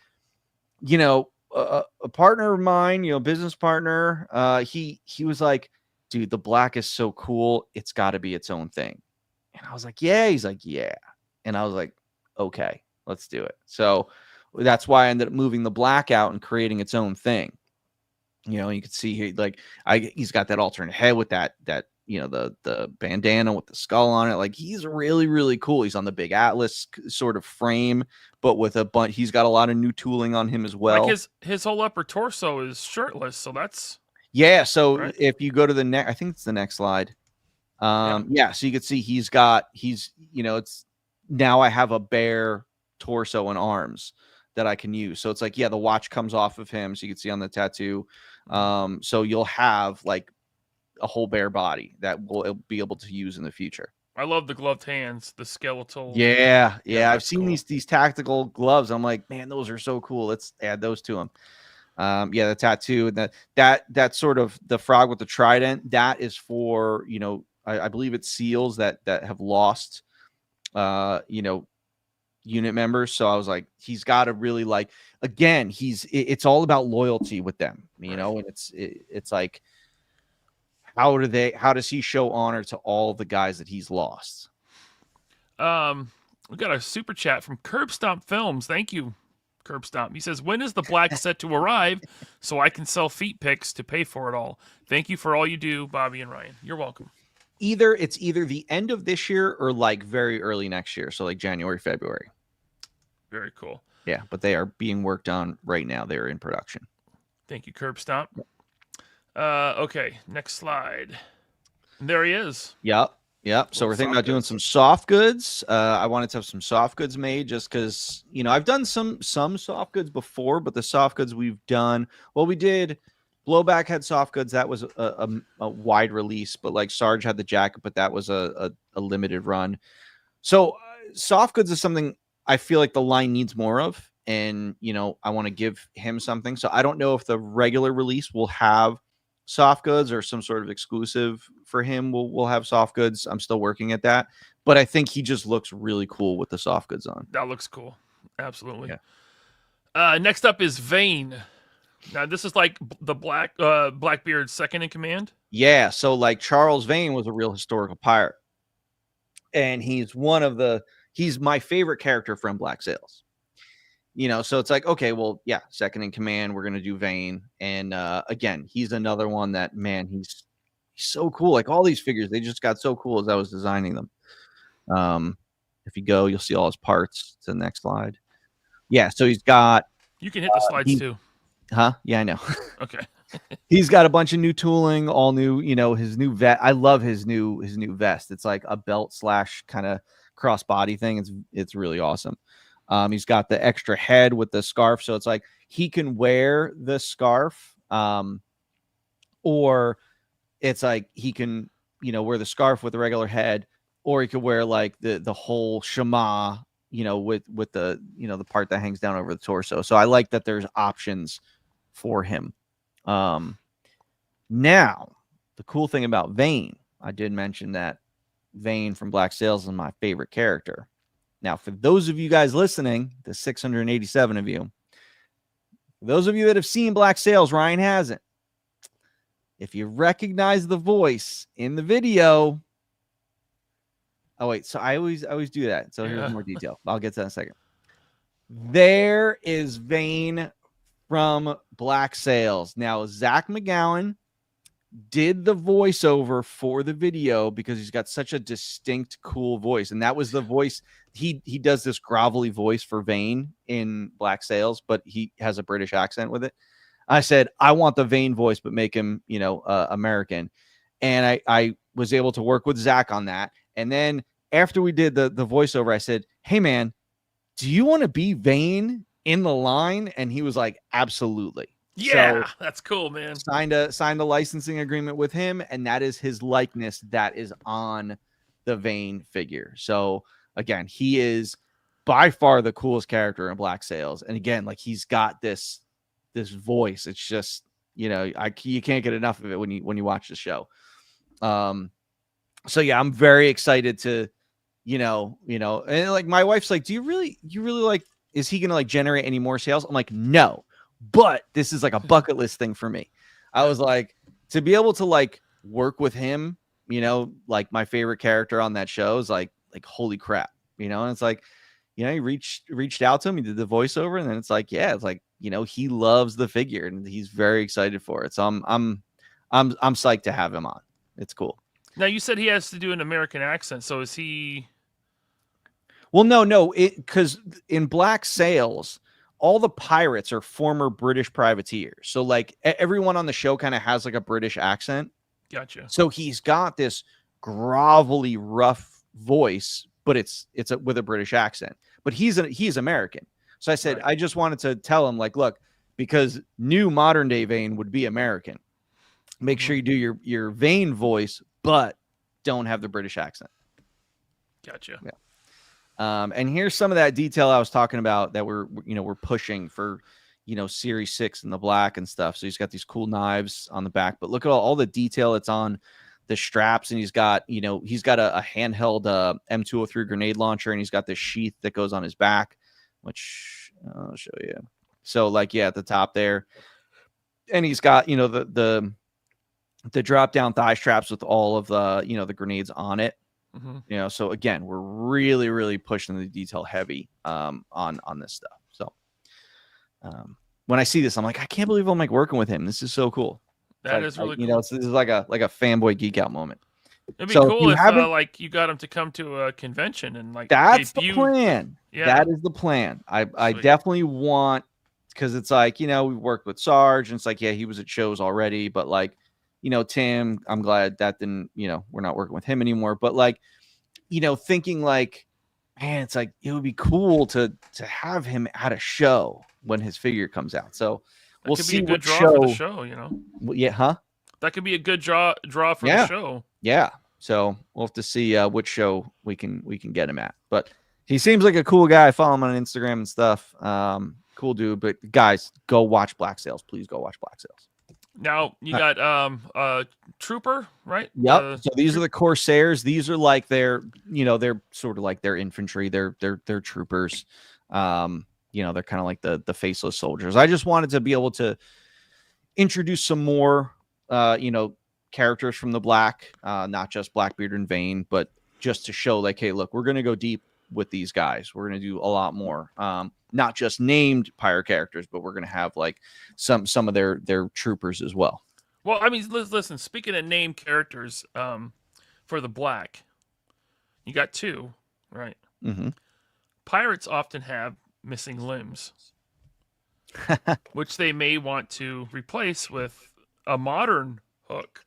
[SPEAKER 4] a partner of mine, business partner, he was like, dude, the black is so cool. It's got to be its own thing. And I was like, yeah. He's like, yeah. And I was like, okay, let's do it. So that's why I ended up moving the black out and creating its own thing. You can see here, like he's got that alternate head with that the bandana with the skull on it. Like he's really, really cool. He's on the big Atlas sort of frame, but with a bunch, he's got a lot of new tooling on him as well.
[SPEAKER 2] Like his whole upper torso is shirtless. So that's,
[SPEAKER 4] yeah. So
[SPEAKER 2] right?
[SPEAKER 4] If you go to the next, I think it's the next slide. Yeah. So you can see it's now I have a bare torso and arms that I can use. So it's like, yeah, the watch comes off of him. So you can see on the tattoo. So you'll have like a whole bare body that we'll be able to use in the future.
[SPEAKER 2] I love the gloved hands, the skeletal.
[SPEAKER 4] Yeah. I've seen
[SPEAKER 2] cool.
[SPEAKER 4] these tactical gloves. I'm like, man, those are so cool. Let's add those to them. The tattoo and that sort of the frog with the trident, that is for, I believe it's SEALs that have lost, unit members. So I was like, he's got to really like, again, it's all about loyalty with them, and it's like, how does he show honor to all the guys that he's lost?
[SPEAKER 2] We got a super chat from Curb Stomp Films. Thank you, Curb Stomp. He says, when is the black set to arrive so I can sell feet pics to pay for it all? Thank you for all you do, Bobby and Ryan. You're welcome.
[SPEAKER 4] It's either the end of this year or like very early next year. So like January, February.
[SPEAKER 2] Very cool.
[SPEAKER 4] Yeah, but they are being worked on right now. They're in production.
[SPEAKER 2] Thank you, Curb Stomp. Okay, next slide. And there he is.
[SPEAKER 4] Yep. So we're thinking about doing some soft goods. I wanted to have some soft goods made just because, I've done some soft goods before, but the soft goods we've done, we did Blowback had soft goods. That was a wide release, but like Sarge had the jacket, but that was a limited run. So soft goods is something I feel like the line needs more of. And, I want to give him something. So I don't know if the regular release will have soft goods or some sort of exclusive for him. We'll have soft goods. I'm still working at that, but I think he just looks really cool with the soft goods on.
[SPEAKER 2] That looks cool. Absolutely.
[SPEAKER 4] Yeah.
[SPEAKER 2] Next up is Vane. Now this is like the Blackbeard's second in command.
[SPEAKER 4] Yeah. So like Charles Vane was a real historical pirate, and he's my favorite character from Black Sails. So it's like, okay, well, yeah, second in command, we're going to do Vane. And again, he's another one that, man, he's so cool. Like all these figures, they just got so cool as I was designing them. If you go, you'll see all his parts. To the next slide. Yeah, so he's got...
[SPEAKER 2] You can hit the slides too.
[SPEAKER 4] Huh? Yeah, I know.
[SPEAKER 2] Okay.
[SPEAKER 4] He's got a bunch of new tooling, all new, his new vest. I love his new vest. It's like a belt / kind of crossbody thing. It's really awesome. He's got the extra head with the scarf. So it's like he can wear the scarf, or it's like he can, wear the scarf with a regular head or he could wear like the whole Shema, with the the part that hangs down over the torso. So I like that there's options for him. Now the cool thing about Vane, I did mention that Vane from Black Sails is my favorite character. Now, for those of you guys listening, the 687 of you, those of you that have seen Black Sails, Ryan hasn't. If you recognize the voice in the video, oh wait, so I always do that. So here's more detail. I'll get to that in a second. There is Vane from Black Sails. Now, Zach McGowan did the voiceover for the video because he's got such a distinct, cool voice, and that was the voice. He does this grovelly voice for Vane in Black Sails, but he has a British accent with it. I said, I want the Vane voice, but make him, American. And I was able to work with Zach on that. And then after we did the voiceover, I said, hey man, do you want to be Vane in the line? And he was like, absolutely.
[SPEAKER 2] Yeah,
[SPEAKER 4] so
[SPEAKER 2] that's cool, man.
[SPEAKER 4] Signed a licensing agreement with him, and that is his likeness that is on the Vane figure. So again, he is by far the coolest character in Black Sails. And again, like he's got this voice. It's just, you can't get enough of it when you watch the show. So yeah, I'm very excited to, and like my wife's like, do you really like, is he gonna like generate any more sales? I'm like, no, but this is like a bucket list thing for me. I was like, to be able to like work with him, like my favorite character on that show is like holy crap, and it's like, he reached out to him, he did the voiceover, and then it's like, yeah, it's like, he loves the figure and he's very excited for it. So I'm psyched to have him on. It's cool.
[SPEAKER 2] Now you said he has to do an American accent, so is he?
[SPEAKER 4] Well, no, because in Black Sails, all the pirates are former British privateers. So like everyone on the show kind of has like a British accent.
[SPEAKER 2] Gotcha.
[SPEAKER 4] So he's got this grovelly, rough voice, but it's with a British accent. But he's American. So I said, right. I just wanted to tell him, like, look, because new modern day Vane would be American. Make sure you do your Vane voice, but don't have the British accent.
[SPEAKER 2] Gotcha.
[SPEAKER 4] Yeah. And here's some of that detail I was talking about that we're pushing for, Series 6 in the black and stuff. So he's got these cool knives on the back, but look at all the detail that's on the straps. And he's got a handheld M203 grenade launcher, and he's got this sheath that goes on his back, which I'll show you. So like, yeah, at the top there, and he's got, the drop down thigh straps with all of the, the grenades on it. Mm-hmm. So again, we're really, really pushing the detail heavy on this stuff. So when I see this, I'm like, I can't believe I'm like working with him. This is so cool.
[SPEAKER 2] That is really cool.
[SPEAKER 4] This is like a fanboy geek out moment.
[SPEAKER 2] It'd be cool if like you got him to come to a convention and like
[SPEAKER 4] that's the plan.
[SPEAKER 2] Yeah, that is
[SPEAKER 4] the plan. I definitely want, because it's like, we worked with Sarge, and it's like, yeah, he was at shows already, but like, Tim, I'm glad that didn't, we're not working with him anymore. But like, thinking like, man, it's like, it would be cool to have him at a show when his figure comes out. So we'll see what
[SPEAKER 2] draw
[SPEAKER 4] show.
[SPEAKER 2] For the show,
[SPEAKER 4] Yeah, huh?
[SPEAKER 2] That could be a good draw for the show.
[SPEAKER 4] Yeah. So we'll have to see which show we can get him at. But he seems like a cool guy. I follow him on Instagram and stuff. Cool dude. But guys, go watch Black Sails. Please go watch Black Sails.
[SPEAKER 2] Now you got Trooper, right?
[SPEAKER 4] Yep. So these are the Corsairs. These are like they're sort of like their infantry. They're troopers. They're kind of like the faceless soldiers. I just wanted to be able to introduce some more characters from the black, not just Blackbeard and Vane, but just to show like, hey, look, we're gonna go deep with these guys. We're gonna do a lot more. Not just named pirate characters, but we're gonna have like some of their troopers as well.
[SPEAKER 2] Well, I mean, listen. Speaking of named characters, for the black, you got two, right?
[SPEAKER 4] Mm-hmm.
[SPEAKER 2] Pirates often have missing limbs, which they may want to replace with a modern hook,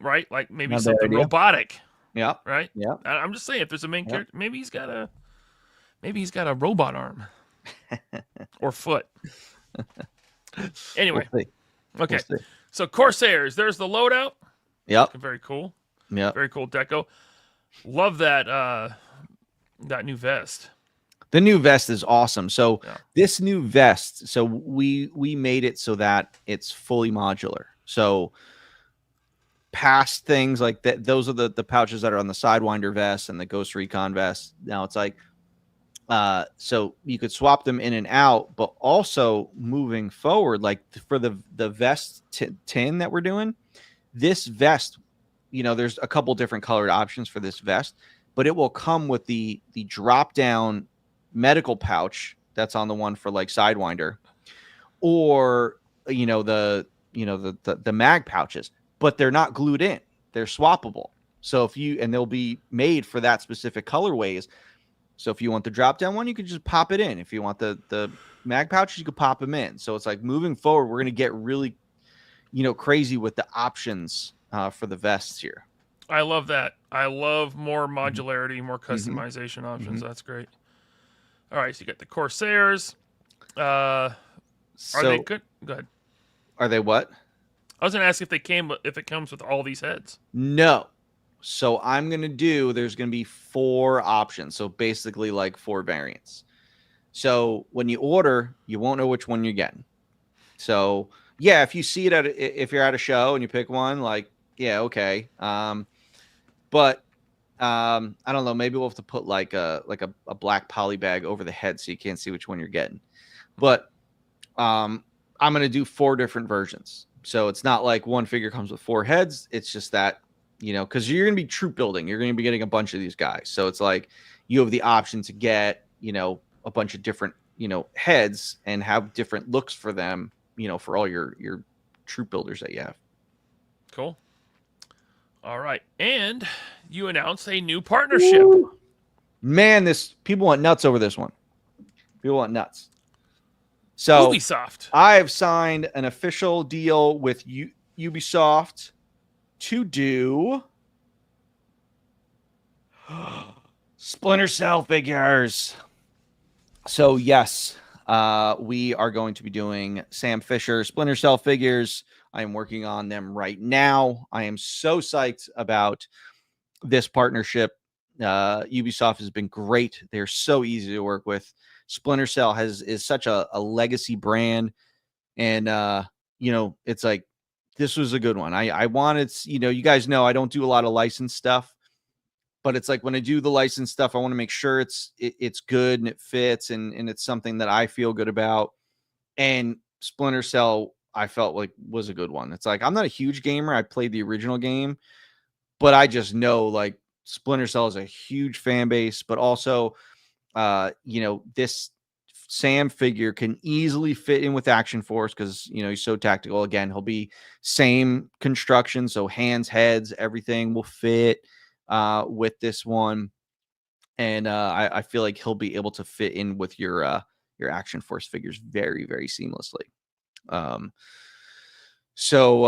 [SPEAKER 2] right? Like maybe something robotic.
[SPEAKER 4] Yeah.
[SPEAKER 2] Right.
[SPEAKER 4] Yeah.
[SPEAKER 2] I'm just saying, if there's a main character, maybe he's got a robot arm or foot. Anyway.
[SPEAKER 4] We'll see.
[SPEAKER 2] Okay.
[SPEAKER 4] We'll see.
[SPEAKER 2] So Corsairs, there's the loadout.
[SPEAKER 4] Yep.
[SPEAKER 2] Very cool.
[SPEAKER 4] Yeah.
[SPEAKER 2] Very cool deco. Love that that new vest.
[SPEAKER 4] The new vest is awesome. So
[SPEAKER 2] Yeah.
[SPEAKER 4] this new vest, so we made it so that it's fully modular. So past things like that, those are the pouches that are on the Sidewinder vest and the Ghost Recon vest. Now it's like so you could swap them in and out, but also moving forward, like for the vest tin that we're doing, this vest, there's a couple different colored options for this vest, but it will come with the drop down medical pouch that's on the one for like Sidewinder, or the mag pouches, but they're not glued in, they're swappable. So and they'll be made for that specific colorways. So if you want the drop down one, you could just pop it in. If you want the mag pouches, you could pop them in. So it's like moving forward, we're going to get really, crazy with the options for the vests here.
[SPEAKER 2] I love that. I love more modularity, more customization options. That's great. All right, so you got the Corsairs. Are they good? Go ahead.
[SPEAKER 4] Are they what?
[SPEAKER 2] I was going to ask if it comes with all these heads.
[SPEAKER 4] No. So there's going to be 4 options. So basically like 4 variants. So when you order, you won't know which one you're getting. So yeah, if you see it if you're at a show and you pick one, like, yeah, okay. But I don't know, maybe we'll have to put like a black poly bag over the head so you can't see which one you're getting. But I'm going to do 4 different versions. So it's not like one figure comes with 4 heads. It's just that, because you're going to be troop building. You're going to be getting a bunch of these guys. So it's like you have the option to get, a bunch of different, heads and have different looks for them, for all your troop builders that you have.
[SPEAKER 2] Cool. All right. And you announced a new partnership.
[SPEAKER 4] Woo. Man, people want nuts over this one. People want nuts. So
[SPEAKER 2] Ubisoft.
[SPEAKER 4] I've signed an official deal with Ubisoft to do Splinter Cell figures. So yes, we are going to be doing Sam Fisher Splinter Cell figures. I am working on them right now. I am so psyched about this partnership. Ubisoft has been great. They're so easy to work with. Splinter Cell is such a legacy brand, and it's like, this was a good one. I wanted, you guys know I don't do a lot of licensed stuff, but it's like when I do the licensed stuff, I want to make sure it's good and it fits and it's something that I feel good about. And Splinter Cell, I felt like was a good one. It's like, I'm not a huge gamer. I played the original game, but I just know like Splinter Cell is a huge fan base, but also, this Sam figure can easily fit in with Action Force because, he's so tactical. Again, he'll be same construction. So hands, heads, everything will fit with this one. And I feel like he'll be able to fit in with your Action Force figures very, very seamlessly. So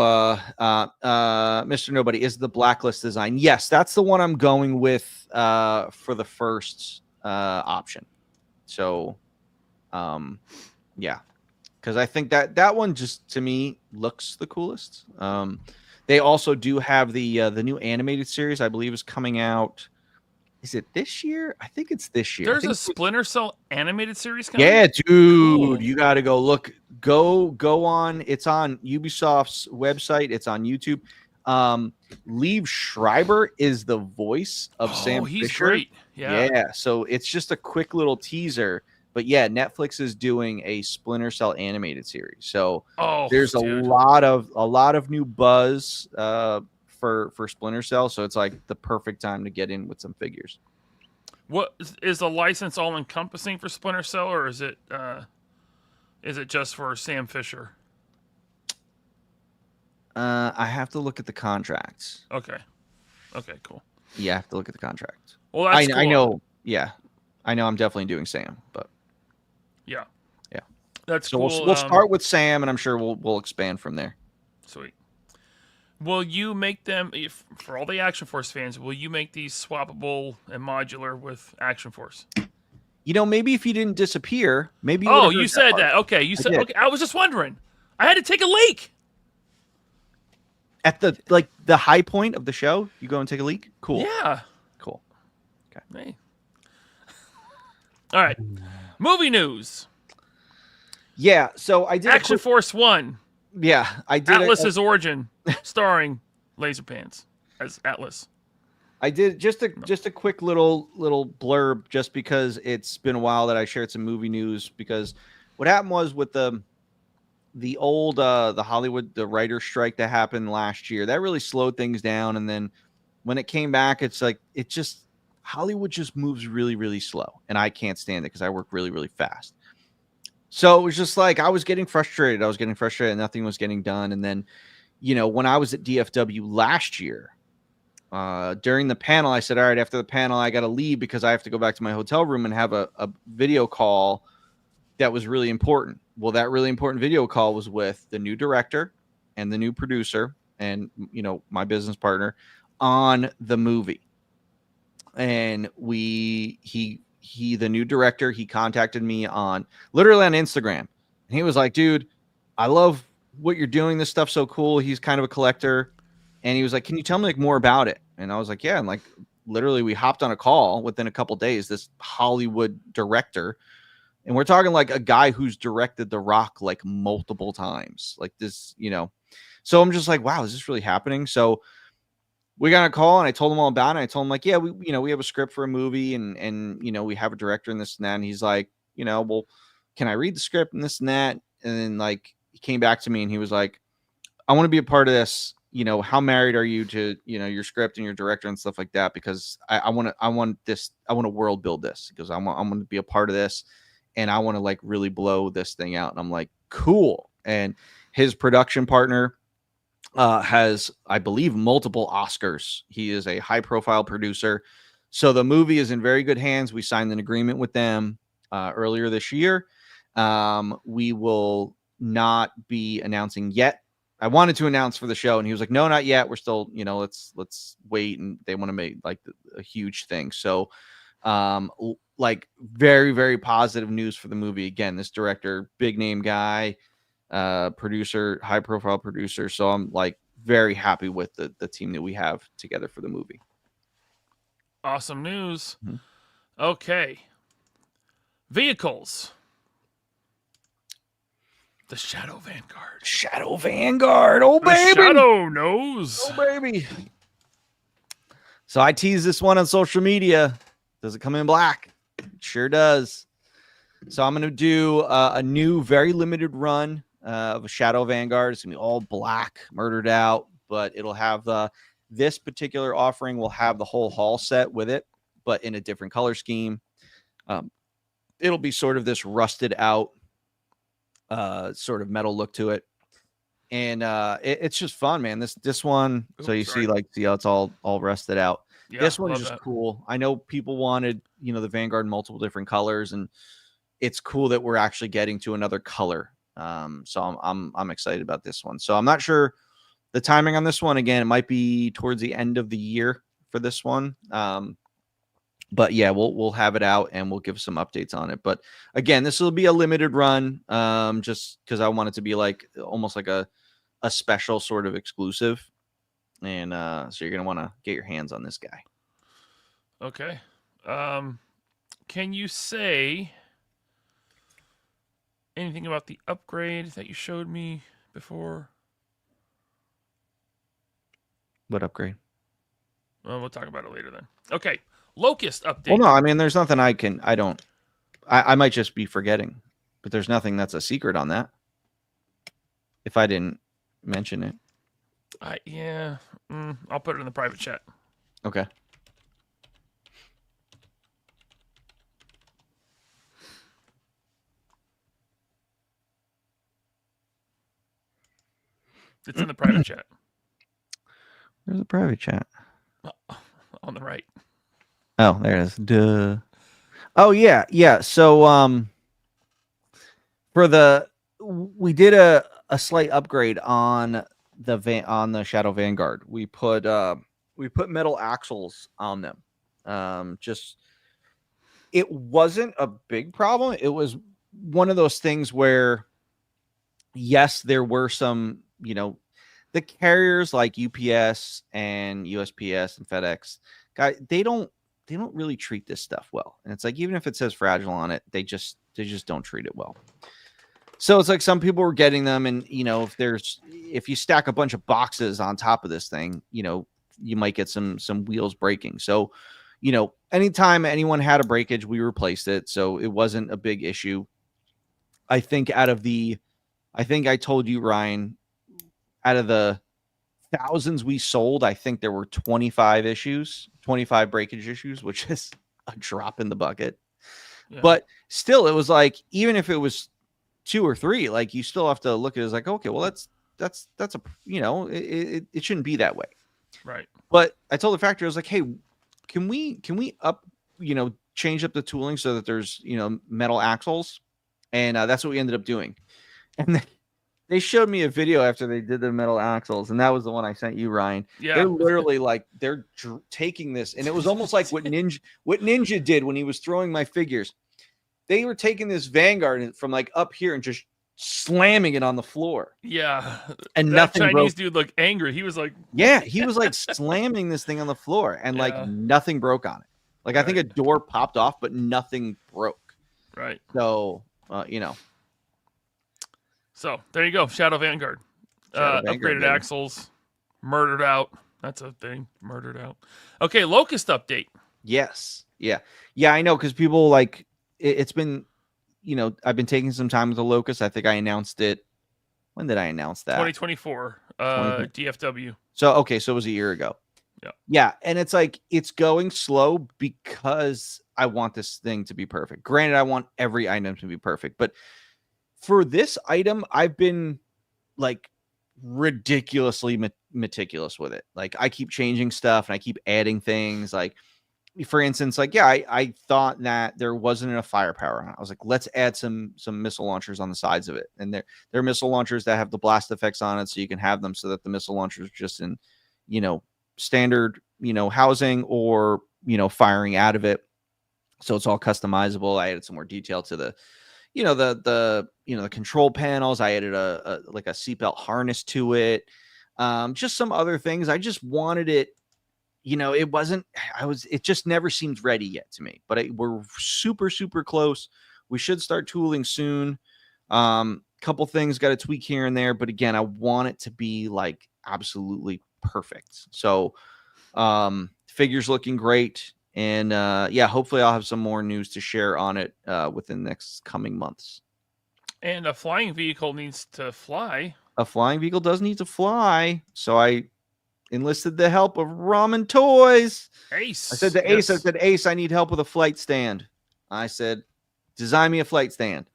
[SPEAKER 4] Mr. Nobody, is the Blacklist design? Yes, that's the one I'm going with for the first option. So yeah, because I think that one just to me looks the coolest. They also do have the new animated series, I believe, is coming out. Is it this year? I think it's this year.
[SPEAKER 2] There's a Splinter Cell animated series coming?
[SPEAKER 4] Yeah, dude, cool. You got to go look. Go on. It's on Ubisoft's website. It's on YouTube. Liev Schreiber is the voice of Sam Fisher.
[SPEAKER 2] He's great.
[SPEAKER 4] Yeah. So it's just a quick little teaser. But yeah, Netflix is doing a Splinter Cell animated series. So there's a lot of new buzz for Splinter Cell. So it's like the perfect time to get in with some figures.
[SPEAKER 2] What is the license all encompassing for Splinter Cell, or is it just for Sam Fisher?
[SPEAKER 4] I have to look at the contracts.
[SPEAKER 2] Okay, cool.
[SPEAKER 4] Yeah, I have to look at the contract.
[SPEAKER 2] Well, that's cool.
[SPEAKER 4] I know. Yeah, I know. I'm definitely doing Sam, but
[SPEAKER 2] yeah,
[SPEAKER 4] that's
[SPEAKER 2] cool.
[SPEAKER 4] We'll start with Sam, and I'm sure we'll expand from there.
[SPEAKER 2] Sweet. Will you make them, for all the Action Force fans, will you make these swappable and modular with Action Force?
[SPEAKER 4] Maybe if you didn't disappear, maybe.
[SPEAKER 2] You said that. Okay, you said. Okay, I was just wondering. I had to take a leak.
[SPEAKER 4] At the high point of the show, you go and take a leak? Cool.
[SPEAKER 2] Yeah.
[SPEAKER 4] Cool.
[SPEAKER 2] Hey. All right. Movie news.
[SPEAKER 4] Yeah, so I did
[SPEAKER 2] Action Force 1.
[SPEAKER 4] I did
[SPEAKER 2] Atlas's origin, starring Laserpants as Atlas.
[SPEAKER 4] I did just a quick little blurb, just because it's been a while that I shared some movie news. Because what happened was with the old the Hollywood, the writer strike that happened last year, that really slowed things down. And then when it came back, it's like Hollywood just moves really, really slow, and I can't stand it because I work really, really fast. So it was just like I was getting frustrated. And nothing was getting done. And then, when I was at DFW last year, during the panel, I said, all right, after the panel, I got to leave because I have to go back to my hotel room and have a video call that was really important. Well, that really important video call was with the new director and the new producer and, my business partner on the movie. And the new director, he contacted me literally on Instagram. And he was like, dude, I love what you're doing. This stuff's so cool. He's kind of a collector. And he was like, can you tell me more about it? And I was like, yeah. And literally we hopped on a call within a couple days, this Hollywood director. And we're talking like a guy who's directed The Rock multiple times, like this, So I'm just like, wow, is this really happening? So we got a call and I told him all about it. I told him yeah, we have a script for a movie and we have a director and this and that. And he's like, well, can I read the script and this and that? And then he came back to me and he was like, I want to be a part of this. How married are you to, your script and your director and stuff like that? Because I want to world build this, because I'm going to be a part of this and I want to really blow this thing out. And I'm like, cool. And his production partner has, I believe, multiple Oscars. He is a high profile producer. So the movie is in very good hands. We signed an agreement with them earlier this year. We will not be announcing yet. I wanted to announce for the show and he was like, no, not yet. We're still, let's wait. And they want to make a huge thing. So very, very positive news for the movie. Again, this director, big name guy, producer, high profile producer. So I'm very happy with the team that we have together for the movie.
[SPEAKER 2] Awesome news. Mm-hmm. Okay. Vehicles. The Shadow Vanguard.
[SPEAKER 4] Shadow Vanguard. Oh, baby.
[SPEAKER 2] Shadow knows.
[SPEAKER 4] Oh, baby. So I teased this one on social media. Does it come in black? It sure does. So I'm going to do a new, very limited run of a Shadow Vanguard. It's going to be all black, murdered out, but it'll have this particular offering will have the whole hull set with it, but in a different color scheme. It'll be sort of this rusted out sort of metal look to it. And it's just fun, man. This one, so you see how it's all rusted out. Yeah, this one is just cool. I know people wanted, the Vanguard in multiple different colors, and it's cool that we're actually getting to another color. So I'm excited about this one. So I'm not sure the timing on this one. Again, it might be towards the end of the year for this one. But yeah, we'll have it out and we'll give some updates on it. But again, this will be a limited run, just because I want it to be almost like a special sort of exclusive. And so you're gonna want to get your hands on this guy.
[SPEAKER 2] Okay. Can you say anything about the upgrade that you showed me before?
[SPEAKER 4] What upgrade?
[SPEAKER 2] Well, we'll talk about it later then. Okay. Locust update.
[SPEAKER 4] Well, no, I mean, there's nothing I might just be forgetting, but there's nothing that's a secret on that. If I didn't mention it.
[SPEAKER 2] I'll put it in the private chat.
[SPEAKER 4] Okay.
[SPEAKER 2] It's in the private chat.
[SPEAKER 4] Where's the private chat?
[SPEAKER 2] On the right.
[SPEAKER 4] Oh, there it is. Duh. Oh yeah, yeah. So we did a slight upgrade on the Shadow Vanguard. We put metal axles on them. It wasn't a big problem. It was one of those things where, yes, there were some, the carriers like UPS and USPS and FedEx, guys, they don't don't really treat this stuff well. And it's like, even if it says fragile on it, they just don't treat it well. So it's like some people were getting them, and if you stack a bunch of boxes on top of this thing, you might get some wheels breaking. So, anytime anyone had a breakage, we replaced it. So it wasn't a big issue. I think I told you, Ryan, out of the thousands we sold, I think there were 25 breakage issues, which is a drop in the bucket. Yeah. But still, it was like, even if it was 2 or 3, like, you still have to look at it as like, okay, well, that's a, it shouldn't be that way.
[SPEAKER 2] Right.
[SPEAKER 4] But I told the factory, I was like, hey, can we up, change up the tooling so that there's, metal axles? And that's what we ended up doing. And they showed me a video after they did the metal axles, and that was the one I sent you, Ryan. Yeah. They're literally like, they're taking this, and it was almost like what Ninja did when he was throwing my figures. They were taking this Vanguard from like up here and just slamming it on the floor.
[SPEAKER 2] Yeah.
[SPEAKER 4] And
[SPEAKER 2] that
[SPEAKER 4] nothing
[SPEAKER 2] Chinese
[SPEAKER 4] broke.
[SPEAKER 2] Dude looked angry. He was like,
[SPEAKER 4] yeah, he was like slamming this thing on the floor, and like nothing broke on it. Like, I think a door popped off, but nothing broke.
[SPEAKER 2] Right.
[SPEAKER 4] So,
[SPEAKER 2] So there you go. Shadow Vanguard. Upgraded axles. Murdered out. That's a thing. Murdered out. Okay. Locust update.
[SPEAKER 4] Yes. Yeah. Yeah. I know. Cause people like, it's been, I've been taking some time with the Locust. I think I announced it. When did I announce that?
[SPEAKER 2] 2024. DFW.
[SPEAKER 4] So, okay. So it was a year ago.
[SPEAKER 2] Yeah.
[SPEAKER 4] Yeah. And it's like, it's going slow because I want this thing to be perfect. Granted, I want every item to be perfect, but for this item, I've been like ridiculously meticulous with it. Like, I keep changing stuff and I keep adding things. Like, for instance, like, yeah, I thought that there wasn't enough firepower on it. I was like, let's add some missile launchers on the sides of it. And they're missile launchers that have the blast effects on it, so you can have them so that the missile launchers just in, standard, housing, or, firing out of it. So it's all customizable. I added some more detail to the, the control panels. I added a seatbelt harness to it. Just some other things. I just wanted it, it just never seemed ready yet to me, but we're super, super close. We should start tooling soon. Couple things got to tweak here and there, but again, I want it to be like absolutely perfect. So, figure's looking great. And hopefully I'll have some more news to share on it within the next coming months.
[SPEAKER 2] And a flying vehicle needs to fly.
[SPEAKER 4] A flying vehicle does need to fly. So I enlisted the help of Ramen Toys.
[SPEAKER 2] Ace.
[SPEAKER 4] I said to Ace, Ace, I need help with a flight stand. I said, design me a flight stand.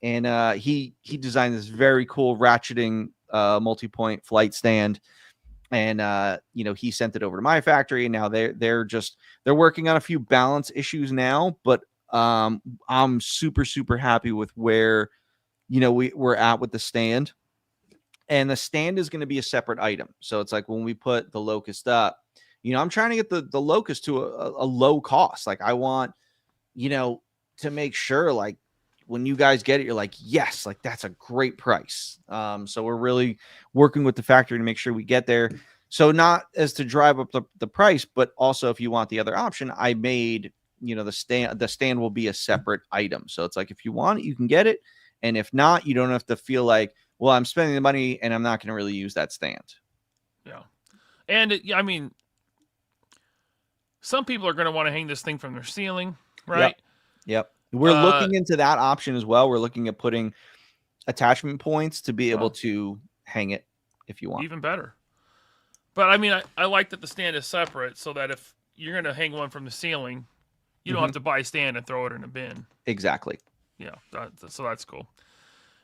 [SPEAKER 4] And he designed this very cool ratcheting multi-point flight stand. And he sent it over to my factory, and now they're working on a few balance issues now, but I'm super, super happy with where we're at with the stand. And the stand is going to be a separate item. So it's like, when we put the Locust up, I'm trying to get the Locust to a low cost. Like, I want to make sure, like, when you guys get it, you're like, yes, like, that's a great price. So we're really working with the factory to make sure we get there. So not as to drive up the price, but also, if you want the other option, I made, the stand will be a separate item. So it's like, if you want it, you can get it. And if not, you don't have to feel like, well, I'm spending the money and I'm not going to really use that stand.
[SPEAKER 2] Yeah. And I mean, some people are going to want to hang this thing from their ceiling, right?
[SPEAKER 4] Yep. We're looking into that option as well. We're looking at putting attachment points to be able to hang it if you want.
[SPEAKER 2] Even better. But I mean, I like that the stand is separate, so that if you're going to hang one from the ceiling, you don't have to buy a stand and throw it in a bin.
[SPEAKER 4] Exactly.
[SPEAKER 2] Yeah. So that's cool.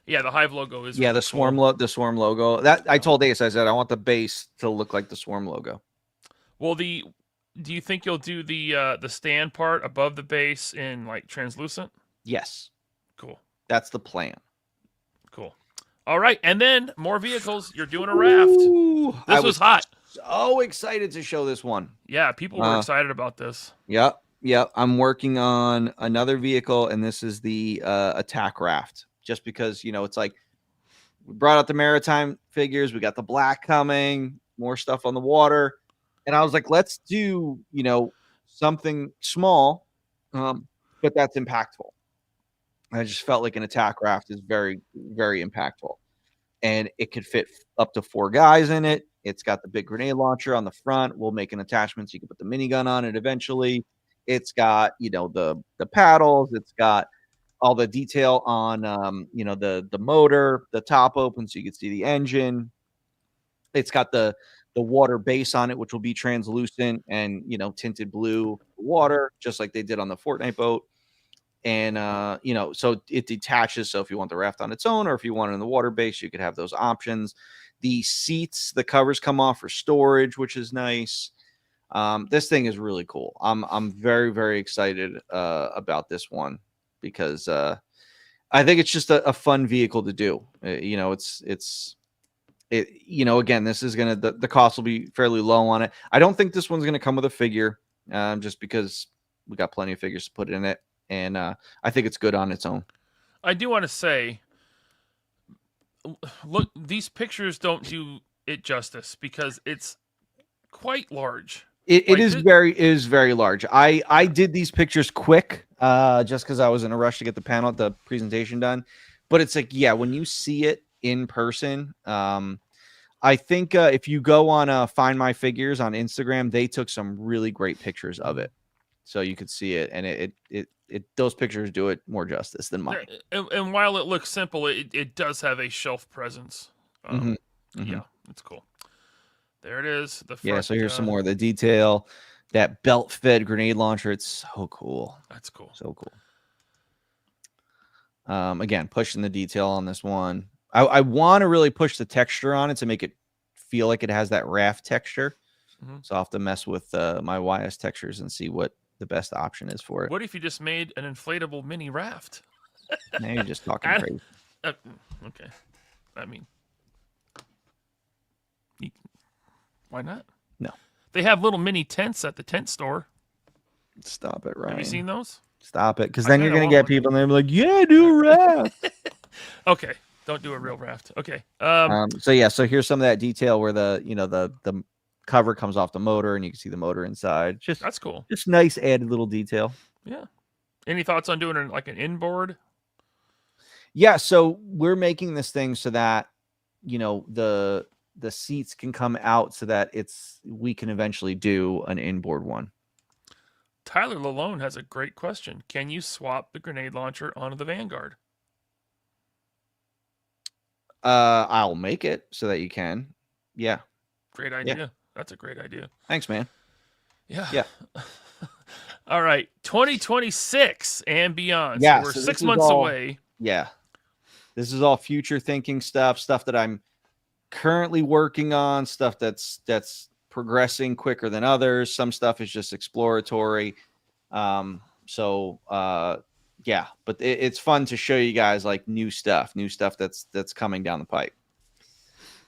[SPEAKER 2] Yeah, the Hive logo is
[SPEAKER 4] the Swarm the Swarm logo. That I told Ace, I said I want the base to look like the Swarm logo.
[SPEAKER 2] Well, do you think you'll do the stand part above the base in like translucent?
[SPEAKER 4] Yes.
[SPEAKER 2] Cool.
[SPEAKER 4] That's the plan.
[SPEAKER 2] Cool. All right, and then more vehicles. You're doing a raft.
[SPEAKER 4] Ooh,
[SPEAKER 2] this was hot.
[SPEAKER 4] So excited to show this one.
[SPEAKER 2] Yeah, people were excited about this.
[SPEAKER 4] Yep. I'm working on another vehicle, and this is the attack raft. Just because, it's like, we brought out the maritime figures, we got the black coming, more stuff on the water, and I was like, let's do, something small, but that's impactful. I just felt like an attack raft is very, very impactful. And it could fit up to 4 guys in it. It's got the big grenade launcher on the front. We'll make an attachment so you can put the minigun on it eventually. It's got, the paddles. It's got all the detail on, the motor. The top open so you can see the engine. It's got the water base on it, which will be translucent and, tinted blue water, just like they did on the Fortnite boat. And, so it detaches. So if you want the raft on its own, or if you want it in the water base, you could have those options. The seats, the covers come off for storage, which is nice. This thing is really cool. I'm very, very excited about this one because I think it's just a fun vehicle to do. Again, this is going to, the cost will be fairly low on it. I don't think this one's going to come with a figure just because we got plenty of figures to put in it. And I think it's good on its own. I
[SPEAKER 2] do want to say, look, these pictures don't do it justice because it's quite large.
[SPEAKER 4] It is very large. I did these pictures quick just because I was in a rush to get the presentation done. But it's like, yeah, when you see it in person, I think if you go on Find My Figures on Instagram, they took some really great pictures of it. So you could see it, and it those pictures do it more justice than mine.
[SPEAKER 2] And while it looks simple, it does have a shelf presence. Yeah, it's cool. There it is. The front,
[SPEAKER 4] so here's some more of the detail. That belt-fed grenade launcher, it's so cool.
[SPEAKER 2] That's cool.
[SPEAKER 4] So cool. Again, pushing the detail on this one. I want to really push the texture on it to make it feel like it has that raft texture. So I'll have to mess with my YS textures and see what the best option is for it.
[SPEAKER 2] What if you just made an inflatable mini raft?
[SPEAKER 4] Now you're just talking crazy.
[SPEAKER 2] Okay. I mean, why not?
[SPEAKER 4] No.
[SPEAKER 2] They have little mini tents at the tent store.
[SPEAKER 4] Stop it, Ryan.
[SPEAKER 2] Have you seen those?
[SPEAKER 4] Stop it, because then you're going to get people and they're like, yeah, do a raft.
[SPEAKER 2] Okay. Don't do a real raft. Okay.
[SPEAKER 4] So here's some of that detail where the cover comes off the motor and you can see the motor inside.
[SPEAKER 2] That's cool.
[SPEAKER 4] Just nice added little detail.
[SPEAKER 2] Yeah. Any thoughts on doing it like an inboard?
[SPEAKER 4] Yeah, so we're making this thing so that the seats can come out so that we can eventually do an inboard one.
[SPEAKER 2] Tyler Lalone has a great question. Can you swap the grenade launcher onto the Vanguard?
[SPEAKER 4] I'll make it so that you can. Yeah.
[SPEAKER 2] Great idea.
[SPEAKER 4] Yeah.
[SPEAKER 2] That's a great idea.
[SPEAKER 4] Thanks, man.
[SPEAKER 2] Yeah. All right. 2026 and beyond.
[SPEAKER 4] Yeah.
[SPEAKER 2] So we're 6 months away.
[SPEAKER 4] Yeah. This is all future thinking stuff that I'm currently working on, stuff that's progressing quicker than others. Some stuff is just exploratory. Yeah, but it's fun to show you guys like new stuff that's coming down the pipe.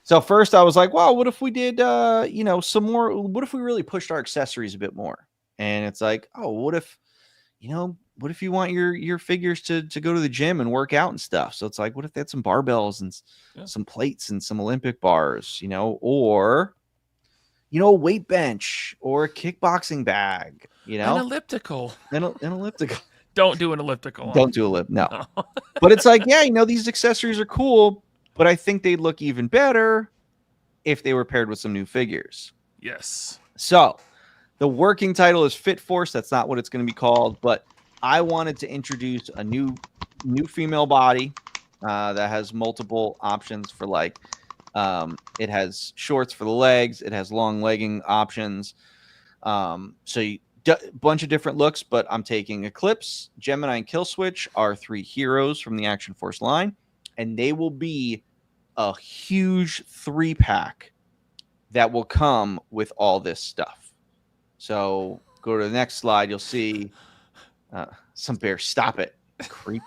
[SPEAKER 4] So first I was like, well, what if we did, some more, what if we really pushed our accessories a bit more? And it's like, oh, what if you want your figures to go to the gym and work out and stuff? So it's like, what if they had some barbells and some plates and some Olympic bars, or, a weight bench or a kickboxing bag,
[SPEAKER 2] An elliptical.
[SPEAKER 4] An elliptical.
[SPEAKER 2] Don't do an elliptical.
[SPEAKER 4] Don't do a no. But it's like, yeah, these accessories are cool, but I think they'd look even better if they were paired with some new figures.
[SPEAKER 2] Yes.
[SPEAKER 4] So the working title is Fit Force. That's not what it's going to be called, but I wanted to introduce a new female body that has multiple options for it has shorts for the legs. It has long legging options. So bunch of different looks, but I'm taking Eclipse, Gemini, and Killswitch are 3 heroes from the Action Force line, and they will be a huge 3-pack that will come with all this stuff. So go to the next slide. You'll see some bear. Stop it. Creep.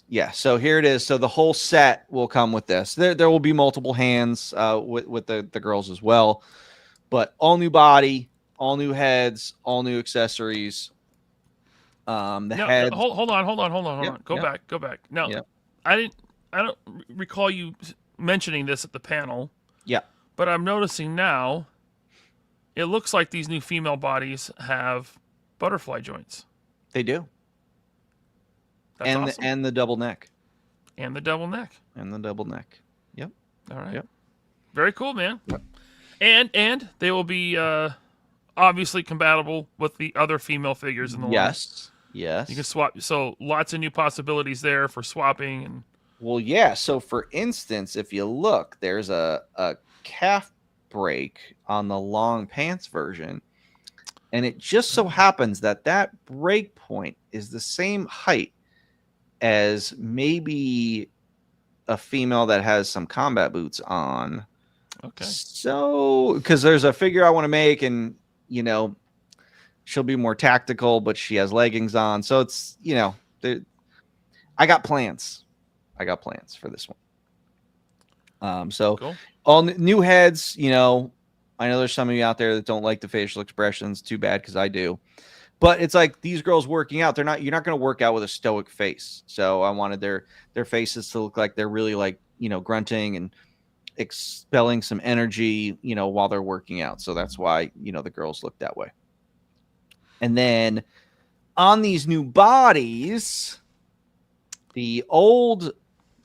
[SPEAKER 4] Yeah. So here it is. So the whole set will come with this. There will be multiple hands with the girls as well, but all new body, all new heads, all new accessories. Head.
[SPEAKER 2] Hold on. Go back. No, I don't recall you mentioning this at the panel,
[SPEAKER 4] Yeah,
[SPEAKER 2] but I'm noticing now it looks like these new female bodies have butterfly joints.
[SPEAKER 4] they do.
[SPEAKER 2] That's awesome.
[SPEAKER 4] And the double neck.
[SPEAKER 2] And the double neck.
[SPEAKER 4] And the double neck. Yep.
[SPEAKER 2] All right.
[SPEAKER 4] Yep.
[SPEAKER 2] Very cool, man.
[SPEAKER 4] Yep.
[SPEAKER 2] And they will be obviously compatible with the other female figures in the line.
[SPEAKER 4] Yes. Yes.
[SPEAKER 2] You can swap. So lots of new possibilities there for swapping. And
[SPEAKER 4] Well, yeah. So, for instance, if you look, there's a calf break on the long pants version, and it just so happens that break point is the same height as maybe a female that has some combat boots on.
[SPEAKER 2] Okay.
[SPEAKER 4] So, because there's a figure I want to make, and she'll be more tactical, but she has leggings on. So it's I got plans. For this one. So
[SPEAKER 2] Cool.
[SPEAKER 4] all new heads. I know there's some of you out there that don't like the facial expressions. Too bad, because I do. But it's like these girls working out. You're not going to work out with a stoic face. So I wanted their faces to look like they're really like grunting and expelling some energy, while they're working out. So that's why the girls look that way. And then on these new bodies, the old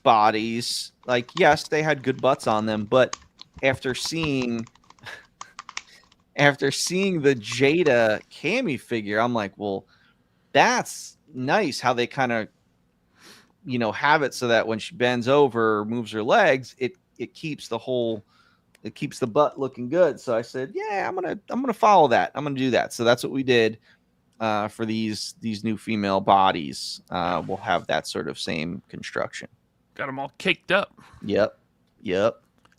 [SPEAKER 4] bodies, like, yes, they had good butts on them, but after seeing the Jada Cammy figure, I'm like, well, that's nice how they kind of have it so that when she bends over or moves her legs, it keeps the butt looking good. So I said, yeah, I'm gonna follow that. I'm gonna do that. So that's what we did for these new female bodies. We'll have that sort of same construction.
[SPEAKER 2] Got them all caked up.
[SPEAKER 4] Yep.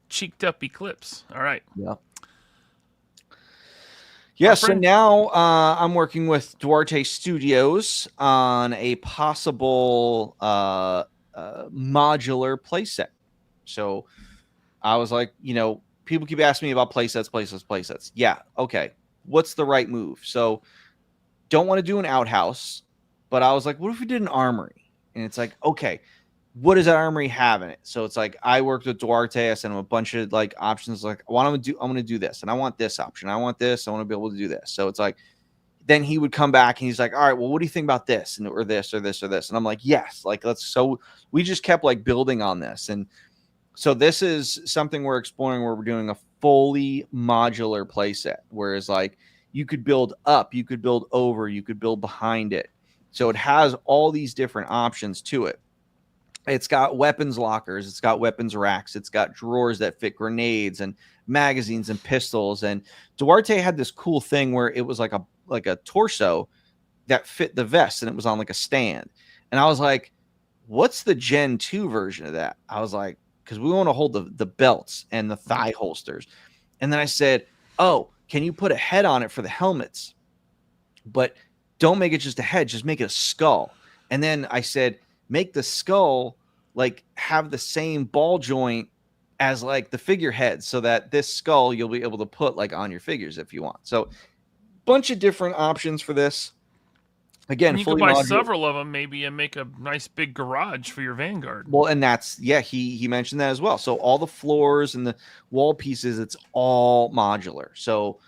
[SPEAKER 2] Cheeked up Eclipse. All right.
[SPEAKER 4] Yep. Yeah, so now I'm working with Duarte Studios on a possible modular playset. So I was like, people keep asking me about playsets. Yeah, okay. What's the right move? So don't want to do an outhouse, but I was like, what if we did an armory? And it's like, okay, what does that armory have in it? So it's like, I worked with Duarte. I sent him a bunch of like options. Like, I'm going to do this, and I want this option. I want this. I want to be able to do this. So it's like, then he would come back and he's like, all right, well, what do you think about this? And or this or this or this? And I'm like, yes, like so we just kept like building on this. And so this is something we're exploring where we're doing a fully modular playset, whereas like you could build up, you could build over, you could build behind it. So it has all these different options to it. It's got weapons lockers. It's got weapons racks. It's got drawers that fit grenades and magazines and pistols. And Duarte had this cool thing where it was like a torso that fit the vest, and it was on like a stand. And I was like, what's the Gen 2 version of that? I was like, because we want to hold the belts and the thigh holsters. And then I said, oh, can you put a head on it for the helmets? But don't make it just a head, just make it a skull. And then I said, make the skull like have the same ball joint as like the figurehead, so that this skull you'll be able to put like on your figures if you want. So bunch of different options for this. Again,
[SPEAKER 2] and you can buy several of them maybe and make a nice big garage for your Vanguard.
[SPEAKER 4] Well, and that's, yeah, he mentioned that as well. So all the floors and the wall pieces, it's all modular. So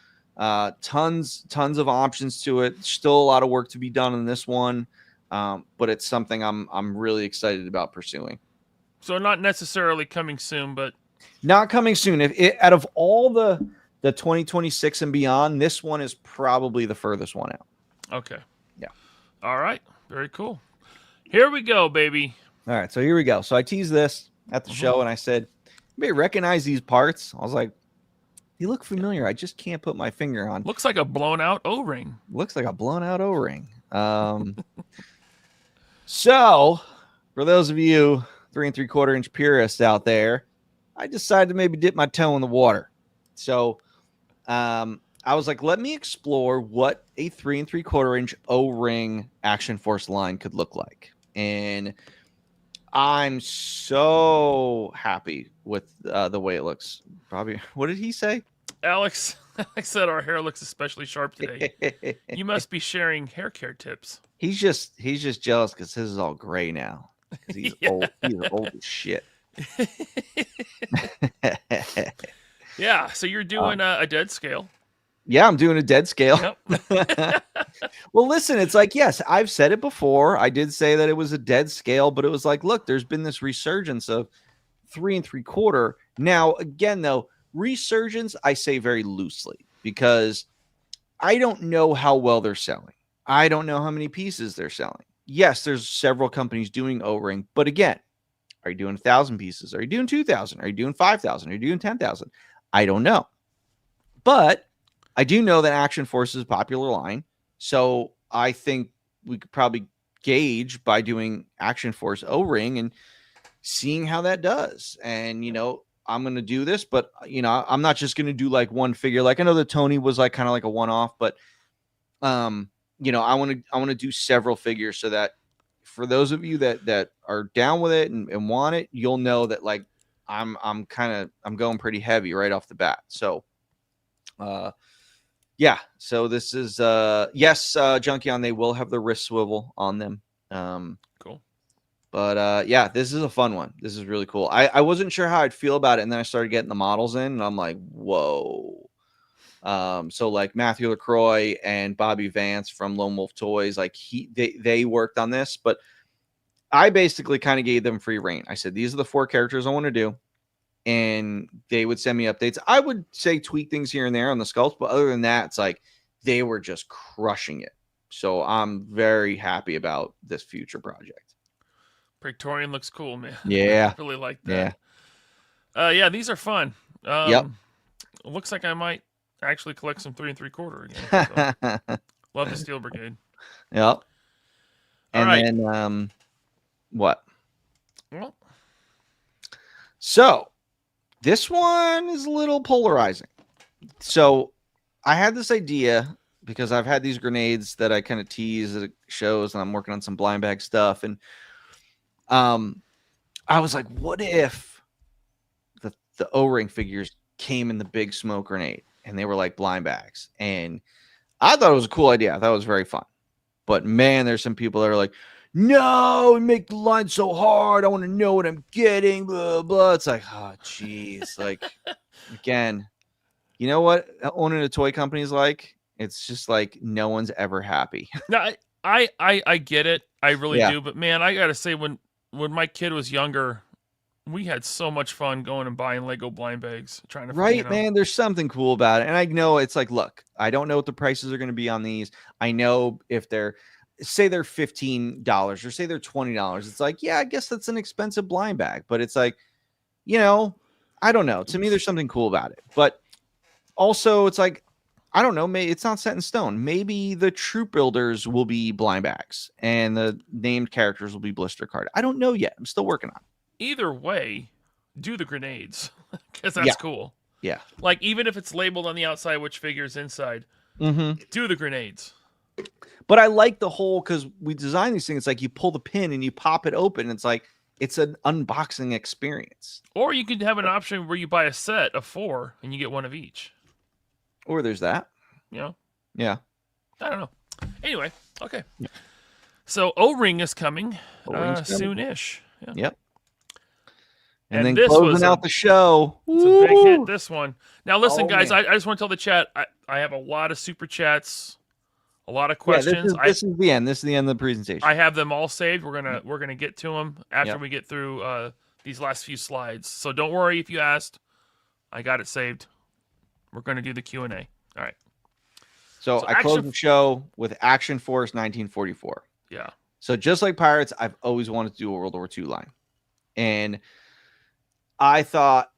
[SPEAKER 4] tons of options to it. Still a lot of work to be done on this one. But it's something I'm really excited about pursuing.
[SPEAKER 2] So not necessarily coming soon, but
[SPEAKER 4] not coming soon. Out of all the 2026 and beyond, this one is probably the furthest one out.
[SPEAKER 2] Okay.
[SPEAKER 4] Yeah.
[SPEAKER 2] All right. Very cool. Here we go, baby.
[SPEAKER 4] All right. So here we go. So I teased this at the show, and I said, "You may recognize these parts." I was like, "They look familiar. I just can't put my finger on."
[SPEAKER 2] Looks like a blown out O-ring.
[SPEAKER 4] Looks like a blown out O-ring. So, for those of you 3 3/4 inch purists out there, I decided to maybe dip my toe in the water. So, I was like, let me explore what a 3 3/4 inch O-ring Action Force line could look like. And I'm so happy with the way it looks. Probably, what did he say?
[SPEAKER 2] Alex said our hair looks especially sharp today. You must be sharing hair care tips.
[SPEAKER 4] He's just jealous because his is all gray now. He's old. He's old as shit.
[SPEAKER 2] Yeah, so you're doing a dead scale.
[SPEAKER 4] Yeah, I'm doing a dead scale.
[SPEAKER 2] Yep.
[SPEAKER 4] Well, listen, it's like, yes, I've said it before. I did say that it was a dead scale, but it was like, look, there's been this resurgence of 3 3/4. Now, again, though, resurgence, I say very loosely because I don't know how well they're selling. I don't know how many pieces they're selling. Yes, there's several companies doing O-ring, but again, are you doing 1,000 pieces? Are you doing 2,000? Are you doing 5,000? Are you doing 10,000? I don't know. But I do know that Action Force is a popular line. So I think we could probably gauge by doing Action Force O-ring and seeing how that does. And, I'm going to do this, but, I'm not just going to do like one figure. Like I know that Tony was like kind of like a one-off, but, I want to do several figures so that for those of you that are down with it and want it, you'll know that like I'm going pretty heavy right off the bat. So, yeah, so this is yes, Junkion, they will have the wrist swivel on them.
[SPEAKER 2] Cool.
[SPEAKER 4] But yeah, this is a fun one. This is really cool. I wasn't sure how I'd feel about it, and then I started getting the models in, and I'm like, whoa. So like Matthew LaCroix and Bobby Vance from Lone Wolf Toys, like they worked on this, but I basically kind of gave them free reign. I said, these are the 4 characters I want to do. And they would send me updates. I would say tweak things here and there on the sculpts, but other than that, it's like they were just crushing it. So I'm very happy about this future project.
[SPEAKER 2] Praetorian looks cool, man.
[SPEAKER 4] Yeah.
[SPEAKER 2] I really like that. Yeah, these are fun.
[SPEAKER 4] Yep.
[SPEAKER 2] Looks like I might actually collect some 3 3/4 again. So. Love the Steel Brigade.
[SPEAKER 4] Yep. And
[SPEAKER 2] right.
[SPEAKER 4] then what?
[SPEAKER 2] Well,
[SPEAKER 4] so this one is a little polarizing. So I had this idea because I've had these grenades that I kind of tease at shows, and I'm working on some blind bag stuff. And I was like, what if the O-ring figures came in the big smoke grenade and they were like blind bags? And I thought it was a cool idea. I thought it was very fun. But man, there's some people that are like, no, make the line so hard. I want to know what I'm getting. Blah, blah. It's like, oh, geez. Like, again, you know what owning a toy company is like? It's just like no one's ever happy.
[SPEAKER 2] no, I get it. I really do. But man, I gotta say, when my kid was younger, we had so much fun going and buying Lego blind bags, trying to
[SPEAKER 4] Right, man. There's something cool about it. And I know it's like, look, I don't know what the prices are going to be on these. I know if say they're $15 or say they're $20. It's like, yeah, I guess that's an expensive blind bag. But it's like, I don't know. To me, there's something cool about it. But also, it's like, I don't know. Maybe it's not set in stone. Maybe the troop builders will be blind bags and the named characters will be blister card. I don't know yet. I'm still working on it.
[SPEAKER 2] Either way, do the grenades because that's cool.
[SPEAKER 4] Yeah.
[SPEAKER 2] Like, even if it's labeled on the outside which figure's inside, do the grenades.
[SPEAKER 4] But I like the whole, because we design these things, it's like you pull the pin and you pop it open. It's like, it's an unboxing experience.
[SPEAKER 2] Or you could have an option where you buy a set of 4 and you get one of each.
[SPEAKER 4] Or there's that.
[SPEAKER 2] Yeah. I don't know. Anyway, okay. Yeah. So O-ring is coming soon-ish. Yeah.
[SPEAKER 4] Yep. And then
[SPEAKER 2] this
[SPEAKER 4] closing out the show.
[SPEAKER 2] It's a big hit, this one. Now, listen, guys, I just want to tell the chat, I have a lot of super chats, a lot of questions.
[SPEAKER 4] This is the end. This is the end of the presentation.
[SPEAKER 2] I have them all saved. We're gonna get to them after we get through these last few slides. So don't worry if you asked. I got it saved. We're going to do the Q&A. All right.
[SPEAKER 4] So I closed the show with Action Force 1944.
[SPEAKER 2] Yeah.
[SPEAKER 4] So just like Pirates, I've always wanted to do a World War II line. And I thought,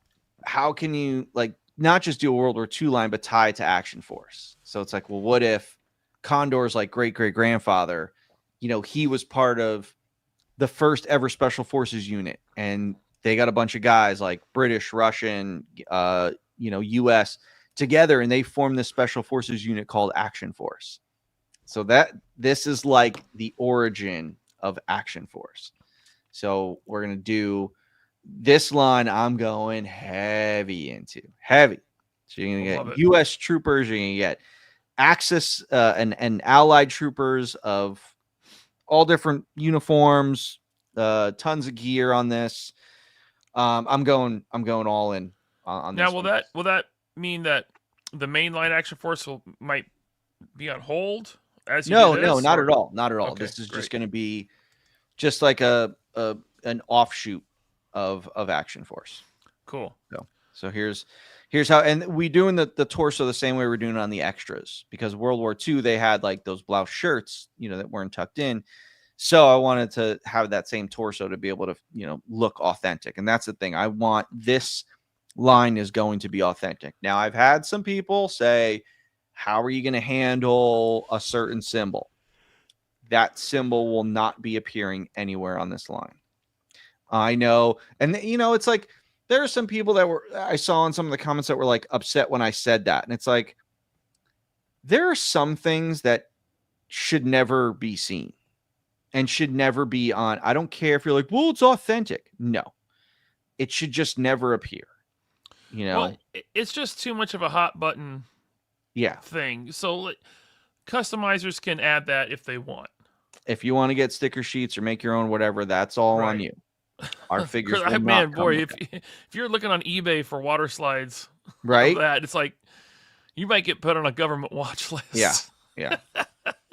[SPEAKER 4] how can you like not just do a World War II line, but tie it to Action Force? So it's like, well, what if Condor's like great-great-grandfather, he was part of the first ever Special Forces unit, and they got a bunch of guys like British, Russian, U.S. together, and they formed this Special Forces unit called Action Force. So this is like the origin of Action Force. So we're going to do this line. I'm going heavy into. So you're going to get U.S. troopers. You're going to get Axis and allied troopers of all different uniforms, tons of gear on this. I'm going all in on this.
[SPEAKER 2] Now, will that mean that the mainline Action Force might be on hold as you
[SPEAKER 4] No,
[SPEAKER 2] do this,
[SPEAKER 4] no, not
[SPEAKER 2] or-
[SPEAKER 4] at all. Not at all.
[SPEAKER 2] Okay,
[SPEAKER 4] This is
[SPEAKER 2] great.
[SPEAKER 4] just going to be just like an offshoot of Action Force.
[SPEAKER 2] Cool.
[SPEAKER 4] So here's how, and we doing the torso the same way we're doing it on the extras, because World War II they had like those blouse shirts, that weren't tucked in. So I wanted to have that same torso to be able to, look authentic. And that's the thing. I want this line is going to be authentic. Now, I've had some people say, how are you going to handle a certain symbol? That symbol will not be appearing anywhere on this line. I know. And, it's like, there are some people that I saw in some of the comments that were like upset when I said that. And it's like, there are some things that should never be seen and should never be on. I don't care if you're like, well, it's authentic. No, it should just never appear.
[SPEAKER 2] Well, it's just too much of a hot button thing. So customizers can add that if they want.
[SPEAKER 4] If you want to get sticker sheets or make your own, whatever, that's all on you. Our figures will not come with
[SPEAKER 2] if you're looking on eBay for water slides,
[SPEAKER 4] right?
[SPEAKER 2] That it's like you might get put on a government watch list.
[SPEAKER 4] Yeah.
[SPEAKER 2] Yeah.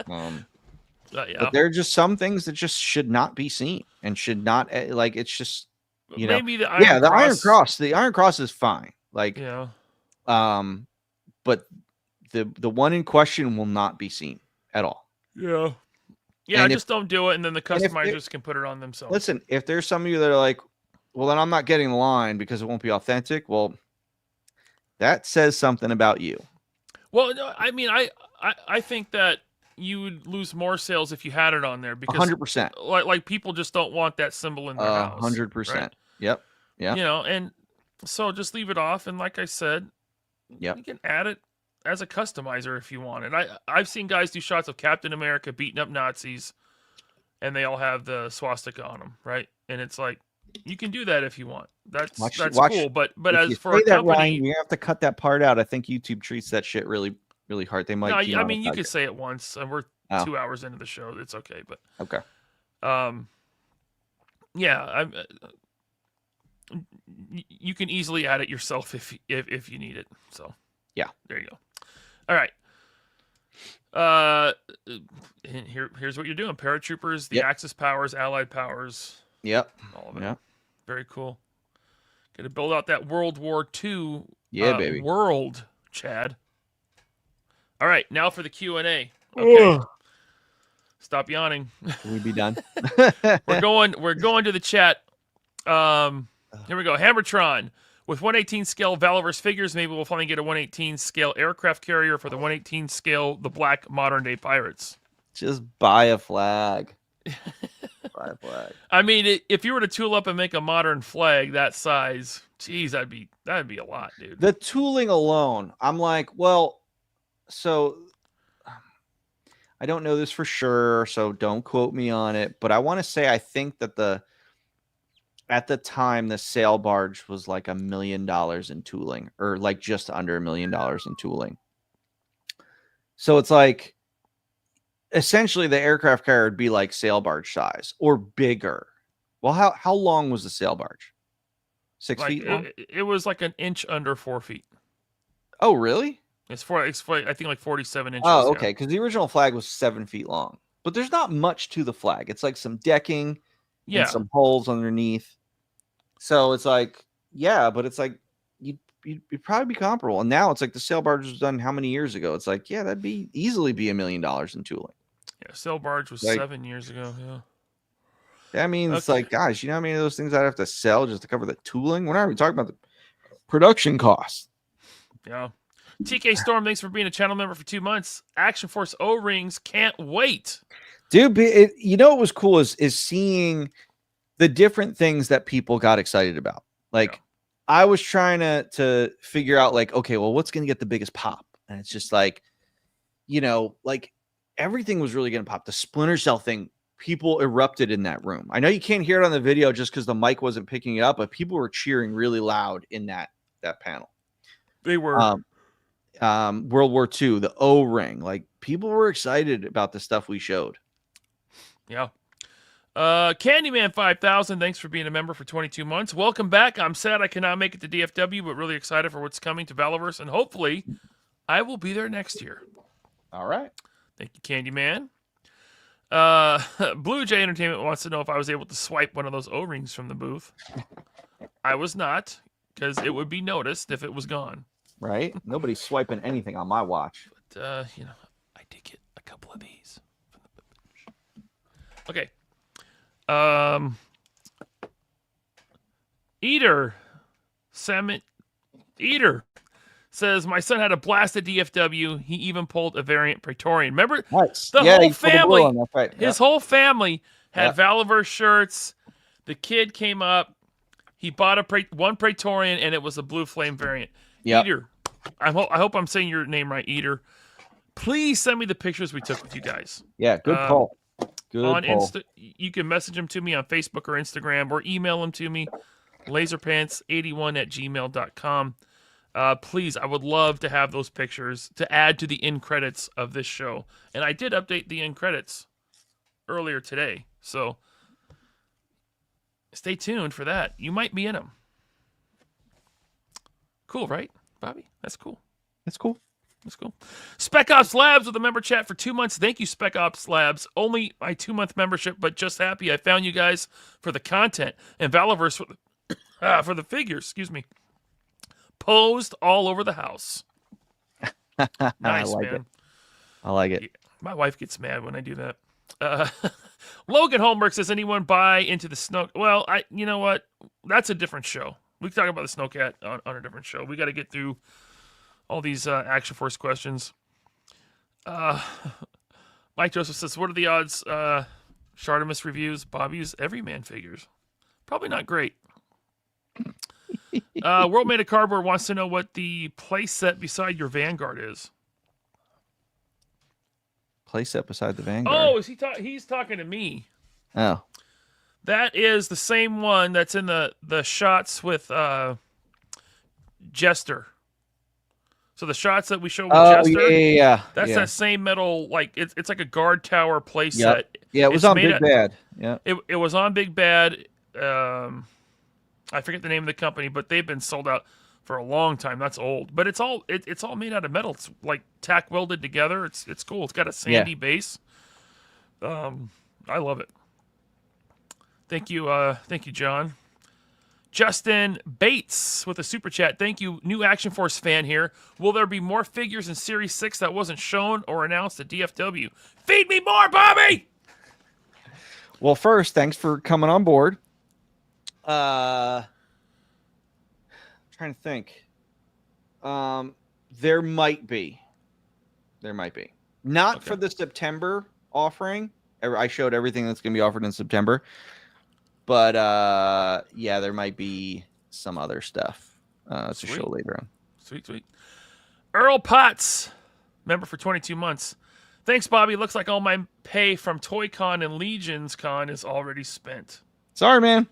[SPEAKER 4] But there are just some things that just should not be seen and should not it's just
[SPEAKER 2] maybe the Iron Cross.
[SPEAKER 4] The Iron Cross. The Iron Cross is fine. But the one in question will not be seen at all.
[SPEAKER 2] Yeah, just don't do it, and then the customizers can put it on themselves.
[SPEAKER 4] Listen, if there's some of you that are like, well, then I'm not getting the line because it won't be authentic. Well, that says something about you.
[SPEAKER 2] Well, no, I mean, I think that you would lose more sales if you had it on there because
[SPEAKER 4] 100%.
[SPEAKER 2] Like people just don't want that symbol in their house.
[SPEAKER 4] 100%.
[SPEAKER 2] Right?
[SPEAKER 4] Yep. Yeah.
[SPEAKER 2] And so just leave it off. And like I said, you can add it as a customizer if you want it. I've seen guys do shots of Captain America beating up Nazis, and they all have the swastika on them, right? And it's like you can do that if you want. That's cool. But as for a company,
[SPEAKER 4] Ryan, you have to cut that part out. I think YouTube treats that shit really, really hard. They might.
[SPEAKER 2] No, I mean you could say it once, and we're 2 hours into the show. It's okay, but
[SPEAKER 4] okay.
[SPEAKER 2] Yeah, you can easily add it yourself if you need it. So
[SPEAKER 4] yeah,
[SPEAKER 2] there you go. All right. Here's what you're doing: paratroopers, the Axis powers, Allied powers.
[SPEAKER 4] Yep.
[SPEAKER 2] All of it. Yep. Very cool. Got to build out that World War II.
[SPEAKER 4] Baby.
[SPEAKER 2] World, Chad. All right, now for the Q&A. Okay. Stop yawning.
[SPEAKER 4] Can we be done?
[SPEAKER 2] We're going to the chat. Here we go. Hammertron. With 1/18 scale Valaverse figures, maybe we'll finally get a 1/18 scale aircraft carrier for the 1/18 scale, the black modern day pirates.
[SPEAKER 4] Just buy a flag. Buy a flag.
[SPEAKER 2] I mean, if you were to tool up and make a modern flag that size, geez, that'd be a lot, dude.
[SPEAKER 4] The tooling alone, I'm like, well, so I don't know this for sure, so don't quote me on it, but I want to say I think that at the time the sail barge was like $1 million in tooling, or like just under $1 million in tooling. So it's like essentially the aircraft carrier would be like sail barge size or bigger. Well, how long was the sail barge? 6 feet long?
[SPEAKER 2] It was like an inch under 4 feet.
[SPEAKER 4] Oh, really?
[SPEAKER 2] It's I think like 47 inches.
[SPEAKER 4] Oh, okay. Because the original flag was 7 feet long, but there's not much to the flag. It's like some decking, and some holes underneath. So it's like, but it's like you'd probably be comparable. And now it's like the sail barge was done how many years ago? It's like, that'd easily be $1 million in tooling.
[SPEAKER 2] Yeah, sail barge was 7 years ago. Yeah.
[SPEAKER 4] That means it's like, guys, you know how many of those things I'd have to sell just to cover the tooling? We're not even talking about the production costs.
[SPEAKER 2] Yeah. TK Storm, thanks for being a channel member for 2 months. Action Force O-rings, can't wait.
[SPEAKER 4] Dude, what was cool is seeing the different things that people got excited about. Like, I was trying to figure out, like, okay, well, what's going to get the biggest pop? And it's just like, like everything was really going to pop. The Splinter Cell thing, people erupted in that room. I know you can't hear it on the video just because the mic wasn't picking it up, but people were cheering really loud in that panel.
[SPEAKER 2] They were.
[SPEAKER 4] World War II, the O-ring, like people were excited about the stuff we showed.
[SPEAKER 2] Yeah. Candyman 5000, thanks for being a member for 22 months. Welcome back. I'm sad I cannot make it to DFW, but really excited for what's coming to Valaverse, and hopefully I will be there next year.
[SPEAKER 4] All right.
[SPEAKER 2] Thank you, Candyman. Blue Jay Entertainment wants to know if I was able to swipe one of those O-rings from the booth. I was not, because it would be noticed if it was gone.
[SPEAKER 4] Right? Nobody's swiping anything on my watch.
[SPEAKER 2] But, I did get a couple of these. Okay. Eater says, my son had a blast at DFW. He even pulled a variant Praetorian. Remember?
[SPEAKER 4] Nice.
[SPEAKER 2] The
[SPEAKER 4] Yeah,
[SPEAKER 2] whole
[SPEAKER 4] he pulled the blue
[SPEAKER 2] family,
[SPEAKER 4] one, that's right.
[SPEAKER 2] his whole family had
[SPEAKER 4] Yep.
[SPEAKER 2] Valaverse shirts. The kid came up. He bought one Praetorian, and it was a blue flame variant.
[SPEAKER 4] Yep.
[SPEAKER 2] Eater, I hope I'm saying your name right, Eater. Please send me the pictures we took with you guys.
[SPEAKER 4] Yeah, good call. Good
[SPEAKER 2] On
[SPEAKER 4] call.
[SPEAKER 2] you can message them to me on Facebook or Instagram, or email them to me, laserpants81@gmail.com. Please, I would love to have those pictures to add to the end credits of this show. And I did update the end credits earlier today, so stay tuned for that. You might be in them. Cool, right, Bobby? That's cool.
[SPEAKER 4] That's cool.
[SPEAKER 2] That's cool. Spec Ops Labs with a member chat for 2 months. Thank you, Spec Ops Labs. Only my 2-month membership, but just happy I found you guys for the content and Valaverse for the figures. Excuse me. Posed all over the house. Nice,
[SPEAKER 4] I like
[SPEAKER 2] man.
[SPEAKER 4] it. I like it.
[SPEAKER 2] Yeah, my wife gets mad when I do that. Logan Holmberg says, anyone buy into the snow? Well, you know what? That's a different show. We can talk about the Snowcat on a different show. We got to get through all these Action Force questions. Mike Joseph says, what are the odds Shartimus reviews Bobby's Everyman figures? Probably not great. World Made of Cardboard wants to know what the play set beside your Vanguard is.
[SPEAKER 4] Play set beside the Vanguard.
[SPEAKER 2] Oh, is he's talking to me.
[SPEAKER 4] Oh.
[SPEAKER 2] That is the same one that's in the shots with Jester. So the shots that we show with Jester,
[SPEAKER 4] yeah.
[SPEAKER 2] that's that same metal, like it's like a guard tower play set.
[SPEAKER 4] Yep. Yeah, it was on Big Bad. Yeah.
[SPEAKER 2] It was on Big Bad. I forget the name of the company, but they've been sold out for a long time. That's old, but it's all made out of metal. It's like tack welded together. It's cool. It's got a sandy base. I love it. Thank you, John. Justin Bates with a super chat. Thank you, new Action Force fan here. Will there be more figures in Series 6 that wasn't shown or announced at DFW? Feed me more, Bobby!
[SPEAKER 4] Well, first, thanks for coming on board. Trying to think. There might be. Not for the September offering. I showed everything that's going to be offered in September. But, yeah, there might be some other stuff to show later on.
[SPEAKER 2] Sweet. Earl Potts, member for 22 months. Thanks, Bobby. Looks like all my pay from Toy Con and Legions Con is already spent.
[SPEAKER 4] Sorry, man.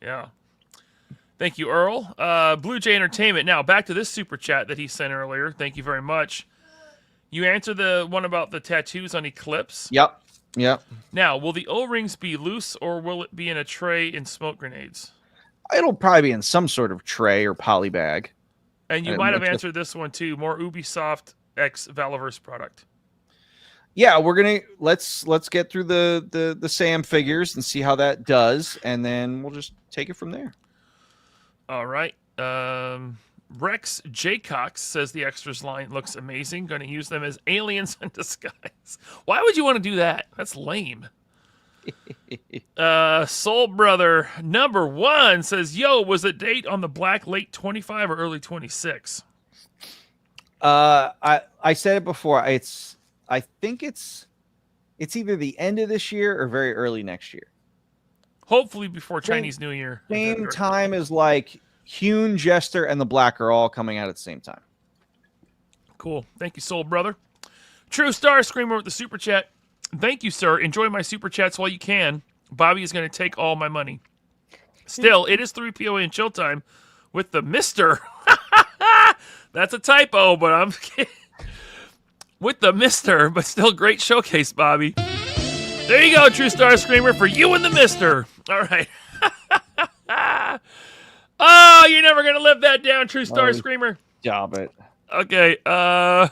[SPEAKER 2] Yeah. Thank you, Earl. Blue Jay Entertainment. Now, back to this super chat that he sent earlier. Thank you very much. You answered the one about the tattoos on Eclipse.
[SPEAKER 4] Yep.
[SPEAKER 2] Now, will the O-rings be loose or will it be in a tray in smoke grenades?
[SPEAKER 4] It'll probably be in some sort of tray or poly bag.
[SPEAKER 2] And you might have answered this one too. More Ubisoft X Valaverse product.
[SPEAKER 4] Yeah, we're gonna let's get through the Sam figures and see how that does, and then we'll just take it from there.
[SPEAKER 2] All right. Rex Jaycox says the extras line looks amazing. Going to use them as aliens in disguise. Why would you want to do that? That's lame. Soul Brother number 1 says, "Yo, was the date on the Black late 25 or early 26?"
[SPEAKER 4] I said it before. I think it's either the end of this year or very early next year.
[SPEAKER 2] Hopefully before Chinese New Year.
[SPEAKER 4] Same time as like Hune, Jester, and the Black are all coming out at the same time.
[SPEAKER 2] Cool. Thank you, Soul Brother. True Star Screamer with the super chat. Thank you, sir. Enjoy my super chats while you can. Bobby is going to take all my money. Still, it is 3 POA and chill time with the Mr. That's a typo, but I'm kidding. With the Mr. But still great showcase, Bobby. There you go, True Star Screamer, for you and the mister. All right. Oh, you're never going to live that down, True Star Screamer.
[SPEAKER 4] Job it.
[SPEAKER 2] Okay. The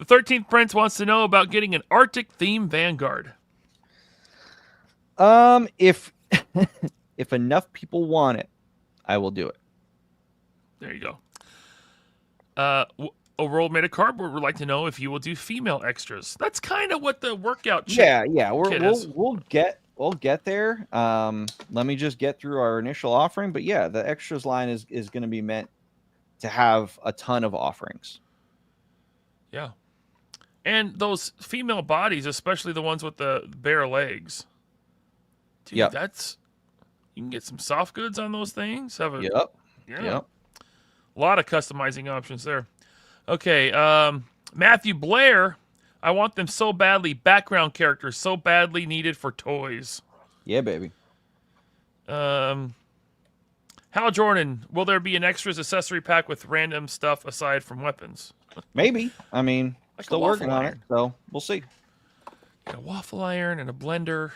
[SPEAKER 2] 13th Prince wants to know about getting an Arctic-themed Vanguard.
[SPEAKER 4] If if enough people want it, I will do it.
[SPEAKER 2] There you go. Overworld Made of Cardboard would like to know if you will do female extras. That's kind of what the workout chick
[SPEAKER 4] Yeah.
[SPEAKER 2] kit is.
[SPEAKER 4] We'll get there. Let me just get through our initial offering. But yeah, the extras line is going to be meant to have a ton of offerings.
[SPEAKER 2] Yeah. And those female bodies, especially the ones with the bare legs. Dude,
[SPEAKER 4] Yep.
[SPEAKER 2] You can get some soft goods on those things.
[SPEAKER 4] Yep.
[SPEAKER 2] Yeah. A lot of customizing options there. Okay, Matthew Blair, I want them so badly. Background characters so badly needed for toys.
[SPEAKER 4] Yeah, baby.
[SPEAKER 2] Hal Jordan, will there be an extras accessory pack with random stuff aside from weapons?
[SPEAKER 4] Maybe. I mean,
[SPEAKER 2] Like
[SPEAKER 4] still
[SPEAKER 2] a waffle
[SPEAKER 4] working on it,
[SPEAKER 2] iron.
[SPEAKER 4] so we'll see.
[SPEAKER 2] Got a waffle iron and a blender.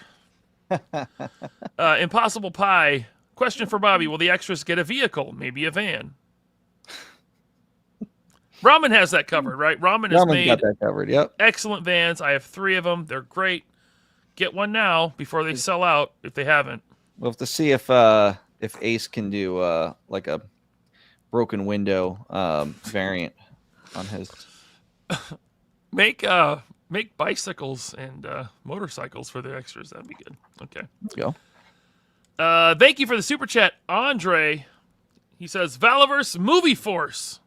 [SPEAKER 2] Impossible Pie. Question for Bobby: will the extras get a vehicle? Maybe a van. Ramen has that covered, right? Ramen has made
[SPEAKER 4] got that covered. Yep.
[SPEAKER 2] excellent vans. I have 3 of them. They're great. Get one now before they sell out if they haven't.
[SPEAKER 4] We'll have to see if Ace can do like a broken window variant on his.
[SPEAKER 2] Make bicycles and motorcycles for the extras. That'd be good. Okay.
[SPEAKER 4] Let's go.
[SPEAKER 2] Thank you for the super chat, Andre. He says Valaverse Movie Force.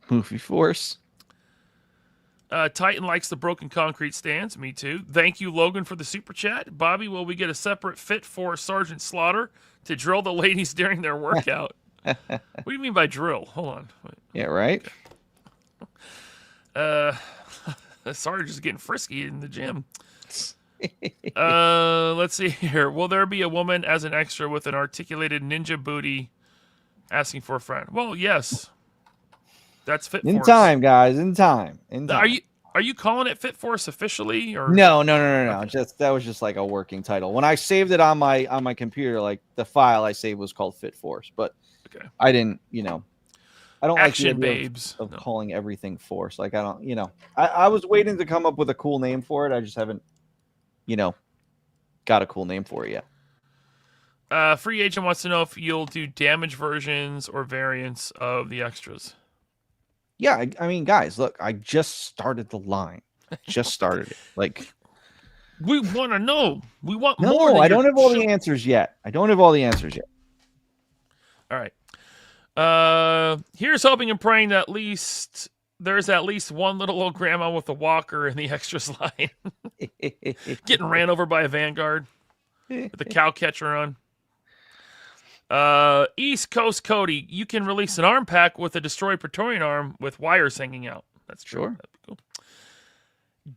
[SPEAKER 4] Movie Force.
[SPEAKER 2] Titan likes the broken concrete stands. Me too. Thank you, Logan, for the super chat. Bobby, will we get a separate fit for Sergeant Slaughter to drill the ladies during their workout? What do you mean by drill? Hold on. Wait.
[SPEAKER 4] Yeah, right.
[SPEAKER 2] Sarge is getting frisky in the gym. Let's see here. Will there be a woman as an extra with an articulated ninja booty asking for a friend? Well, yes. That's Fit Force.
[SPEAKER 4] In time, guys. In time.
[SPEAKER 2] Are you calling it Fit Force officially, or
[SPEAKER 4] No. Just that was just like a working title. When I saved it on my computer, like the file I saved was called Fit Force, but
[SPEAKER 2] okay.
[SPEAKER 4] I didn't, I don't
[SPEAKER 2] Action
[SPEAKER 4] like the idea
[SPEAKER 2] Babes
[SPEAKER 4] of calling everything Force. Like I don't, I was waiting to come up with a cool name for it. I just haven't, got a cool name for it yet.
[SPEAKER 2] Free Agent wants to know if you'll do damage versions or variants of the extras.
[SPEAKER 4] Yeah, I mean, guys, look, I just started the line. Just started it. Like,
[SPEAKER 2] we want to know. We want
[SPEAKER 4] no,
[SPEAKER 2] more.
[SPEAKER 4] I don't have all the answers yet. All
[SPEAKER 2] right. Here's hoping and praying that there's at least one little old grandma with a walker in the extras line. Getting ran over by a Vanguard with a cow catcher on. East Coast Cody, you can release an arm pack with a destroyed Praetorian arm with wires hanging out. That's true.
[SPEAKER 4] Sure.
[SPEAKER 2] That'd be cool.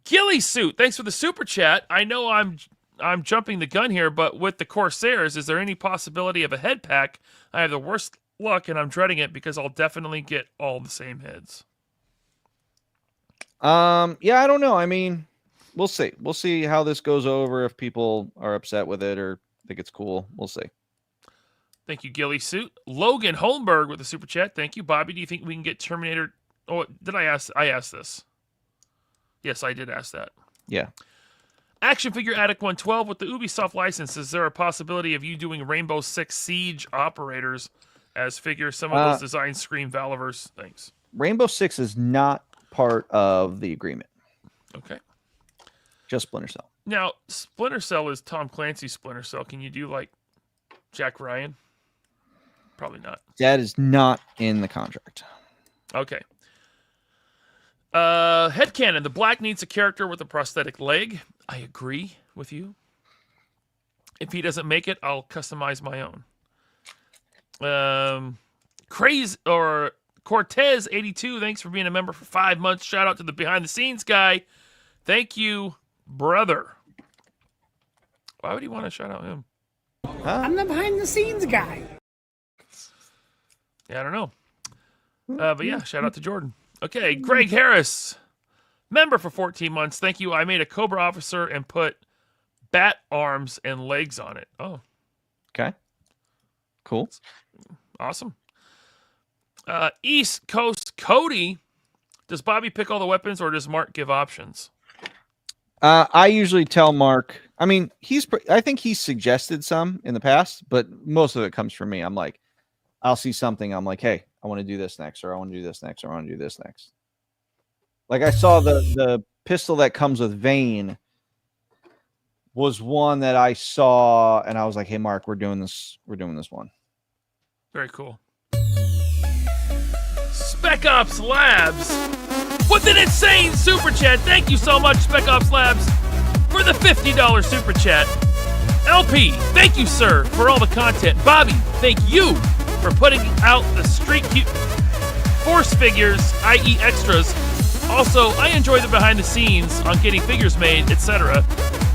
[SPEAKER 2] Ghillie Suit, thanks for the super chat. I know I'm jumping the gun here, but with the Corsairs, is there any possibility of a head pack? I have the worst luck, and I'm dreading it because I'll definitely get all the same heads.
[SPEAKER 4] Yeah, I don't know. I mean, we'll see. We'll see how this goes over. If people are upset with it or think it's cool, we'll see.
[SPEAKER 2] Thank you, Ghillie Suit. Logan Holmberg with the super chat. Thank you, Bobby. Do you think we can get Terminator? Oh, did I ask? I asked this. Yes, I did ask that.
[SPEAKER 4] Yeah.
[SPEAKER 2] Action Figure Addict 112 with the Ubisoft license. Is there a possibility of you doing Rainbow Six Siege operators as figures? Some of those designs scream Valaverse. Thanks.
[SPEAKER 4] Rainbow Six is not part of the agreement.
[SPEAKER 2] Okay.
[SPEAKER 4] Just Splinter Cell.
[SPEAKER 2] Now, Splinter Cell is Tom Clancy's Splinter Cell. Can you do like Jack Ryan? Probably not.
[SPEAKER 4] That is not in the contract.
[SPEAKER 2] Okay. Headcanon. The Black needs a character with a prosthetic leg. I agree with you. If he doesn't make it, I'll customize my own. Craze or Cortez 82. Thanks for being a member for 5 months. Shout out to the behind the scenes guy. Thank you, brother. Why would he want to shout out him?
[SPEAKER 5] I'm the behind the scenes guy.
[SPEAKER 2] Yeah, I don't know. But yeah, shout out to Jordan. Okay, Greg Harris. Member for 14 months. Thank you. I made a Cobra officer and put bat arms and legs on it. Oh,
[SPEAKER 4] Okay. Cool.
[SPEAKER 2] awesome. East Coast Cody. Does Bobby pick all the weapons or does Mark give options?
[SPEAKER 4] I usually tell Mark. I mean, I think he's suggested some in the past, but most of it comes from me. I'm like, I'll see something. I'm like, hey, I want to do this next, or I want to do this next, or I want to do this next. Like I saw the pistol that comes with Vane was one that I saw, and I was like, hey, Mark, we're doing this. We're doing this one.
[SPEAKER 2] Very cool. Spec Ops Labs with an insane super chat. Thank you so much, Spec Ops Labs, for the $50 super chat. LP, thank you, sir, for all the content. Bobby, thank you for putting out the Street Force figures, i.e. extras. Also, I enjoy the behind the scenes on getting figures made, etc.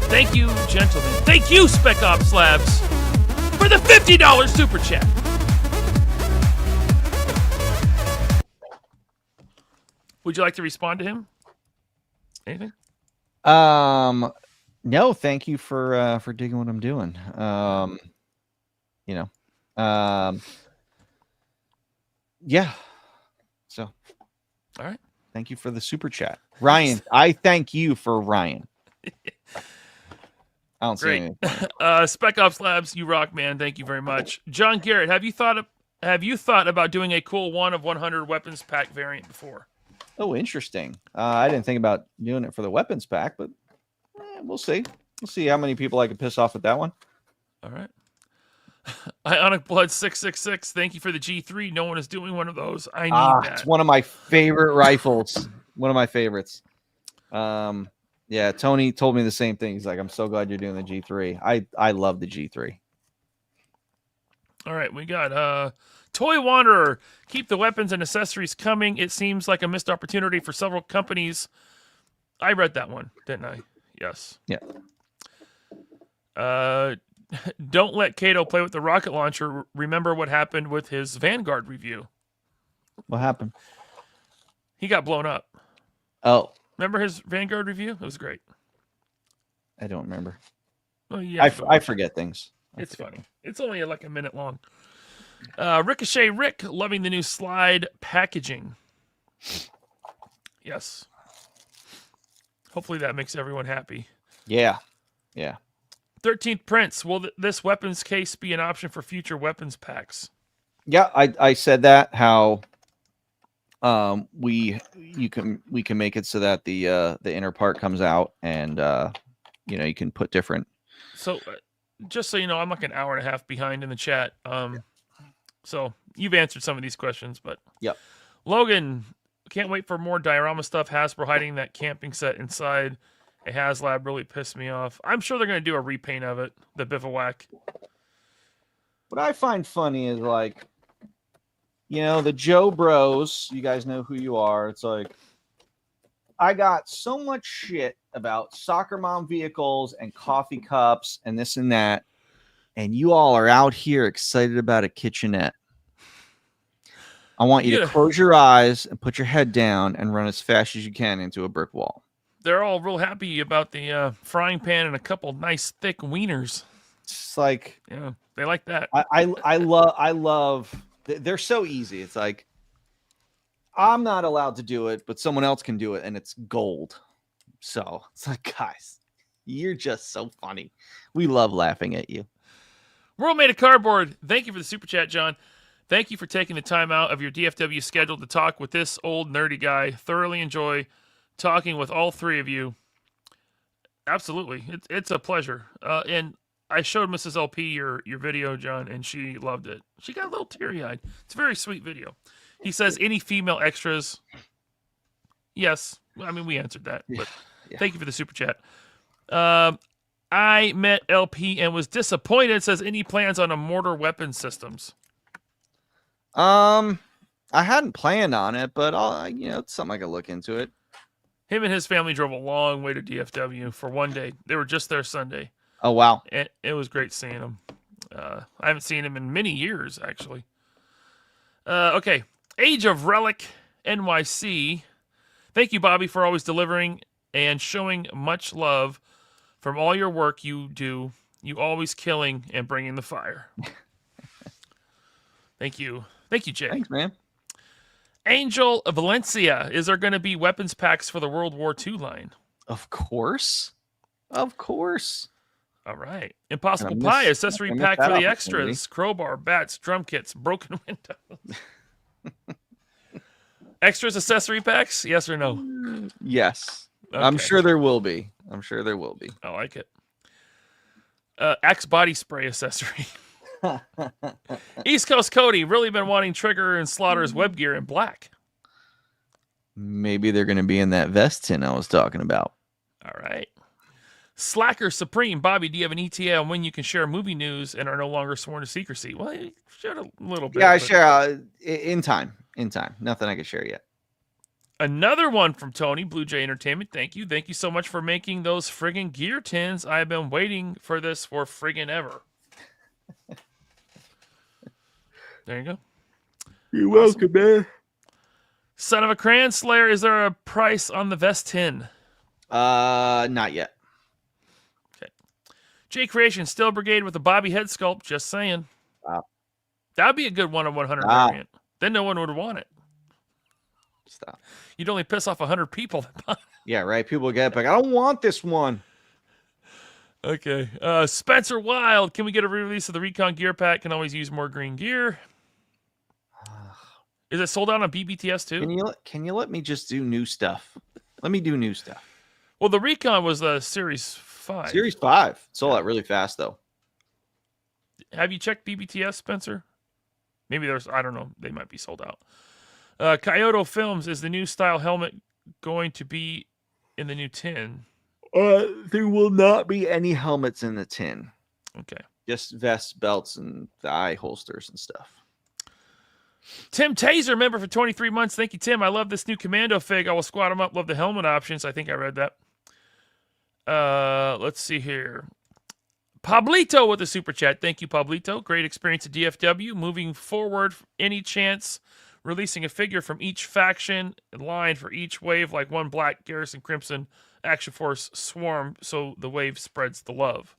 [SPEAKER 2] Thank you, gentlemen. Thank you, Spec Ops Labs, for the $50 super chat. Would you like to respond to him? Anything?
[SPEAKER 4] No, thank you for digging what I'm doing. Yeah. So,
[SPEAKER 2] all right.
[SPEAKER 4] Thank you for the super chat, Ryan. I thank you for Ryan. I don't see anything.
[SPEAKER 2] Spec Ops Labs, you rock, man. Thank you very much. John Garrett, have you thought about doing a cool 1 of 100 weapons pack variant before?
[SPEAKER 4] Oh, interesting. I didn't think about doing it for the weapons pack, but we'll see. We'll see how many people I can piss off with that one.
[SPEAKER 2] All right. Ionic Blood 666, thank you for the G3. No one is doing one of those. I need that.
[SPEAKER 4] It's one of my favorite rifles. One of my favorites. Yeah, Tony told me the same thing. He's like, I'm so glad you're doing the G3. I love the G3.
[SPEAKER 2] All right, we got Toy Wanderer. Keep the weapons and accessories coming. It seems like a missed opportunity for several companies. I read that one, didn't I? Yes.
[SPEAKER 4] Yeah.
[SPEAKER 2] Don't let Kato play with the rocket launcher. Remember what happened with his Vanguard review.
[SPEAKER 4] What happened?
[SPEAKER 2] He got blown up.
[SPEAKER 4] Oh.
[SPEAKER 2] Remember his Vanguard review? It was great.
[SPEAKER 4] I don't remember.
[SPEAKER 2] Well, yeah,
[SPEAKER 4] I forget things.
[SPEAKER 2] It's funny. It's only like a minute long. Ricochet Rick, loving the new slide packaging. Yes. Hopefully that makes everyone happy.
[SPEAKER 4] Yeah. Yeah.
[SPEAKER 2] 13th Prince, will this weapons case be an option for future weapons packs?
[SPEAKER 4] Yeah, I said that, how we can make it so that the inner part comes out, and you can put different.
[SPEAKER 2] So just so you know, I'm like an hour and a half behind in the chat. So you've answered some of these questions, but
[SPEAKER 4] yep.
[SPEAKER 2] Logan, can't wait for more diorama stuff. Hasbro hiding that camping set inside a HasLab really pissed me off. I'm sure they're going to do a repaint of it, the bivouac.
[SPEAKER 4] What I find funny is, like, the Joe Bros, you guys know who you are. It's like, I got so much shit about soccer mom vehicles and coffee cups and this and that, and you all are out here excited about a kitchenette. I want you to close your eyes and put your head down and run as fast as you can into a brick wall.
[SPEAKER 2] They're all real happy about the frying pan and a couple nice thick wieners.
[SPEAKER 4] It's like,
[SPEAKER 2] yeah, they like that.
[SPEAKER 4] I love. They're so easy. It's like, I'm not allowed to do it, but someone else can do it, and it's gold. So it's like, guys, you're just so funny. We love laughing at you.
[SPEAKER 2] World Made of Cardboard. Thank you for the super chat, John. Thank you for taking the time out of your DFW schedule to talk with this old nerdy guy. Thoroughly enjoy talking with all three of you. Absolutely. It's a pleasure. And I showed Mrs. LP your video, John, and she loved it. She got a little teary-eyed. It's a very sweet video. He says, any female extras? Yes. I mean, we answered that. But Thank you for the super chat. I met LP and was disappointed. Says, any plans on a mortar weapon systems?
[SPEAKER 4] I hadn't planned on it, but it's something I could look into it.
[SPEAKER 2] Him and his family drove a long way to DFW for one day. They were just there Sunday.
[SPEAKER 4] Oh, wow.
[SPEAKER 2] And it was great seeing him. I haven't seen him in many years, actually. Okay. Age of Relic NYC. Thank you, Bobby, for always delivering and showing much love from all your work you do. You always killing and bringing the fire. Thank you. Thank you, Jay.
[SPEAKER 4] Thanks, man.
[SPEAKER 2] Angel of Valencia. Is there going to be weapons packs for the World War II line?
[SPEAKER 4] Of course. Of course.
[SPEAKER 2] All right. Impossible Pie. Accessory pack for the extras. Crowbar, bats, drum kits, broken windows. Extras accessory packs? Yes or no?
[SPEAKER 4] Yes.
[SPEAKER 2] Okay.
[SPEAKER 4] I'm sure there will be.
[SPEAKER 2] I like it. Axe body spray accessory. East Coast Cody. Really been wanting Trigger and Slaughter's web gear in black.
[SPEAKER 4] Maybe they're going to be in that vest tin I was talking about.
[SPEAKER 2] All right. Slacker Supreme. Bobby, do you have an ETA on when you can share movie news and are no longer sworn to secrecy? Well, you shared a little bit.
[SPEAKER 4] Yeah, I share in time. Nothing I can share yet.
[SPEAKER 2] Another one from Tony, Blue Jay Entertainment. Thank you. Thank you so much for making those friggin' gear tins. I've been waiting for this for friggin' ever. There you go.
[SPEAKER 4] You're welcome, man.
[SPEAKER 2] Son of a Crayon Slayer, is there a price on the vest tin?
[SPEAKER 4] Not yet.
[SPEAKER 2] Okay. J Creation, Steel Brigade with the Bobby head sculpt. Just saying.
[SPEAKER 4] Wow.
[SPEAKER 2] That'd be a good 1 of 100
[SPEAKER 4] Wow.
[SPEAKER 2] variant. Then no one would want it.
[SPEAKER 4] Stop.
[SPEAKER 2] You'd only piss off 100 people.
[SPEAKER 4] Yeah, right. People get like, I don't want this one.
[SPEAKER 2] Okay. Spencer Wild, can we get a re-release of the Recon gear pack? Can always use more green gear. Is it sold out on BBTS too?
[SPEAKER 4] Can you let me just do new stuff? Let me do new stuff.
[SPEAKER 2] Well, the Recon was the Series 5.
[SPEAKER 4] Series 5 sold out really fast though.
[SPEAKER 2] Have you checked BBTS, Spencer? Maybe there's, I don't know. They might be sold out. Kyoto Films, is the new style helmet going to be in the new tin?
[SPEAKER 4] There will not be any helmets in the tin.
[SPEAKER 2] Okay.
[SPEAKER 4] Just vests, belts, and the eye holsters and stuff.
[SPEAKER 2] Tim Taser, member for 23 months. Thank you, Tim. I love this new Commando fig. I will squat him up. Love the helmet options. I think I read that. Let's see here. Pablito with a super chat. Thank you, Pablito. Great experience at DFW. Moving forward, any chance releasing a figure from each faction line for each wave, like one Black, Garrison, Crimson, Action Force, Swarm, so the wave spreads the love.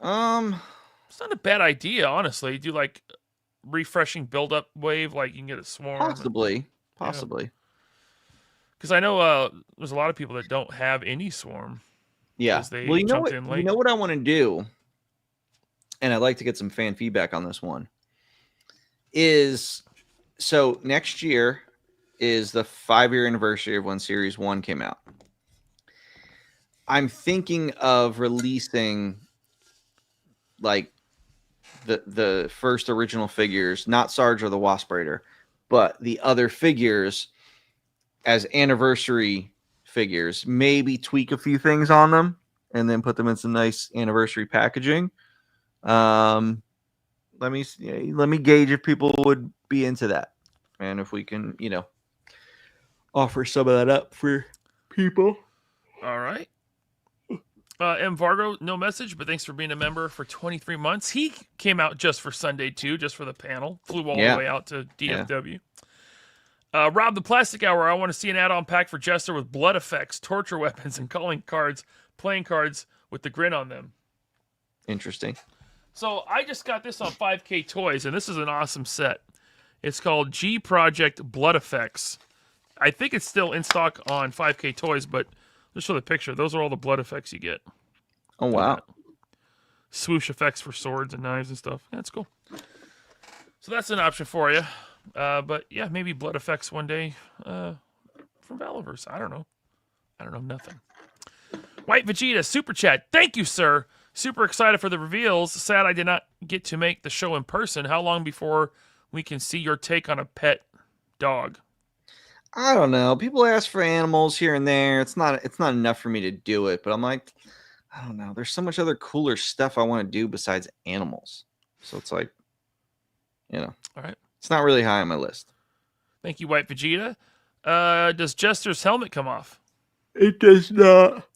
[SPEAKER 2] It's not a bad idea, honestly. Do like refreshing build-up wave, like you can get a Swarm.
[SPEAKER 4] Possibly.
[SPEAKER 2] Because I know there's a lot of people that don't have any Swarm.
[SPEAKER 4] Yeah.
[SPEAKER 2] They
[SPEAKER 4] Well, you know
[SPEAKER 2] jumped
[SPEAKER 4] what?
[SPEAKER 2] in late.
[SPEAKER 4] You know what I want to do, and I'd like to get some fan feedback on this one. Is so next year is the 5-year anniversary of when Series 1 came out. I'm thinking of releasing like the first original figures, not Sarge or the Wasp Raider, but the other figures as anniversary figures. Maybe tweak a few things on them and then put them in some nice anniversary packaging. Let me gauge if people would be into that, and if we can, offer some of that up for people.
[SPEAKER 2] All right. M. Vargo, no message, but thanks for being a member for 23 months. He came out just for Sunday, too, just for the panel. Flew all the way out to DFW. Yeah. Rob the Plastic Hour, I want to see an add-on pack for Jester with blood effects, torture weapons, and calling cards, playing cards with the grin on them.
[SPEAKER 4] Interesting.
[SPEAKER 2] So I just got this on 5K Toys, and this is an awesome set. It's called G Project Blood Effects. I think it's still in stock on 5K Toys, but just for the picture, those are all the blood effects you get.
[SPEAKER 4] Oh, wow.
[SPEAKER 2] Swoosh effects for swords and knives and stuff. That's cool. So that's an option for you. But yeah, maybe blood effects one day from Valaverse. I don't know. Nothing. White Vegeta, Super Chat. Thank you, sir. Super excited for the reveals. Sad I did not get to make the show in person. How long before we can see your take on a pet dog?
[SPEAKER 4] I don't know. People ask for animals here and there. It's not enough for me to do it, but I'm like, I don't know. There's so much other cooler stuff I want to do besides animals. So it's like,
[SPEAKER 2] All right.
[SPEAKER 4] It's not really high on my list.
[SPEAKER 2] Thank you, White Vegeta. Does Jester's helmet come off?
[SPEAKER 4] It does not.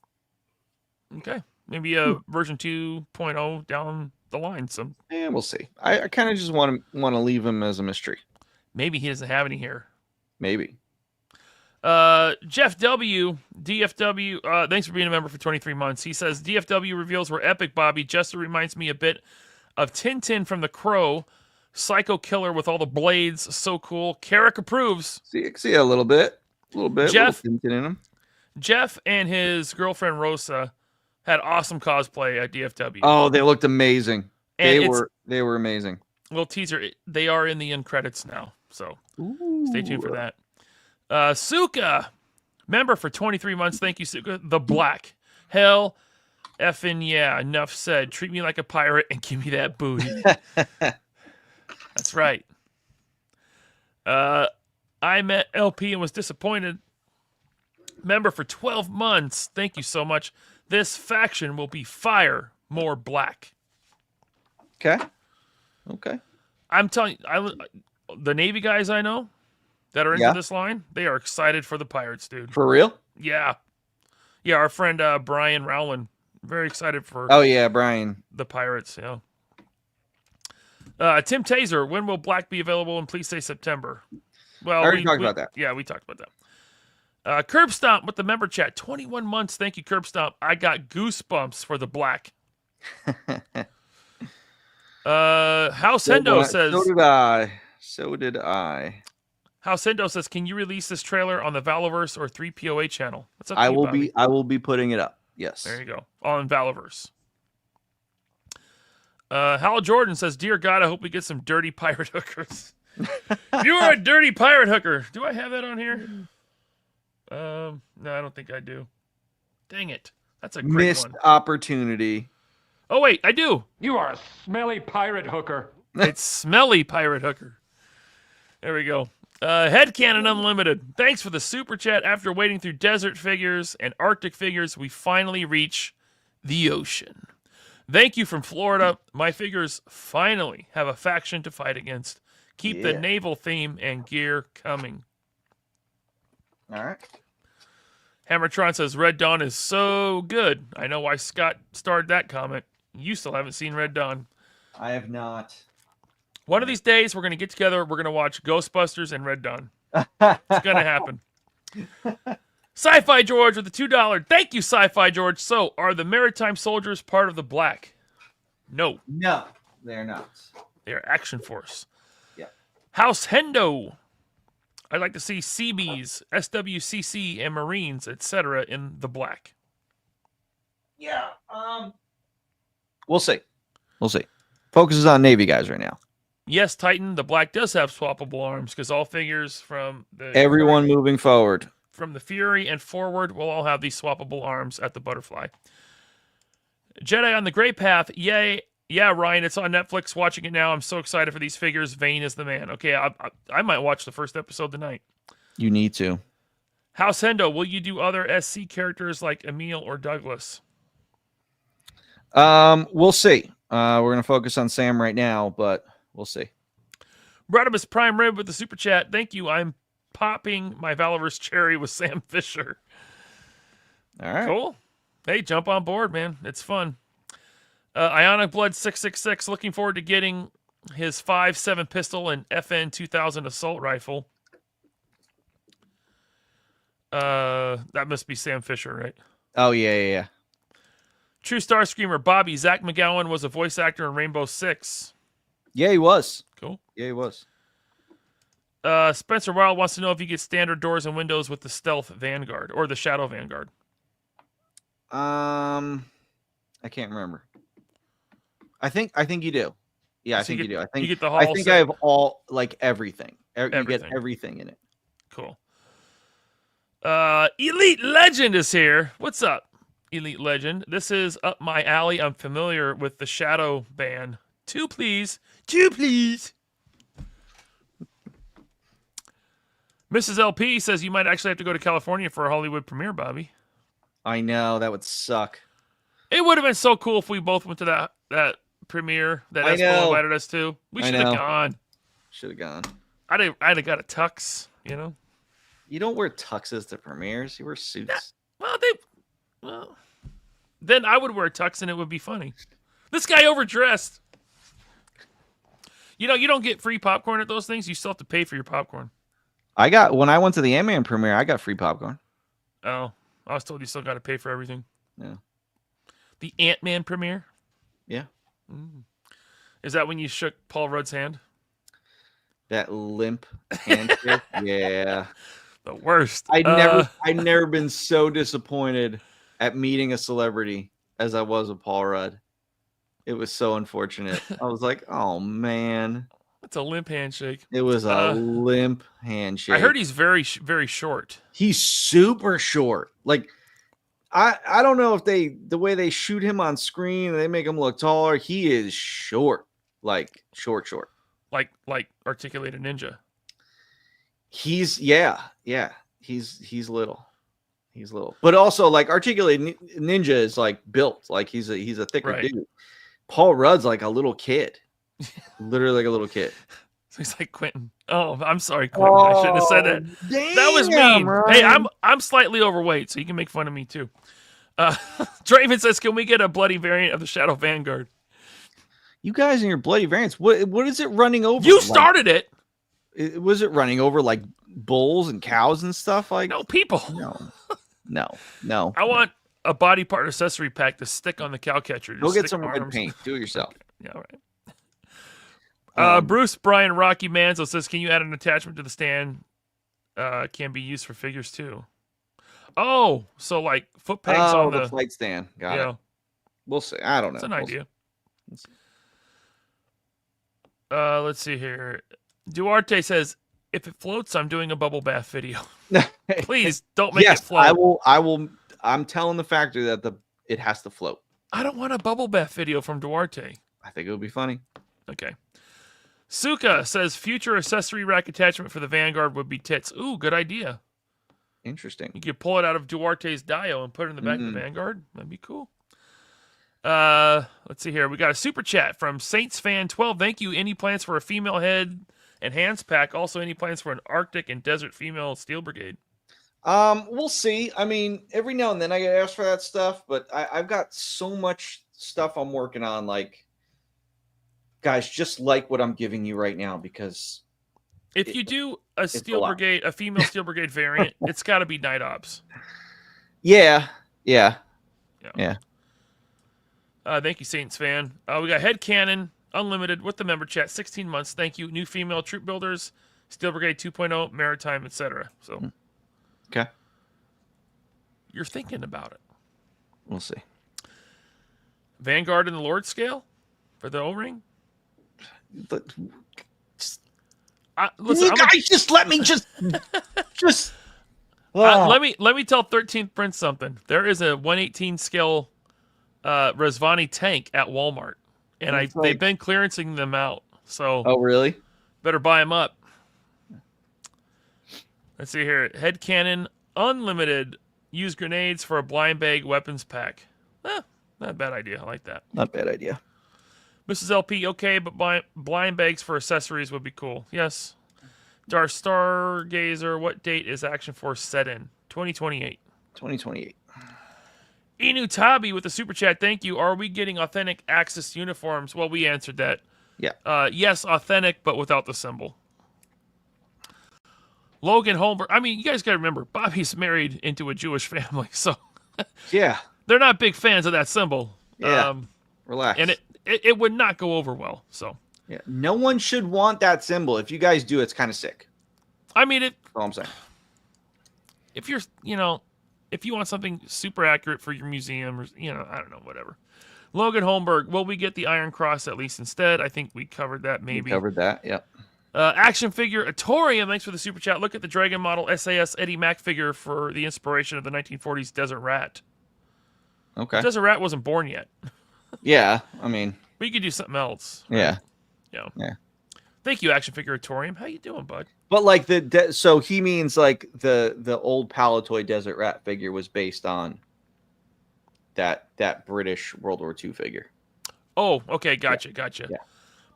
[SPEAKER 2] Okay. Maybe a version 2.0 down the line.
[SPEAKER 4] Yeah, we'll see. I kind of just want to leave him as a mystery.
[SPEAKER 2] Maybe he doesn't have any here.
[SPEAKER 4] Maybe.
[SPEAKER 2] Jeff W, DFW, thanks for being a member for 23 months. He says, DFW reveals were epic, Bobby. Jester reminds me a bit of Tintin from The Crow. Psycho killer with all the blades. So cool. Carrick approves.
[SPEAKER 4] See a little bit.
[SPEAKER 2] Jeff,
[SPEAKER 4] little Tintin in him.
[SPEAKER 2] Jeff and his girlfriend Rosa had awesome cosplay at DFW.
[SPEAKER 4] Oh, they looked amazing.
[SPEAKER 2] And
[SPEAKER 4] They were amazing.
[SPEAKER 2] Little teaser. They are in the end credits now. So stay tuned for that. Suka, member for 23 months. Thank you, Suka. The Black. Hell effing yeah. Enough said. Treat me like a pirate and give me that booty. That's right. I met LP and was disappointed. Member for 12 months. Thank you so much. This faction will be fire, more black.
[SPEAKER 4] Okay.
[SPEAKER 2] I'm telling you, the Navy guys I know that are into this line, they are excited for the pirates, dude.
[SPEAKER 4] For real?
[SPEAKER 2] Yeah. Yeah, our friend Brian Rowland, very excited for
[SPEAKER 4] Brian.
[SPEAKER 2] the pirates, yeah. Tim Taser, when will black be available? And please say September. Well,
[SPEAKER 4] I already talked about that.
[SPEAKER 2] Yeah, we talked about that. Curb Stomp with the member chat, 21 months. Thank you, Curb Stomp. I got goosebumps for the black. House Hendo says.
[SPEAKER 4] So did I.
[SPEAKER 2] House Hendo says, can you release this trailer on the Valaverse or 3POA channel? That's up to
[SPEAKER 4] I
[SPEAKER 2] you,
[SPEAKER 4] will
[SPEAKER 2] Bobby.
[SPEAKER 4] I will be putting it up. Yes.
[SPEAKER 2] There you go. On Valaverse. Hal Jordan says, dear God, I hope we get some dirty pirate hookers. You are a dirty pirate hooker. Do I have that on here? No, I don't think I do. Dang it. That's a great
[SPEAKER 4] Missed
[SPEAKER 2] one.
[SPEAKER 4] opportunity.
[SPEAKER 2] Oh, wait, I do.
[SPEAKER 7] You are a smelly pirate hooker.
[SPEAKER 2] It's Smelly Pirate Hooker. There we go. Headcanon Unlimited. Thanks for the super chat. After wading through desert figures and Arctic figures, we finally reach the ocean. Thank you from Florida. My figures finally have a faction to fight against. Keep the naval theme and gear coming.
[SPEAKER 4] All right.
[SPEAKER 2] Hammertron says, Red Dawn is so good. I know why Scott started that comment. You still haven't seen Red Dawn.
[SPEAKER 4] I have not.
[SPEAKER 2] One of these days, we're going to get together. We're going to watch Ghostbusters and Red Dawn. It's going to happen. Sci-Fi George with the $2. Thank you, Sci-Fi George. So, are the maritime soldiers part of the black? No.
[SPEAKER 4] No, they're not.
[SPEAKER 2] They're Action Force.
[SPEAKER 4] Yeah.
[SPEAKER 2] House Hendo. I'd like to see Seabees, SWCC, and Marines, etc. in the black.
[SPEAKER 4] Yeah. We'll see. Focuses on Navy guys right now.
[SPEAKER 2] Yes, Titan, the black does have swappable arms because all figures from the
[SPEAKER 4] Everyone moving forward.
[SPEAKER 2] From the Fury and forward will all have these swappable arms at the Butterfly. Jedi on the Gray Path. Yay. Yeah, Ryan, it's on Netflix. Watching it now. I'm so excited for these figures. Vane is the man. Okay, I might watch the first episode tonight.
[SPEAKER 4] You need to.
[SPEAKER 2] House Hendo, will you do other SC characters like Emil or Douglas?
[SPEAKER 4] We'll see. We're going to focus on Sam right now, but we'll see.
[SPEAKER 2] Rodimus Prime Rib with the super chat. Thank you. I'm popping my Valaverse cherry with Sam Fisher.
[SPEAKER 4] All right.
[SPEAKER 2] Cool. Hey, jump on board, man. It's fun. Ionic Blood 666. Looking forward to getting his 5.7 pistol and FN 2000 assault rifle. That must be Sam Fisher, right?
[SPEAKER 4] Oh, yeah.
[SPEAKER 2] True Star Screamer Bobby. Zach McGowan was a voice actor in Rainbow Six.
[SPEAKER 4] Yeah, he was.
[SPEAKER 2] Cool.
[SPEAKER 4] Yeah, he was.
[SPEAKER 2] Spencer Wild wants to know if you get standard doors and windows with the Stealth Vanguard or the Shadow Vanguard.
[SPEAKER 4] I can't remember. I think you do. Yeah, I think you do. I think
[SPEAKER 2] you get the whole
[SPEAKER 4] I think
[SPEAKER 2] set.
[SPEAKER 4] I have all everything. You
[SPEAKER 2] Everything.
[SPEAKER 4] get everything in it.
[SPEAKER 2] Cool. Elite Legend is here. What's up, Elite Legend? This is up my alley. I'm familiar with the Shadow Ban. Two, please. Mrs. LP says you might actually have to go to California for a Hollywood premiere, Bobby.
[SPEAKER 4] I know, that would suck.
[SPEAKER 2] It would have been so cool if we both went to that premiere that
[SPEAKER 4] I
[SPEAKER 2] Espo
[SPEAKER 4] know.
[SPEAKER 2] invited us to. We should have gone.
[SPEAKER 4] Should have gone.
[SPEAKER 2] I'd have got a tux, you know?
[SPEAKER 4] You don't wear tuxes to premieres. You wear suits.
[SPEAKER 2] Well, then I would wear a tux and it would be funny. This guy overdressed. You know, you don't get free popcorn at those things. You still have to pay for your popcorn.
[SPEAKER 4] When I went to the Ant-Man premiere, I got free popcorn.
[SPEAKER 2] Oh, I was told you still got to pay for everything.
[SPEAKER 4] Yeah.
[SPEAKER 2] The Ant-Man premiere?
[SPEAKER 4] Yeah.
[SPEAKER 2] Is that when you shook Paul Rudd's hand?
[SPEAKER 4] That limp handshake. Yeah.
[SPEAKER 2] The worst.
[SPEAKER 4] I've never been so disappointed at meeting a celebrity as I was with Paul Rudd. It was so unfortunate. I was like, oh man.
[SPEAKER 2] It's a limp handshake.
[SPEAKER 4] It was a limp handshake.
[SPEAKER 2] I heard he's very, very short.
[SPEAKER 4] He's super short. Like, I don't know if the way they shoot him on screen, they make him look taller. He is short. Like, short.
[SPEAKER 2] Like Articulated Ninja.
[SPEAKER 4] He's little. He's little. But also, like, Articulated Ninja is like built. Like, he's a thicker dude. Paul Rudd's like a little kid. Literally like a little kid.
[SPEAKER 2] So he's like Quentin. Oh, I'm sorry, Quentin. I shouldn't have said that.
[SPEAKER 4] Damn,
[SPEAKER 2] that was mean.
[SPEAKER 4] Ryan.
[SPEAKER 2] Hey, I'm slightly overweight, so you can make fun of me too. Draven says, "Can we get a bloody variant of the Shadow Vanguard?"
[SPEAKER 4] You guys and your bloody variants. What is it running over?
[SPEAKER 2] You started it.
[SPEAKER 4] Was it running over like bulls and cows and stuff? Like,
[SPEAKER 2] no, people.
[SPEAKER 4] No.
[SPEAKER 2] I want a body part accessory pack to stick on the cow catcher.
[SPEAKER 4] Go get some red paint. Do it yourself.
[SPEAKER 2] Yeah, all right. Bruce Brian Rocky Manzo says, "Can you add an attachment to the stand? Can be used for figures too." Oh, so like foot pegs on
[SPEAKER 4] the flight stand. Got it. We'll see. I don't know.
[SPEAKER 2] It's an idea. Let's see here. Duarte says, "If it floats, I'm doing a bubble bath video." Please don't make it float.
[SPEAKER 4] I will. I'm telling the factory that it has to float.
[SPEAKER 2] I don't want a bubble bath video from Duarte.
[SPEAKER 4] I think it would be funny.
[SPEAKER 2] Okay. Suka says, "Future accessory rack attachment for the Vanguard would be tits." Ooh, good idea.
[SPEAKER 4] Interesting.
[SPEAKER 2] You could pull it out of Duarte's Dio and put it in the back of the Vanguard. That'd be cool. Let's see here. We got a super chat from Saints Fan 12. Thank you. Any plans for a female head and hands pack? Also, any plans for an Arctic and Desert female Steel Brigade?
[SPEAKER 4] We'll see. I mean, every now and then I get asked for that stuff, but I've got so much stuff I'm working on. Like, guys, just like what I'm giving you right now, because
[SPEAKER 2] if you do a Steel Brigade, a female Steel Brigade variant, it's got to be Night Ops.
[SPEAKER 4] Yeah.
[SPEAKER 2] Thank you, Saints Fan. We got Head Cannon Unlimited with the member chat. 16 months. Thank you. New female troop builders, Steel Brigade 2.0, Maritime, etc. So,
[SPEAKER 4] okay.
[SPEAKER 2] You're thinking about it.
[SPEAKER 4] We'll see.
[SPEAKER 2] Vanguard in the Lord scale for the O-ring.
[SPEAKER 4] Listen, you guys just let me just.
[SPEAKER 2] Let me tell 13th Prince something. There is a 118 scale Rezvani tank at Walmart, and they've been clearancing them out. So,
[SPEAKER 4] oh really?
[SPEAKER 2] Better buy them up. Let's see here. Head Cannon Unlimited. Use grenades for a blind bag weapons pack. Not a bad idea. I like that.
[SPEAKER 4] Not a bad idea.
[SPEAKER 2] Mrs. LP, okay, but blind bags for accessories would be cool. Yes. Darth Stargazer, what date is Action Force set in? 2028.
[SPEAKER 4] 2028.
[SPEAKER 2] Inu Tabi with the super chat. Thank you. Are we getting authentic Axis uniforms? Well, we answered that.
[SPEAKER 4] Yeah.
[SPEAKER 2] Yes, authentic, but without the symbol. Logan Holmberg. I mean, you guys got to remember, Bobby's married into a Jewish family, so
[SPEAKER 4] yeah,
[SPEAKER 2] they're not big fans of that symbol.
[SPEAKER 4] Yeah. Relax.
[SPEAKER 2] And it would not go over well. So
[SPEAKER 4] yeah, no one should want that symbol. If you guys do, it's kind of sick.
[SPEAKER 2] I mean, that's
[SPEAKER 4] all I'm saying.
[SPEAKER 2] If you're, if you want something super accurate for your museum, or I don't know, whatever. Logan Holmberg, will we get the Iron Cross at least instead? I think we covered that. Maybe
[SPEAKER 4] we covered that. Yep.
[SPEAKER 2] Action figure Atorium, thanks for the super chat. Look at the Dragon model SAS Eddie Mack figure for the inspiration of the 1940s Desert Rat.
[SPEAKER 4] Okay.
[SPEAKER 2] Desert Rat wasn't born yet.
[SPEAKER 4] Yeah, I mean,
[SPEAKER 2] we could do something else.
[SPEAKER 4] Right?
[SPEAKER 2] Yeah.
[SPEAKER 4] Yeah.
[SPEAKER 2] Thank you, Action Figure Atorium. How you doing, bud?
[SPEAKER 4] But like so he means like the old Palatoy Desert Rat figure was based on that British World War II figure.
[SPEAKER 2] Oh, okay, gotcha.
[SPEAKER 4] Yeah.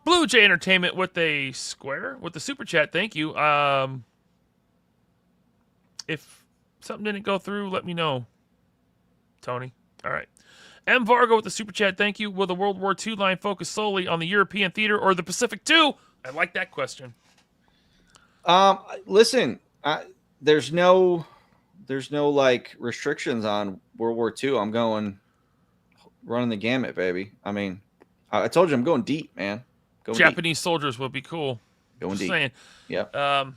[SPEAKER 2] Blue Jay Entertainment with a square with the super chat. Thank you. If something didn't go through, let me know, Tony. All right. M. Vargo with the super chat. Thank you. Will the World War II line focus solely on the European theater or the Pacific too? I like that question.
[SPEAKER 4] Listen, There's no like restrictions on World War II. I'm going running the gamut, baby. I mean, I told you I'm going deep, man. Going
[SPEAKER 2] Japanese soldiers would be cool.
[SPEAKER 4] Going
[SPEAKER 2] Just
[SPEAKER 4] deep.
[SPEAKER 2] saying.
[SPEAKER 4] Yeah.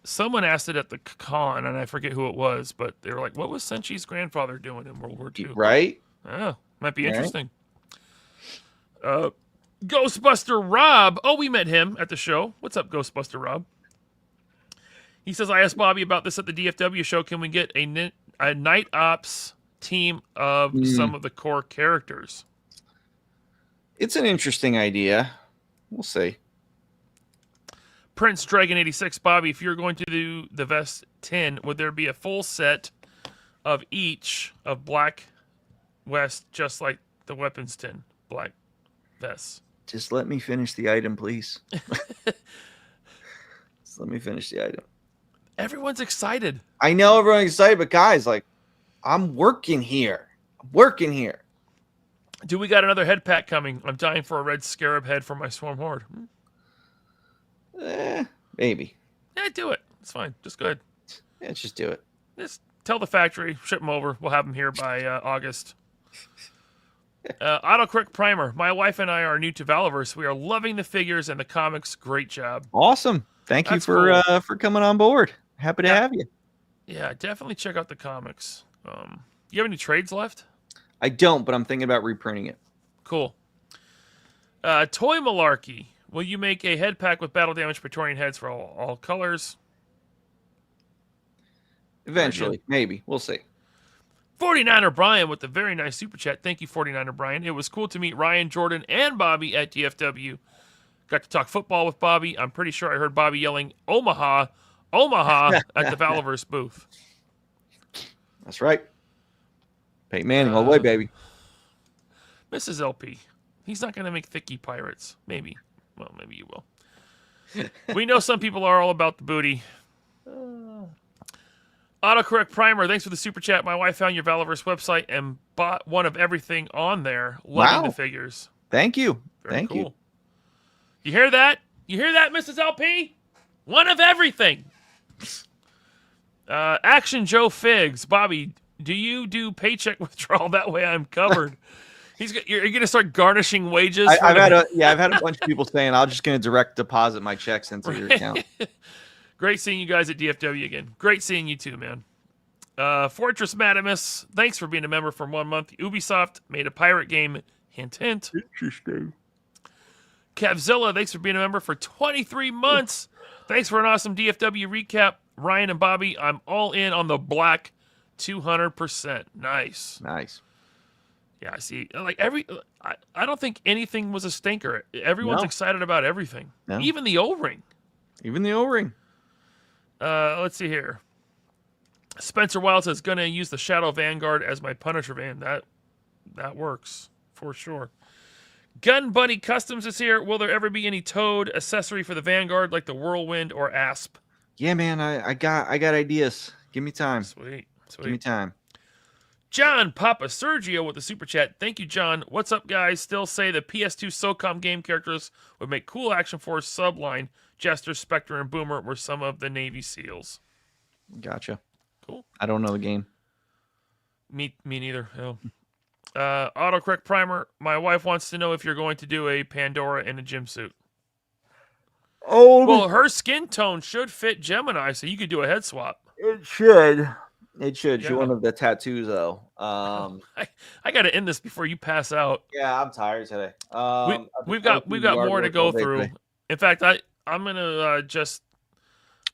[SPEAKER 2] Someone asked it at the con, and I forget who it was, but they were like, "What was Senchi's grandfather doing in World War II?"
[SPEAKER 4] Right.
[SPEAKER 2] Oh, might be
[SPEAKER 4] Right.
[SPEAKER 2] interesting. Ghostbuster Rob. Oh, we met him at the show. What's up, Ghostbuster Rob? He says, I asked Bobby about this at the DFW show. Can we get a night ops team of some of the core characters?
[SPEAKER 4] It's an interesting idea. We'll see.
[SPEAKER 2] Prince Dragon 86. Bobby, if you're going to do the vest 10, would there be a full set of each of Black West, just like the weapons 10 Black vests?
[SPEAKER 4] Just let me finish the item, please. Just let me finish the item.
[SPEAKER 2] Everyone's excited.
[SPEAKER 4] I know everyone's excited, but guys, like, I'm working here.
[SPEAKER 2] Do we got another head pack coming? I'm dying for a red scarab head for my Swarm Horde.
[SPEAKER 4] Maybe.
[SPEAKER 2] Yeah, do it. It's fine. Just go ahead.
[SPEAKER 4] Yeah, just do it.
[SPEAKER 2] Just tell the factory, ship them over. We'll have them here by August. Autocorrect Primer. My wife and I are new to Valaverse. We are loving the figures and the comics. Great job.
[SPEAKER 4] Awesome. Thank you
[SPEAKER 2] That's
[SPEAKER 4] for
[SPEAKER 2] cool.
[SPEAKER 4] for coming on board. Happy to have you.
[SPEAKER 2] Yeah, definitely check out the comics. You have any trades left?
[SPEAKER 4] I don't, but I'm thinking about reprinting it.
[SPEAKER 2] Cool. Toy Malarkey. Will you make a head pack with battle damage Praetorian heads for all colors?
[SPEAKER 4] Eventually, maybe. We'll see.
[SPEAKER 2] 49er Brian with a very nice super chat. Thank you, 49er Brian. It was cool to meet Ryan, Jordan, and Bobby at DFW. Got to talk football with Bobby. I'm pretty sure I heard Bobby yelling, Omaha, Omaha, at the Valaverse booth.
[SPEAKER 4] That's right. Peyton Manning all the way, baby.
[SPEAKER 2] Mrs. LP. He's not going to make thicky pirates. Maybe. Well, maybe you will. We know some people are all about the booty. Autocorrect Primer, thanks for the super chat. My wife found your Valaverse website and bought one of everything on there. Loving the figures.
[SPEAKER 4] Thank you.
[SPEAKER 2] Very
[SPEAKER 4] Thank
[SPEAKER 2] cool.
[SPEAKER 4] you.
[SPEAKER 2] You hear that? You hear that, Mrs. LP? One of everything. Action Joe Figs. Bobby, do you do paycheck withdrawal? That way I'm covered. You're going to start garnishing wages?
[SPEAKER 4] I've had a bunch of people saying I'm just going to direct deposit my checks into your account.
[SPEAKER 2] Great seeing you guys at DFW again. Great seeing you too, man. Fortress Madamus, thanks for being a member for 1 month. Ubisoft made a pirate game. Hint, hint. Interesting. Cavzilla, thanks for being a member for 23 months. Thanks for an awesome DFW recap. Ryan and Bobby, I'm all in on the black 200%. Nice.
[SPEAKER 4] Nice.
[SPEAKER 2] Yeah, I see. Like I don't think anything was a stinker. Everyone's excited about everything.
[SPEAKER 4] No.
[SPEAKER 2] Even the O-ring.
[SPEAKER 4] Even the O-ring.
[SPEAKER 2] Let's see here. Spencer Wild says, gonna use the Shadow Vanguard as my Punisher van. That works for sure. Gun Buddy Customs is here. Will there ever be any Toad accessory for the Vanguard like the Whirlwind or Asp?
[SPEAKER 4] Yeah, man, I got ideas. Give me time.
[SPEAKER 2] Sweet.
[SPEAKER 4] Give me time.
[SPEAKER 2] John Papa Sergio with the super chat. Thank you, John. What's up, guys? Still say the PS2 SOCOM game characters would make cool Action Force subline. Jester, Spectre, and Boomer were some of the Navy SEALs.
[SPEAKER 4] Gotcha.
[SPEAKER 2] Cool.
[SPEAKER 4] I don't know the game.
[SPEAKER 2] Me neither. Oh. Autocorrect Primer. My wife wants to know if you're going to do a Pandora in a gym suit.
[SPEAKER 4] Oh,
[SPEAKER 2] Well, her skin tone should fit Gemini, so you could do a head swap.
[SPEAKER 4] it should. It should.
[SPEAKER 2] Yeah.
[SPEAKER 4] She wanted the tattoos though.
[SPEAKER 2] I got to end this before you pass out.
[SPEAKER 4] Yeah, I'm tired today.
[SPEAKER 2] We've got more to go through. In fact, I'm gonna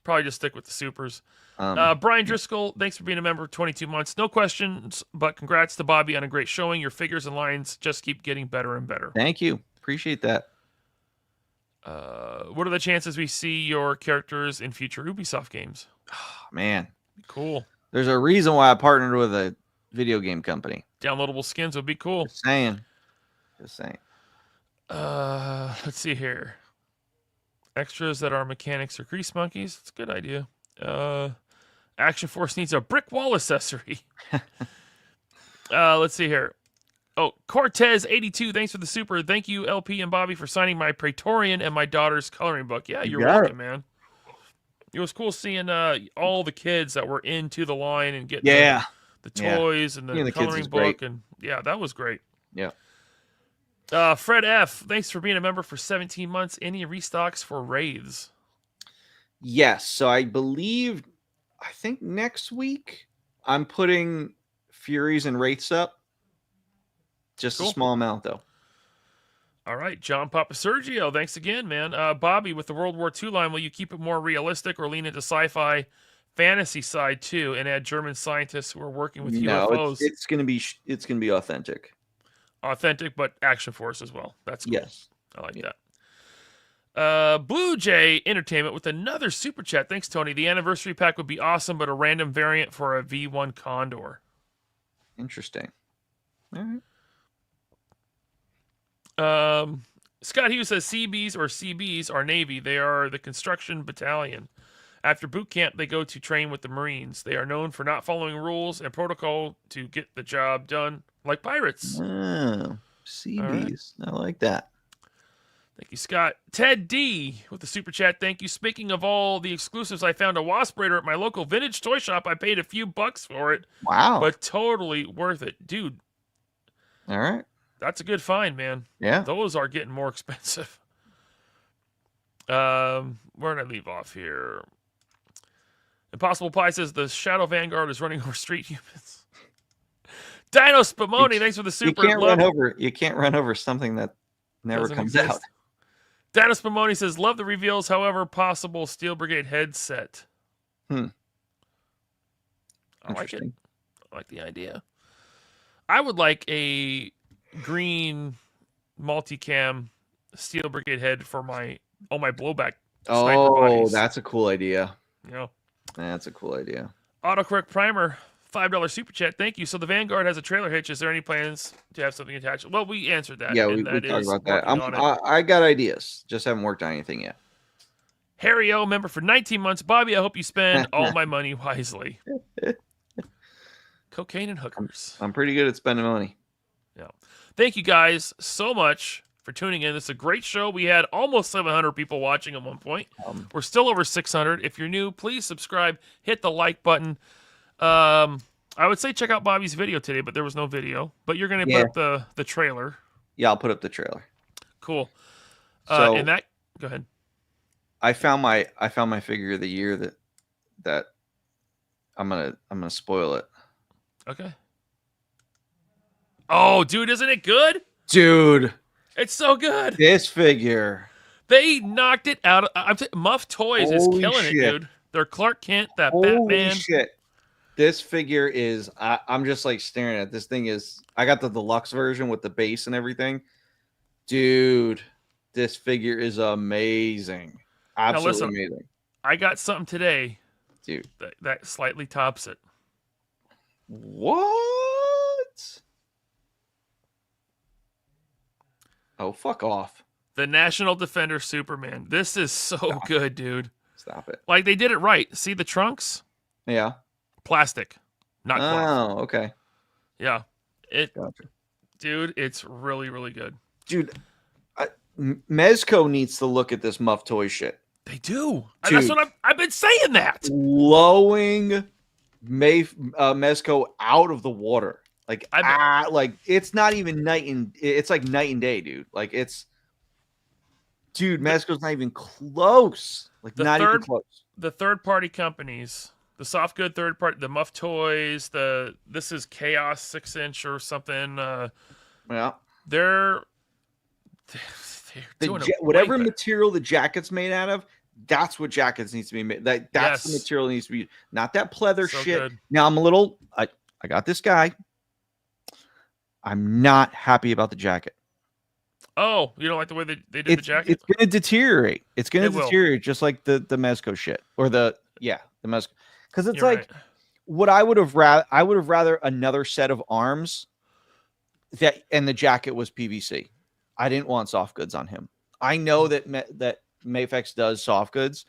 [SPEAKER 2] probably just stick with the supers. Brian Driscoll, thanks for being a member for 22 months. No questions, but congrats to Bobby on a great showing. Your figures and lines just keep getting better and better.
[SPEAKER 4] Thank you. Appreciate that.
[SPEAKER 2] What are the chances we see your characters in future Ubisoft games?
[SPEAKER 4] Man,
[SPEAKER 2] Cool.
[SPEAKER 4] there's a reason why I partnered with a video game company.
[SPEAKER 2] Downloadable skins would be cool.
[SPEAKER 4] Just saying.
[SPEAKER 2] Let's see here. Extras that are mechanics or grease monkeys. That's a good idea. Action Force needs a brick wall accessory. Let's see here. Oh, Cortez82, thanks for the super. Thank you, LP and Bobby, for signing my Praetorian and my daughter's coloring book. Yeah, you're welcome, man. It was cool seeing all the kids that were into the line and getting
[SPEAKER 4] Yeah.
[SPEAKER 2] the
[SPEAKER 4] Yeah.
[SPEAKER 2] toys and the
[SPEAKER 4] Seeing the kids
[SPEAKER 2] coloring
[SPEAKER 4] is great.
[SPEAKER 2] book. And yeah, that was great.
[SPEAKER 4] Yeah.
[SPEAKER 2] Fred F., thanks for being a member for 17 months. Any restocks for Wraiths?
[SPEAKER 4] Yes. So I think next week I'm putting Furies and Wraiths up. Just
[SPEAKER 2] Cool.
[SPEAKER 4] a small amount, though.
[SPEAKER 2] All right, John Papa Sergio, thanks again, man. Bobby, with the World War II line, will you keep it more realistic or lean into sci-fi fantasy side too, and add German scientists who are working with UFOs?
[SPEAKER 4] It's gonna be authentic.
[SPEAKER 2] Authentic, but action force as well. That's cool.
[SPEAKER 4] Yes.
[SPEAKER 2] I like that. Blue Jay Entertainment with another super chat. Thanks, Tony. The anniversary pack would be awesome, but a random variant for a V1 Condor.
[SPEAKER 4] Interesting. All right.
[SPEAKER 2] Scott Hughes says CBs are Navy. They are the construction battalion. After boot camp, they go to train with the Marines. They are known for not following rules and protocol to get the job done, like pirates.
[SPEAKER 4] Oh, CBs. Right. I like that.
[SPEAKER 2] Thank you, Scott. Ted D with the super chat. Thank you. Speaking of all the exclusives, I found a Wasp Raider at my local vintage toy shop. I paid a few bucks for it.
[SPEAKER 4] Wow.
[SPEAKER 2] But totally worth it. Dude.
[SPEAKER 4] All right.
[SPEAKER 2] That's a good find, man.
[SPEAKER 4] Yeah.
[SPEAKER 2] Those are getting more expensive. Where did I leave off here? Impossible Pie says the Shadow Vanguard is running over street humans. Dino Spumoni, thanks for the super.
[SPEAKER 4] You can't run over something that never comes out.
[SPEAKER 2] Dino Spumoni says, love the reveals, however possible, Steel Brigade headset. I like it. I like the idea. I would like a green multicam Steel Brigade head for my blowback sniper bodies.
[SPEAKER 4] That's a cool idea.
[SPEAKER 2] Yeah.
[SPEAKER 4] That's a cool idea.
[SPEAKER 2] Autocorrect Primer, $5 super chat. Thank you. So the Vanguard has a trailer hitch. Is there any plans to have something attached? Well, we answered that.
[SPEAKER 4] Yeah, we talked about that. I got ideas. Just haven't worked on anything yet.
[SPEAKER 2] Harry O, member for 19 months. Bobby, I hope you spend all my money wisely. Cocaine and hookers.
[SPEAKER 4] I'm pretty good at spending money.
[SPEAKER 2] Yeah. Thank you guys so much for tuning in. This is a great show. We had almost 700 people watching at one point. We're still over 600. If you're new, please subscribe. Hit the like button. I would say check out Bobby's video today, but there was no video. But you're going to put up the trailer.
[SPEAKER 4] Yeah, I'll put up the trailer.
[SPEAKER 2] Cool.
[SPEAKER 4] So
[SPEAKER 2] and that, go ahead.
[SPEAKER 4] I found my figure of the year that I'm gonna spoil it.
[SPEAKER 2] Okay. Oh, dude, isn't it good?
[SPEAKER 4] Dude,
[SPEAKER 2] it's so good.
[SPEAKER 4] This figure,
[SPEAKER 2] they knocked it out. Muff Toys is killing it, dude. They're Clark Kent, that Batman.
[SPEAKER 4] Shit. This figure is. I'm just like staring at this thing. I got the deluxe version with the base and everything. Dude, this figure is amazing. Absolutely amazing.
[SPEAKER 2] I got something today,
[SPEAKER 4] dude,
[SPEAKER 2] that slightly tops it.
[SPEAKER 4] What? Oh, fuck off.
[SPEAKER 2] The National Defender Superman. This is so good, dude.
[SPEAKER 4] Stop it.
[SPEAKER 2] Like, they did it right. See the trunks?
[SPEAKER 4] Yeah.
[SPEAKER 2] Plastic. Not cloth.
[SPEAKER 4] Oh, okay.
[SPEAKER 2] Yeah.
[SPEAKER 4] Gotcha.
[SPEAKER 2] Dude, it's really, really good.
[SPEAKER 4] Dude, Mezco needs to look at this Muff Toy shit.
[SPEAKER 2] They do. That's what I've been saying that.
[SPEAKER 4] Blowing Mezco out of the water. Like it's not even it's like night and day, dude. Like Mezco's not even close. Like even close.
[SPEAKER 2] The third party companies, the soft good third party, the Muff Toys, this is Chaos 6-inch or something.
[SPEAKER 4] Yeah.
[SPEAKER 2] They're doing
[SPEAKER 4] whatever material the jacket's made out of, that's what jackets needs to be made. That's the material that needs to be, not that pleather shit. Good. Now I'm a little I got this guy. I'm not happy about the jacket.
[SPEAKER 2] Oh, you don't like the way they did the jacket?
[SPEAKER 4] It's gonna deteriorate. It's gonna deteriorate just like the Mezco shit. Or the Mezco. Because it's what I would have rather another set of arms and the jacket was PVC. I didn't want soft goods on him. I know that Mafex does soft goods,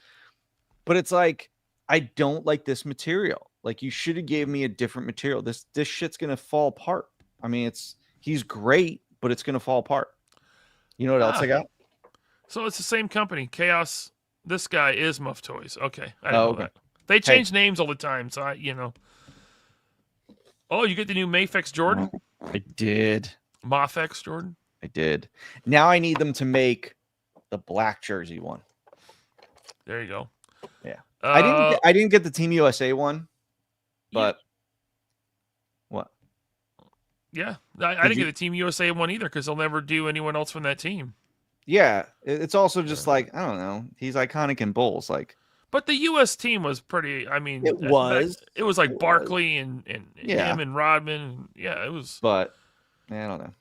[SPEAKER 4] but it's like, I don't like this material. Like, you should have gave me a different material. This shit's gonna fall apart. I mean, he's great, but it's gonna fall apart. You know what else I got?
[SPEAKER 2] So it's the same company, Chaos This guy is Muff Toys. Okay. I didn't know
[SPEAKER 4] okay.
[SPEAKER 2] that. They change names all the time, so I. Oh, you get the new Mafex Jordan?
[SPEAKER 4] I did.
[SPEAKER 2] Mafex Jordan?
[SPEAKER 4] I did. Now I need them to make the black jersey one.
[SPEAKER 2] There you go.
[SPEAKER 4] Yeah. I didn't get the Team USA one, but what?
[SPEAKER 2] Yeah. I didn't get the Team USA one either because they'll never do anyone else from that team.
[SPEAKER 4] Yeah. It's also just like, I don't know. He's iconic in Bulls. Like,
[SPEAKER 2] but the U.S. team was pretty. I mean,
[SPEAKER 4] it was
[SPEAKER 2] like Barkley and him and Rodman. Yeah, it was.
[SPEAKER 4] But I don't know.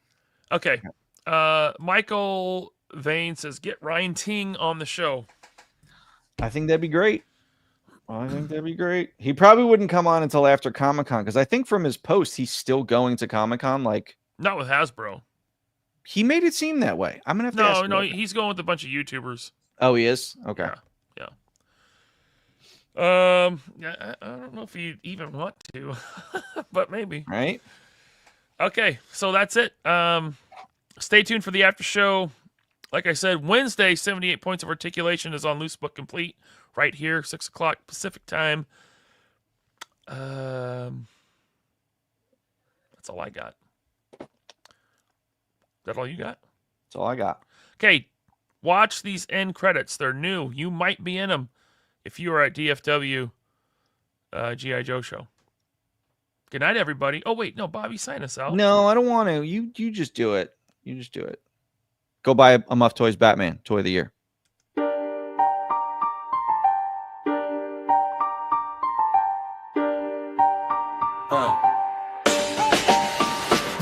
[SPEAKER 2] Okay. Michael Vane says, "Get Ryan Ting on the show."
[SPEAKER 4] I think that'd be great. He probably wouldn't come on until after Comic-Con because I think from his post he's still going to Comic-Con. Like,
[SPEAKER 2] not with Hasbro.
[SPEAKER 4] He made it seem that way. I'm gonna have to ask him.
[SPEAKER 2] He's going with a bunch of YouTubers.
[SPEAKER 4] Oh, he is? Okay.
[SPEAKER 2] Yeah. I don't know if you even want to, but maybe.
[SPEAKER 4] Right.
[SPEAKER 2] Okay, so that's it. Stay tuned for the after show. Like I said, Wednesday, 78 Points of Articulation is on Loose Book Complete right here, 6 o'clock Pacific time. That's all I got. Is that all you got?
[SPEAKER 4] That's all I got.
[SPEAKER 2] Okay, watch these end credits. They're new. You might be in them if you are at DFW G.I. Joe show. Good night, everybody. Oh, wait. No, Bobby, sign us out.
[SPEAKER 4] No, I don't want to. You just do it. You just do it. Go buy a Muff Toys Batman Toy of the Year.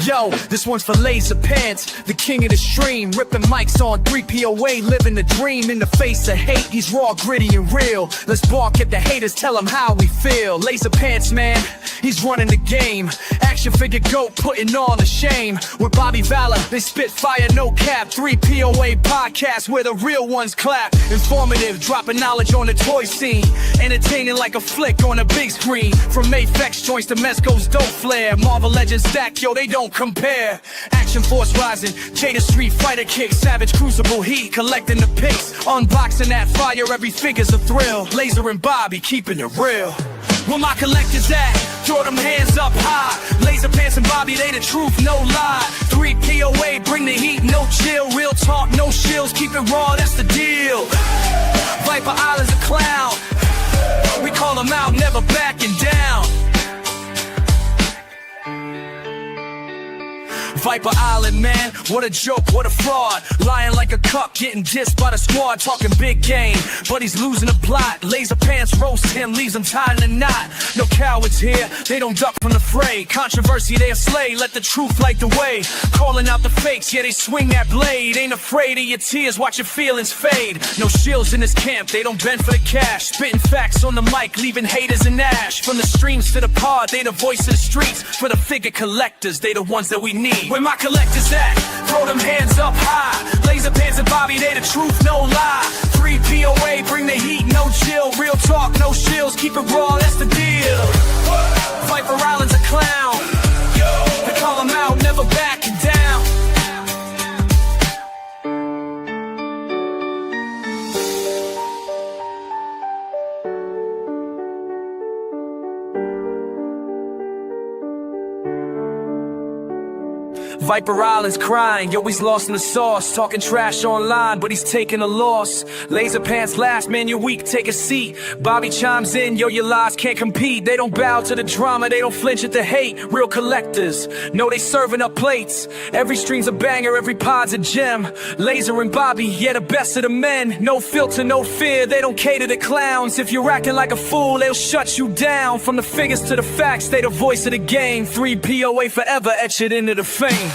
[SPEAKER 8] Yo, this one's for Laser Pants, the king of the stream, ripping mics on 3POA, living the dream in the face of hate. He's raw, gritty, and real. Let's bark at the haters, tell them how we feel. Laser Pants, man, he's running the game. Action figure goat, putting on the shame. With Bobby Valor, they spit fire, no cap. 3POA podcast where the real ones clap. Informative, dropping knowledge on the toy scene. Entertaining like a flick on a big screen. From Mafex joints to Mezco's dope flare. Marvel Legends stack, yo, they don't compare. Action Force rising, Jada Street Fighter kick, Savage Crucible heat, collecting the pics, unboxing that fire, every figure's a thrill. Laser and Bobby keeping it real. Where my collectors at? Throw them hands up high. Laser Pants and Bobby, they the truth, no lie. 3POA, bring the heat, no chill. Real talk, no shills, keep it raw, that's the deal. Viper Island's a clown. We call them out, never backing down. Viper Island, man, what a joke, what a fraud. Lying like a cup, getting dissed by the squad. Talking big game, but he's losing the plot. Laser Pants roast him, leaves him tied in a knot. No cowards here, they don't duck from the fray. Controversy, they'll slay, let the truth light the way. Calling out the fakes, yeah, they swing that blade. Ain't afraid of your tears, watch your feelings fade. No shills in this camp, they don't bend for the cash. Spitting facts on the mic, leaving haters in ash. From the streams to the pod, they the voice of the streets. For the figure collectors, they the ones that we need. Where my collectors at? Throw them hands up high. Laser Pants and Bobby, they the truth, no lie. 3POA, bring the heat, no chill. Real talk, no shills, keep it raw, that's the deal. Viper Island's a clown. They call him out, never backing down. Viper Island's crying, yo, he's lost in the sauce. Talking trash online, but he's taking a loss. Laser Pants last, man, you're weak, take a seat. Bobby chimes in, yo, your lies can't compete. They don't bow to the drama, they don't flinch at the hate. Real collectors, know they serving up plates. Every stream's a banger, every pod's a gem. Laser and Bobby, yeah, the best of the men. No filter, no fear, they don't cater to clowns. If you're acting like a fool, they'll shut you down. From the figures to the facts, they the voice of the game. 3POA forever, etch it into the fame.